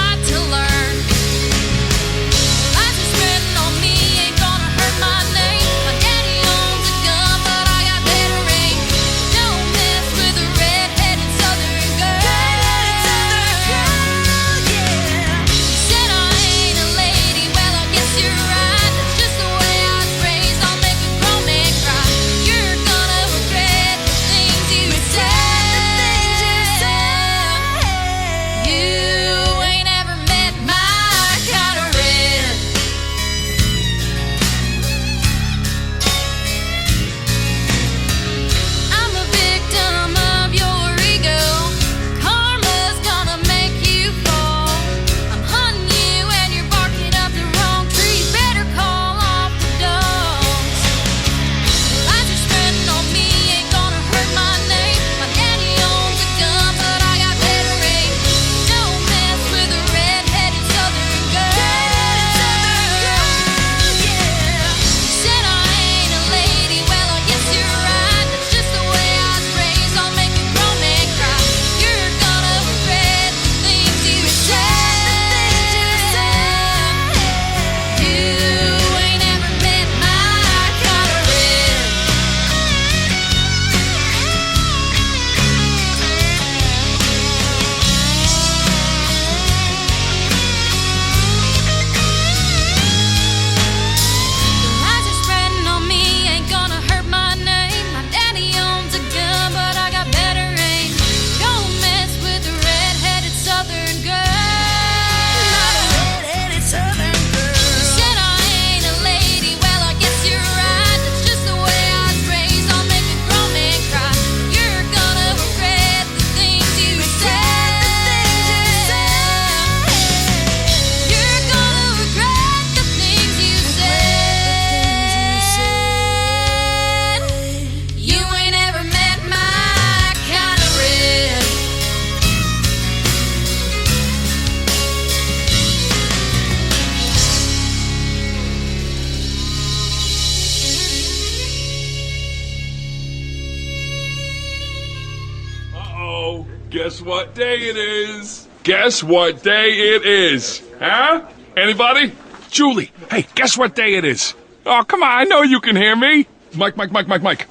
Guess what day it is? Guess what day it is? Huh? Anybody? Julie, hey, guess what day it is? Oh, come on, I know you can hear me. Mike.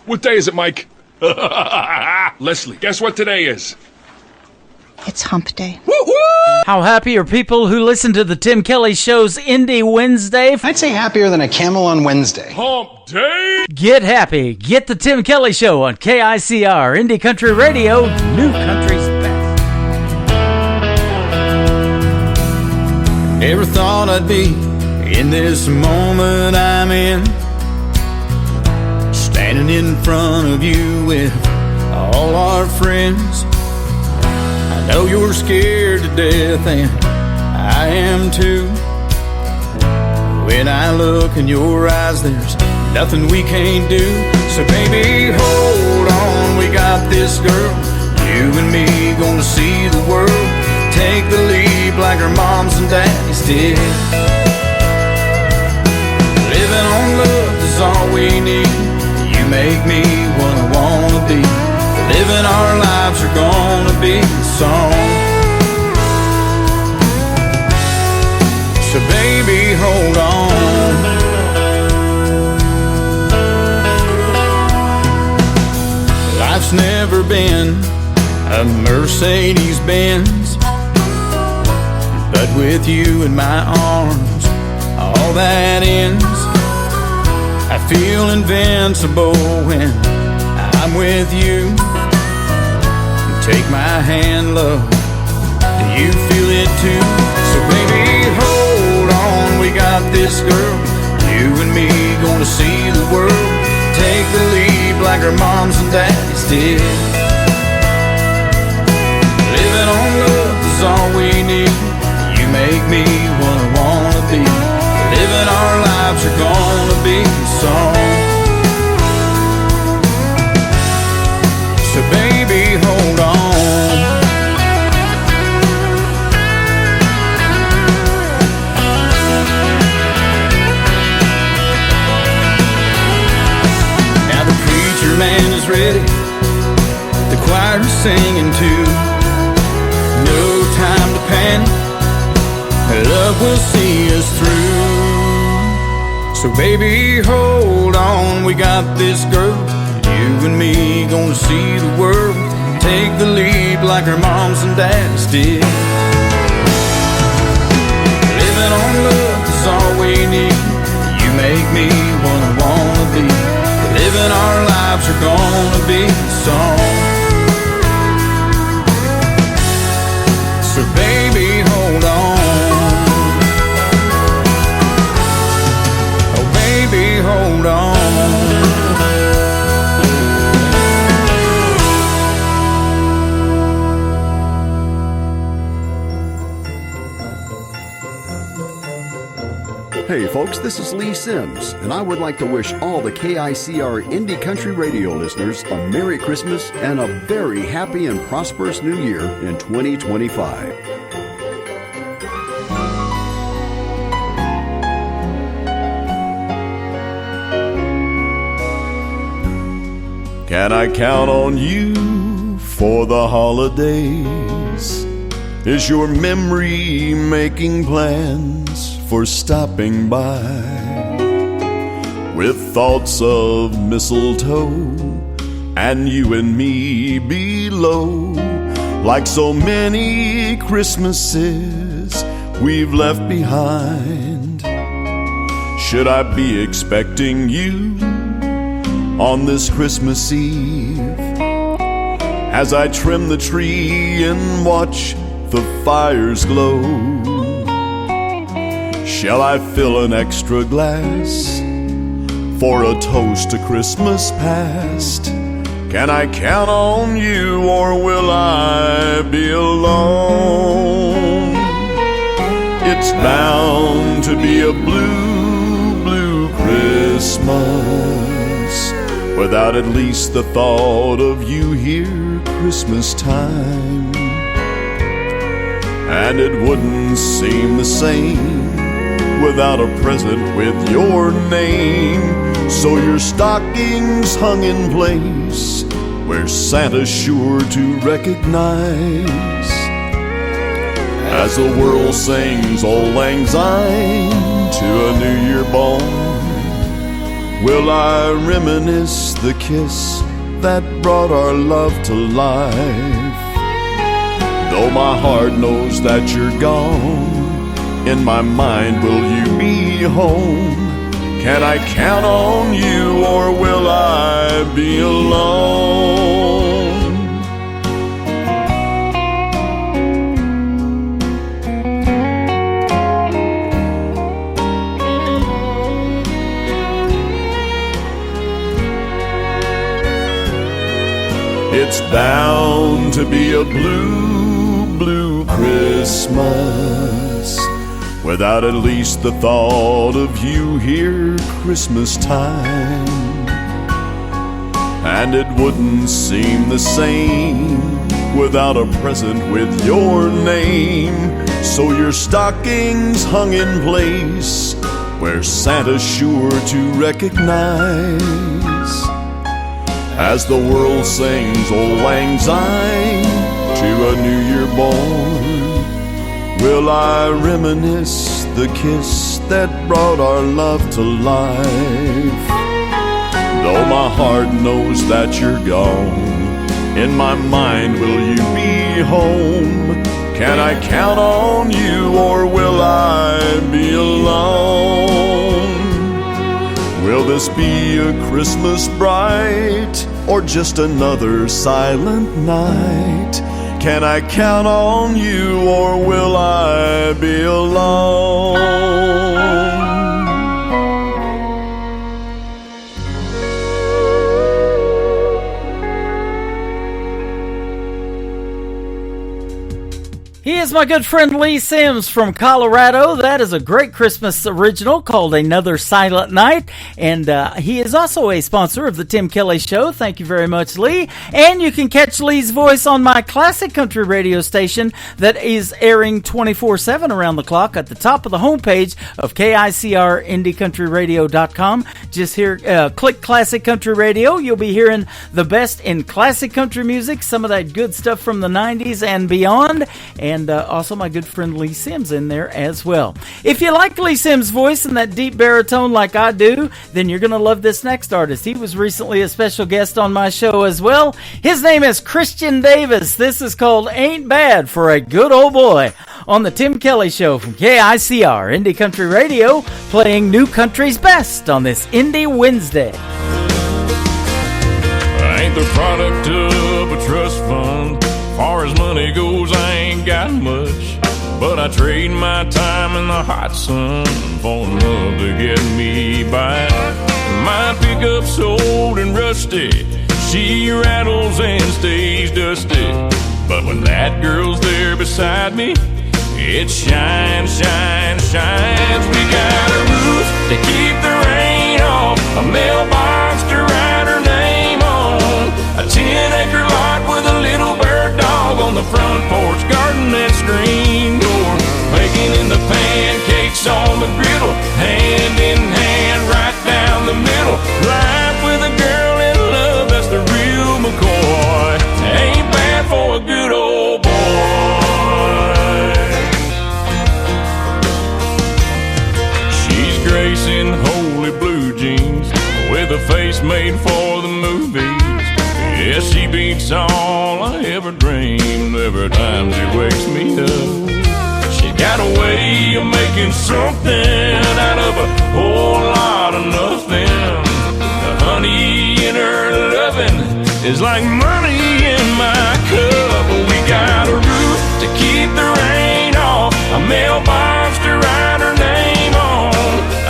What day is it, Mike? Leslie, guess what today is? It's hump day. How happy are people who listen to the Tim Kelly Show's Indie Wednesday? I'd say happier than a camel on Wednesday. Hump day! Get happy. Get the Tim Kelly Show on KICR, Indie Country Radio, New Country's best. Never thought I'd be in this moment I'm in, standing in front of you with all our friends. I know you're scared to death, and I am too. When I look in your eyes, there's nothing we can't do. So baby, hold on, we got this, girl. You and me gonna see the world. Take the leap like our moms and daddies did. Living on love is all we need. You make me what I wanna be. Living our lives are gonna be a song. So baby, hold on. Life's never been a Mercedes-Benz, but with you in my arms, all that ends. I feel invincible when I'm with you. Take my hand, love, do you feel it too? So baby, hold on, we got this, girl. You and me gonna see the world. Take the leap like our moms and daddies did. Living on love is all we need. You make me what I wanna be. Living our lives are gonna be a song. So baby, hold on. Now the preacher man is ready, the choir is singing too. No time to panic, love will see us through. So baby, hold on, we got this, girl. You and me gonna see the world. Take the leap like our moms and dads did. Living on love is all we need. You make me what I wanna be. Living our lives are gonna be a song. So baby, hold on. Oh baby, hold on. Hey folks, this is Lee Sims, and I would like to wish all the KICR Indie Country Radio listeners a Merry Christmas and a very happy and prosperous New Year in 2025. Can I count on you for the holidays? Is your memory making plans for stopping by with thoughts of mistletoe and you and me below, like so many Christmases we've left behind? Should I be expecting you on this Christmas Eve as I trim the tree and watch the fires glow? Shall I fill an extra glass for a toast to Christmas past? Can I count on you or will I be alone? It's bound to be a blue, blue Christmas without at least the thought of you here Christmas time. And it wouldn't seem the same without a present with your name. So your stocking's hung in place where Santa's sure to recognize. As the world sings Auld Lang Syne to a new year born, will I reminisce the kiss that brought our love to life? Though my heart knows that you're gone, in my mind will you be home? Can I count on you, or will I be alone? It's bound to be a blue, blue Christmas without at least the thought of you here Christmas time. And it wouldn't seem the same without a present with your name. So your stocking's hung in place where Santa's sure to recognize. As the world sings Auld Lang Syne to a new year born, will I reminisce the kiss that brought our love to life? Though my heart knows that you're gone, in my mind will you be home? Can I count on you, or will I be alone? Will this be a Christmas bright, or just another silent night? Can I count on you, or will I be alone? He is my good friend Lee Sims from Colorado. That is a great Christmas original called Another Silent Night. And he is also a sponsor of the Tim Kelly Show. Thank you very much, Lee. And you can catch Lee's voice on my classic country radio station that is airing 24/7 around the clock at the top of the homepage of KICRIndieCountryRadio.com. Just here, click Classic Country Radio. You'll be hearing the best in classic country music, some of that good stuff from the 90s and beyond. And also my good friend Lee Sims in there as well. If you like Lee Sims' voice and that deep baritone like I do, then you're going to love this next artist. He was recently a special guest on my show as well. His name is Christian Davis. This is called Ain't Bad for a Good Old Boy on the Tim Kelly Show from KICR Indie Country Radio, playing New Country's best on this Indie Wednesday. I ain't the product of a trust fund. Far as money goes, I ain't got much, but I trade my time in the hot sun for love to get me by. My pickup's old and rusty, she rattles and stays dusty, but when that girl's there beside me, it shines, shines, shines. We got a roof to keep the rain off, a mailbox to write her name on, a 10-acre lot with a little bird dog on the front porch, garden and screen door, baking in the pancakes on the griddle, hand in hand right down the middle. Life with a girl in love, that's the real McCoy. Ain't bad for a good old boy. She's gracing holy blue jeans with a face made for the movies. Yeah, she beats all I ever dreamed every time she wakes me up. She got a way of making something out of a whole lot of nothing. The honey in her loving is like money in my cup. We got a roof to keep the rain off, a mailbox to write her name on,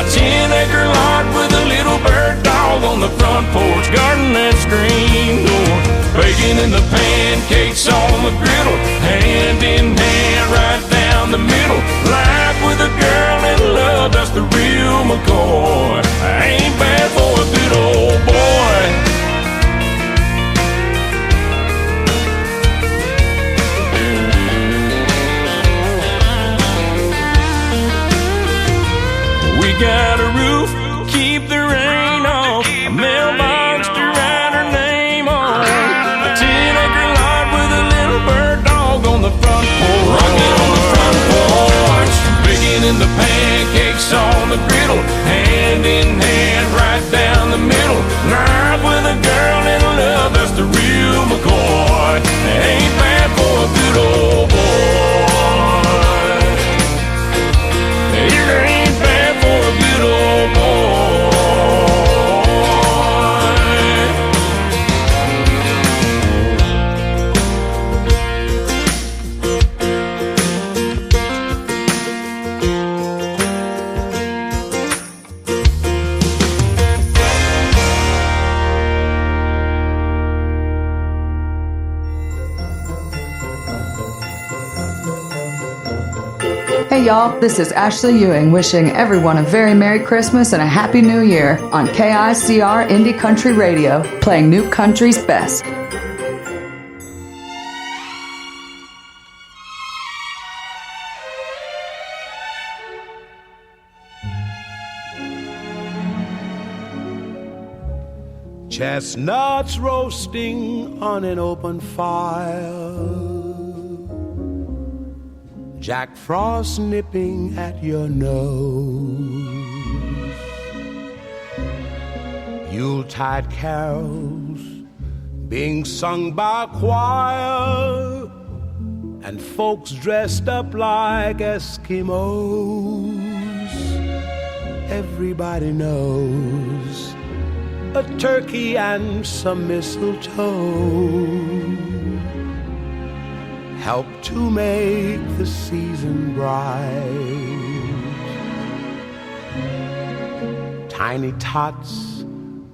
a 10-acre lot with a little bird dog on the front porch, garden and screen door, baking in the pancakes on the griddle, hand in hand right down the middle. Life with a girl in love, that's the real McCoy. Ain't bad for a good old boy. We got a roof, keep the rain off, a mailbox to write her name on, Hey y'all, this is Ashley Ewing wishing everyone a very Merry Christmas and a Happy New Year on KICR Indie Country Radio, playing new country's best. Chestnuts roasting on an open fire, Jack Frost nipping at your nose, Yuletide carols being sung by a choir, and folks dressed up like Eskimos. Everybody knows a turkey and some mistletoe help to make the season bright. Tiny tots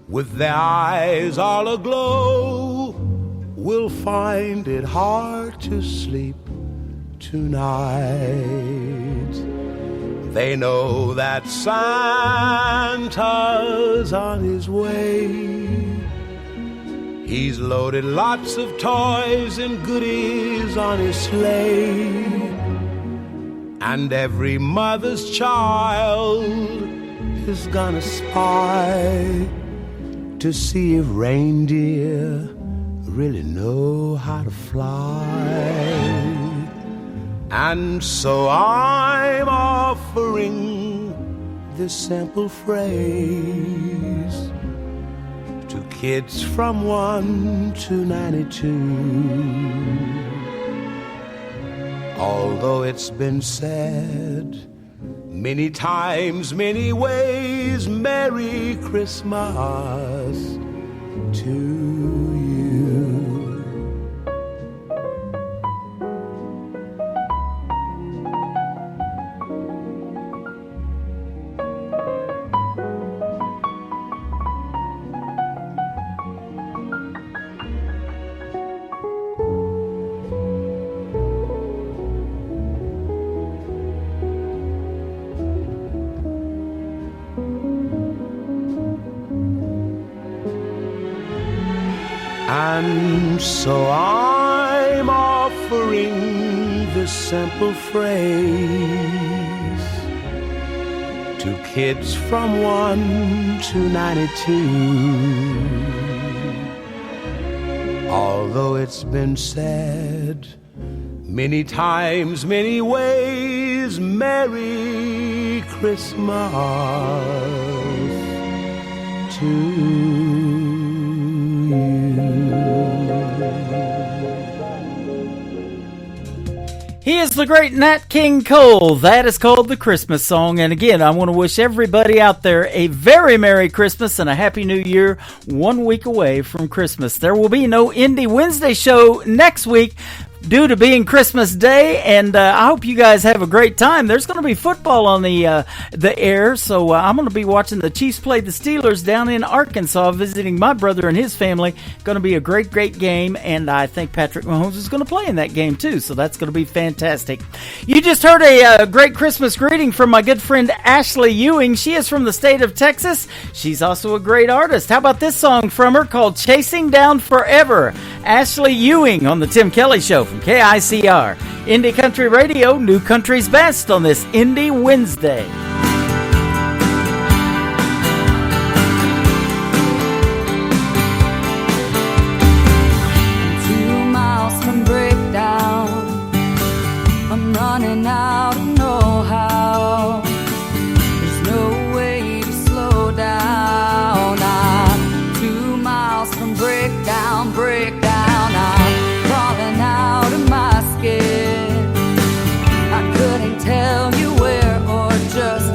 with their eyes all aglow will find it hard to sleep tonight. They know that Santa's on his way. He's loaded lots of toys and goodies on his sleigh, and every mother's child is gonna spy to see if reindeer really know how to fly. And so I'm offering this simple phrase to kids from 1 to 92. Although it's been said many times, many ways, Merry Christmas to you. And so I'm offering this simple phrase to kids from 1 to 92. Although it's been said many times, many ways, Merry Christmas to you. He is the great Nat King Cole. That is called the Christmas song. And again, I want to wish everybody out there a very Merry Christmas and a Happy New Year 1 week away from Christmas. There will be no Indie Wednesday show next week due to being Christmas Day, and I hope you guys have a great time. There's going to be football on the air, so I'm going to be watching the Chiefs play the Steelers down in Arkansas, visiting my brother and his family. Going to be a great, great game, and I think Patrick Mahomes is going to play in that game too, so that's going to be fantastic. You just heard a great Christmas greeting from my good friend Ashley Ewing. She is from the state of Texas. She's also a great artist. How about this song from her called Chasing Down Forever? Ashley Ewing on the Tim Kelly Show from KICR, Indie Country Radio, New Country's Best on this Indie Wednesday. 2 miles from breakdown, I'm running out of know-how. There's no way to slow down. I'm 2 miles from breakdown, I'm crawling out of my skin. I couldn't tell you where or just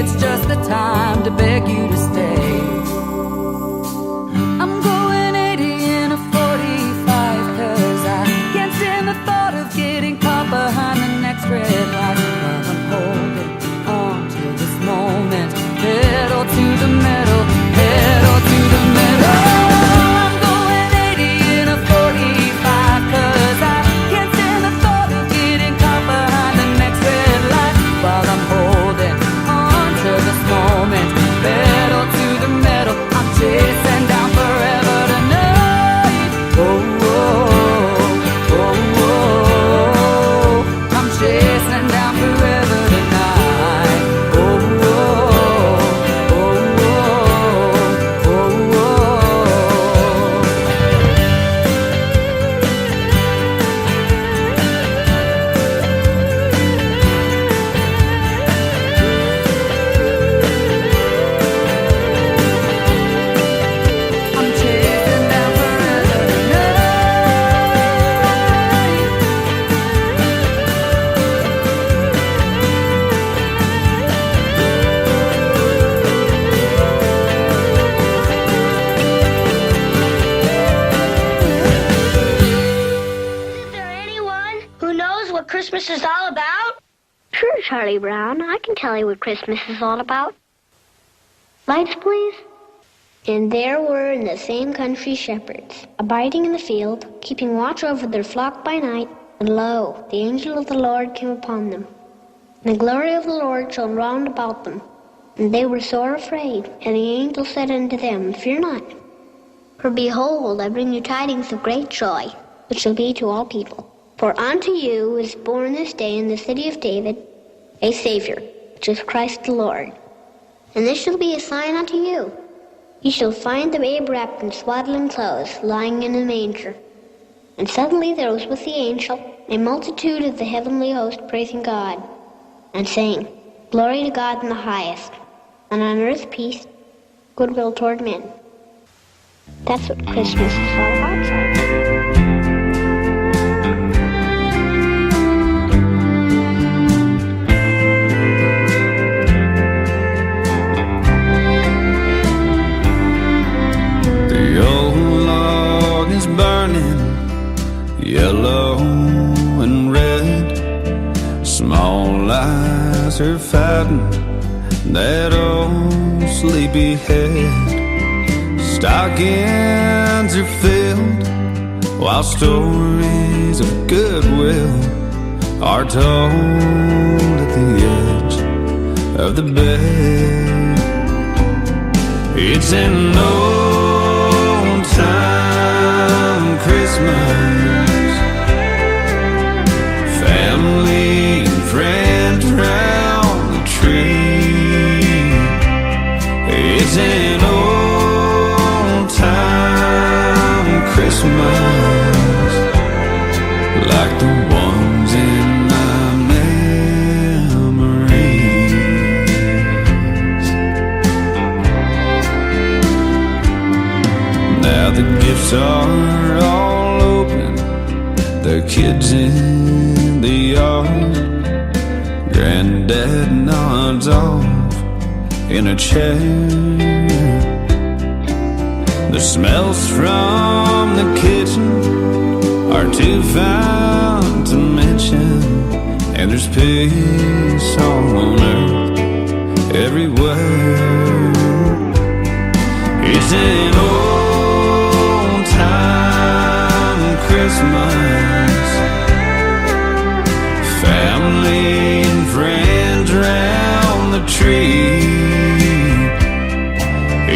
it's just the time to beg you to stay. I'm going 80 in a 45, 'cause I can't stand the thought of getting caught behind the next red light. While I'm holding on to this moment, pedal to the metal, pedal to the metal. I'm going 80 in a 45, 'cause I can't stand the thought of getting caught behind the next red light. While I'm holding on to this moment, pedal to the metal. I'm chasing down forever tonight. Oh, oh, oh, oh. I'm chasing down forever tonight. Oh, oh, oh, oh, oh, oh. I'm chasing down forever Is there anyone who knows what Christmas is all about? Sure, Charlie Brown. I can tell you what Christmas is all about. Lights, please. And there were in the same country shepherds, abiding in the field, keeping watch over their flock by night. And lo, the angel of the Lord came upon them. And the glory of the Lord shone round about them. And they were sore afraid. And the angel said unto them, Fear not. For behold, I bring you tidings of great joy, which shall be to all people. For unto you is born this day in the city of David a Savior, which is Christ the Lord. And this shall be a sign unto you. You shall find the babe wrapped in swaddling clothes, lying in a manger. And suddenly there was with the angel a multitude of the heavenly host praising God, and saying, Glory to God in the highest, and on earth peace, goodwill toward men. That's what Christmas is all about, Charlie. The old log is burning, yellow and red. Small eyes are fighting that old sleepy head. Stockings are filled, while stories of goodwill are told at the edge of the bed. It's an old time Christmas, family and friends round the tree. It's an old time Christmas, like the ones in my memories. Now the gifts are all open, the kids in the yard. Granddad nods off in a chair. The smells from the kitchen are too fine to mention, and there's peace on earth everywhere. It's an old time Christmas, family and friends round the tree.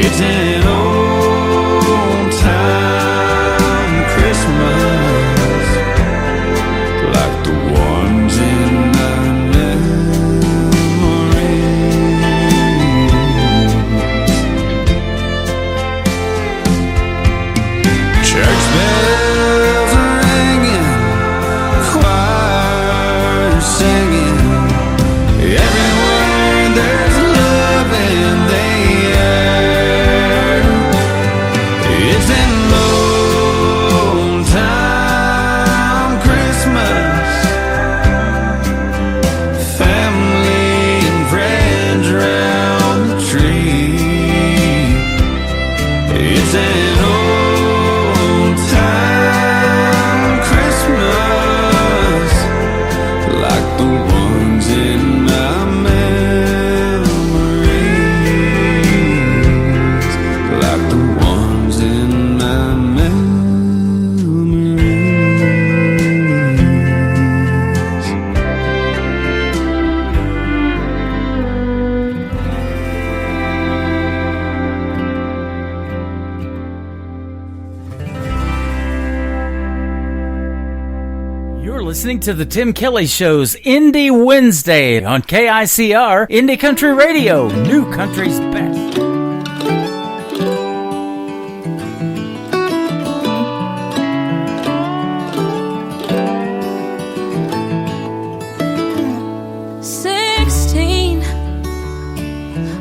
It's an old time Christmas, like the ones in my memories. Church bells are ringing, choir singing. Everywhere there's love in the air. It's an old time Christmas, family and friends round listening to the Tim Kelly Show's Indie Wednesday on KICR, Indie Country Radio, New Country's Best.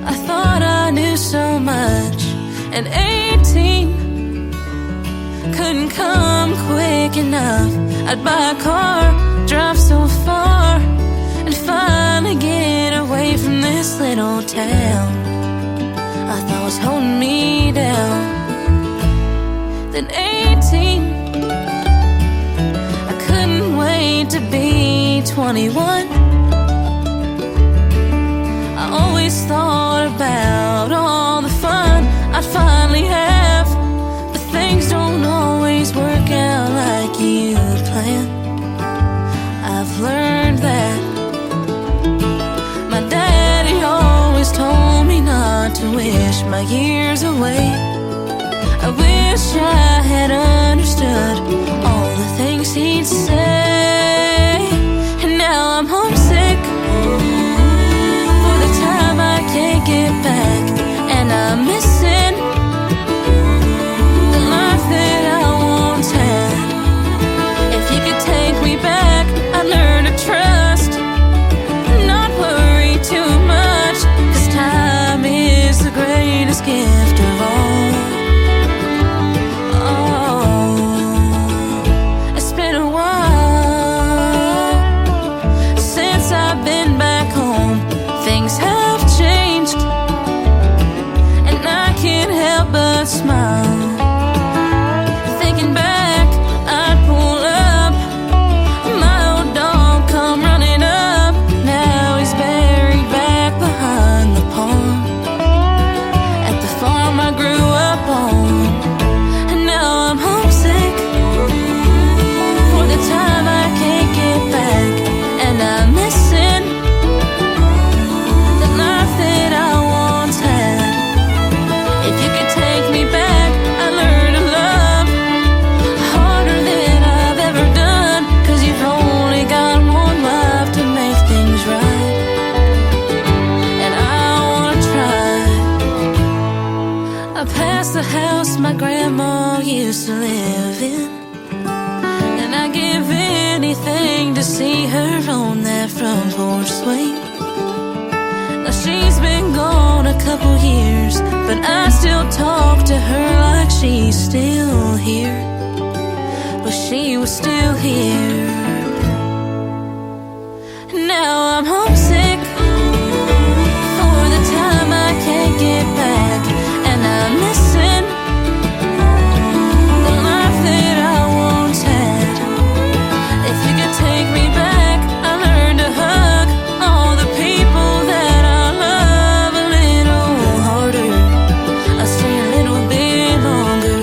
I thought I knew so much, and 18 couldn't come quick enough. I'd buy a car, drive so far, and finally get away from this little town I thought was holding me down. Then 18, I couldn't wait to be 21. I always thought about all the fun I'd finally have, but things don't always work out like you plan. I've learned that. My daddy always told me not to wish my years away. I wish I had understood all the things he'd say. And now I'm homesick for the time I can't get back, and I'm missing the life that I once had. If you could take me back, I'd learn to trust, not worry too much, 'cause time is the greatest gift of all. Oh, it's been a while since I've been back home. Things have changed, and I can't help but smile. Thinking back, I'd pull up, my old dog come running up. Now he's buried back behind the pond at the farm I grew up on. And now I'm homesick for the time I can't get back, and I'm missing the life that I once had. If you could take me back, I'd learn to love harder than I've ever done, 'cause you've only got one life to make things right, and I wanna try. I passed the house my grandma used to live in, and I give anything to see her on that front porch swing. Now she's been gone a couple years, but I still talk to her like she's still here. But she was still here. Now I'm homesick for the time I can't get back, and I'm missing the life that I once had. If you could take me back, I learned to hug all the people that I love a little harder. I'll stay a little bit longer.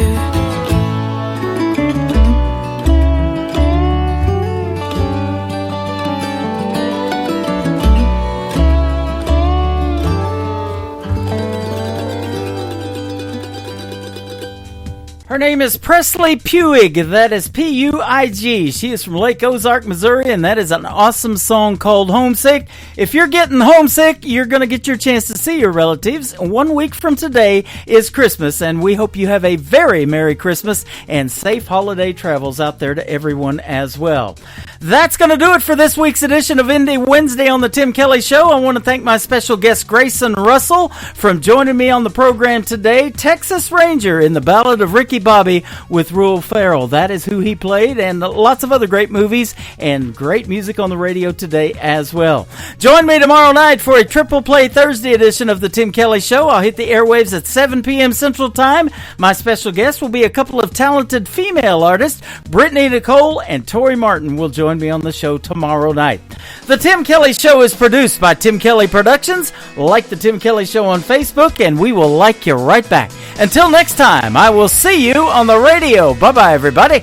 Her name is Presley Puig. That is P-U-I-G. She is from Lake Ozark, Missouri, and that is an awesome song called Homesick. If you're getting homesick, you're going to get your chance to see your relatives. 1 week from today is Christmas, and we hope you have a very Merry Christmas and safe holiday travels out there to everyone as well. That's going to do it for this week's edition of Indie Wednesday on the Tim Kelly Show. I want to thank my special guest, Grayson Russell, from joining me on the program today. Texas Ranger in the Ballad of Ricky Bobby with Ruel Ferrell. That is who he played, and lots of other great movies and great music on the radio today as well. Join me tomorrow night for a Triple Play Thursday edition of the Tim Kelly Show. I'll hit the airwaves at 7 p.m. Central Time. My special guest will be a couple of talented female artists. Brittany Nicole and Tori Martin will join me on the show tomorrow night. The Tim Kelly Show is produced by Tim Kelly Productions. Like the Tim Kelly Show on Facebook, and we will like you right back. Until next time, I will see you on the radio. Bye-bye, everybody.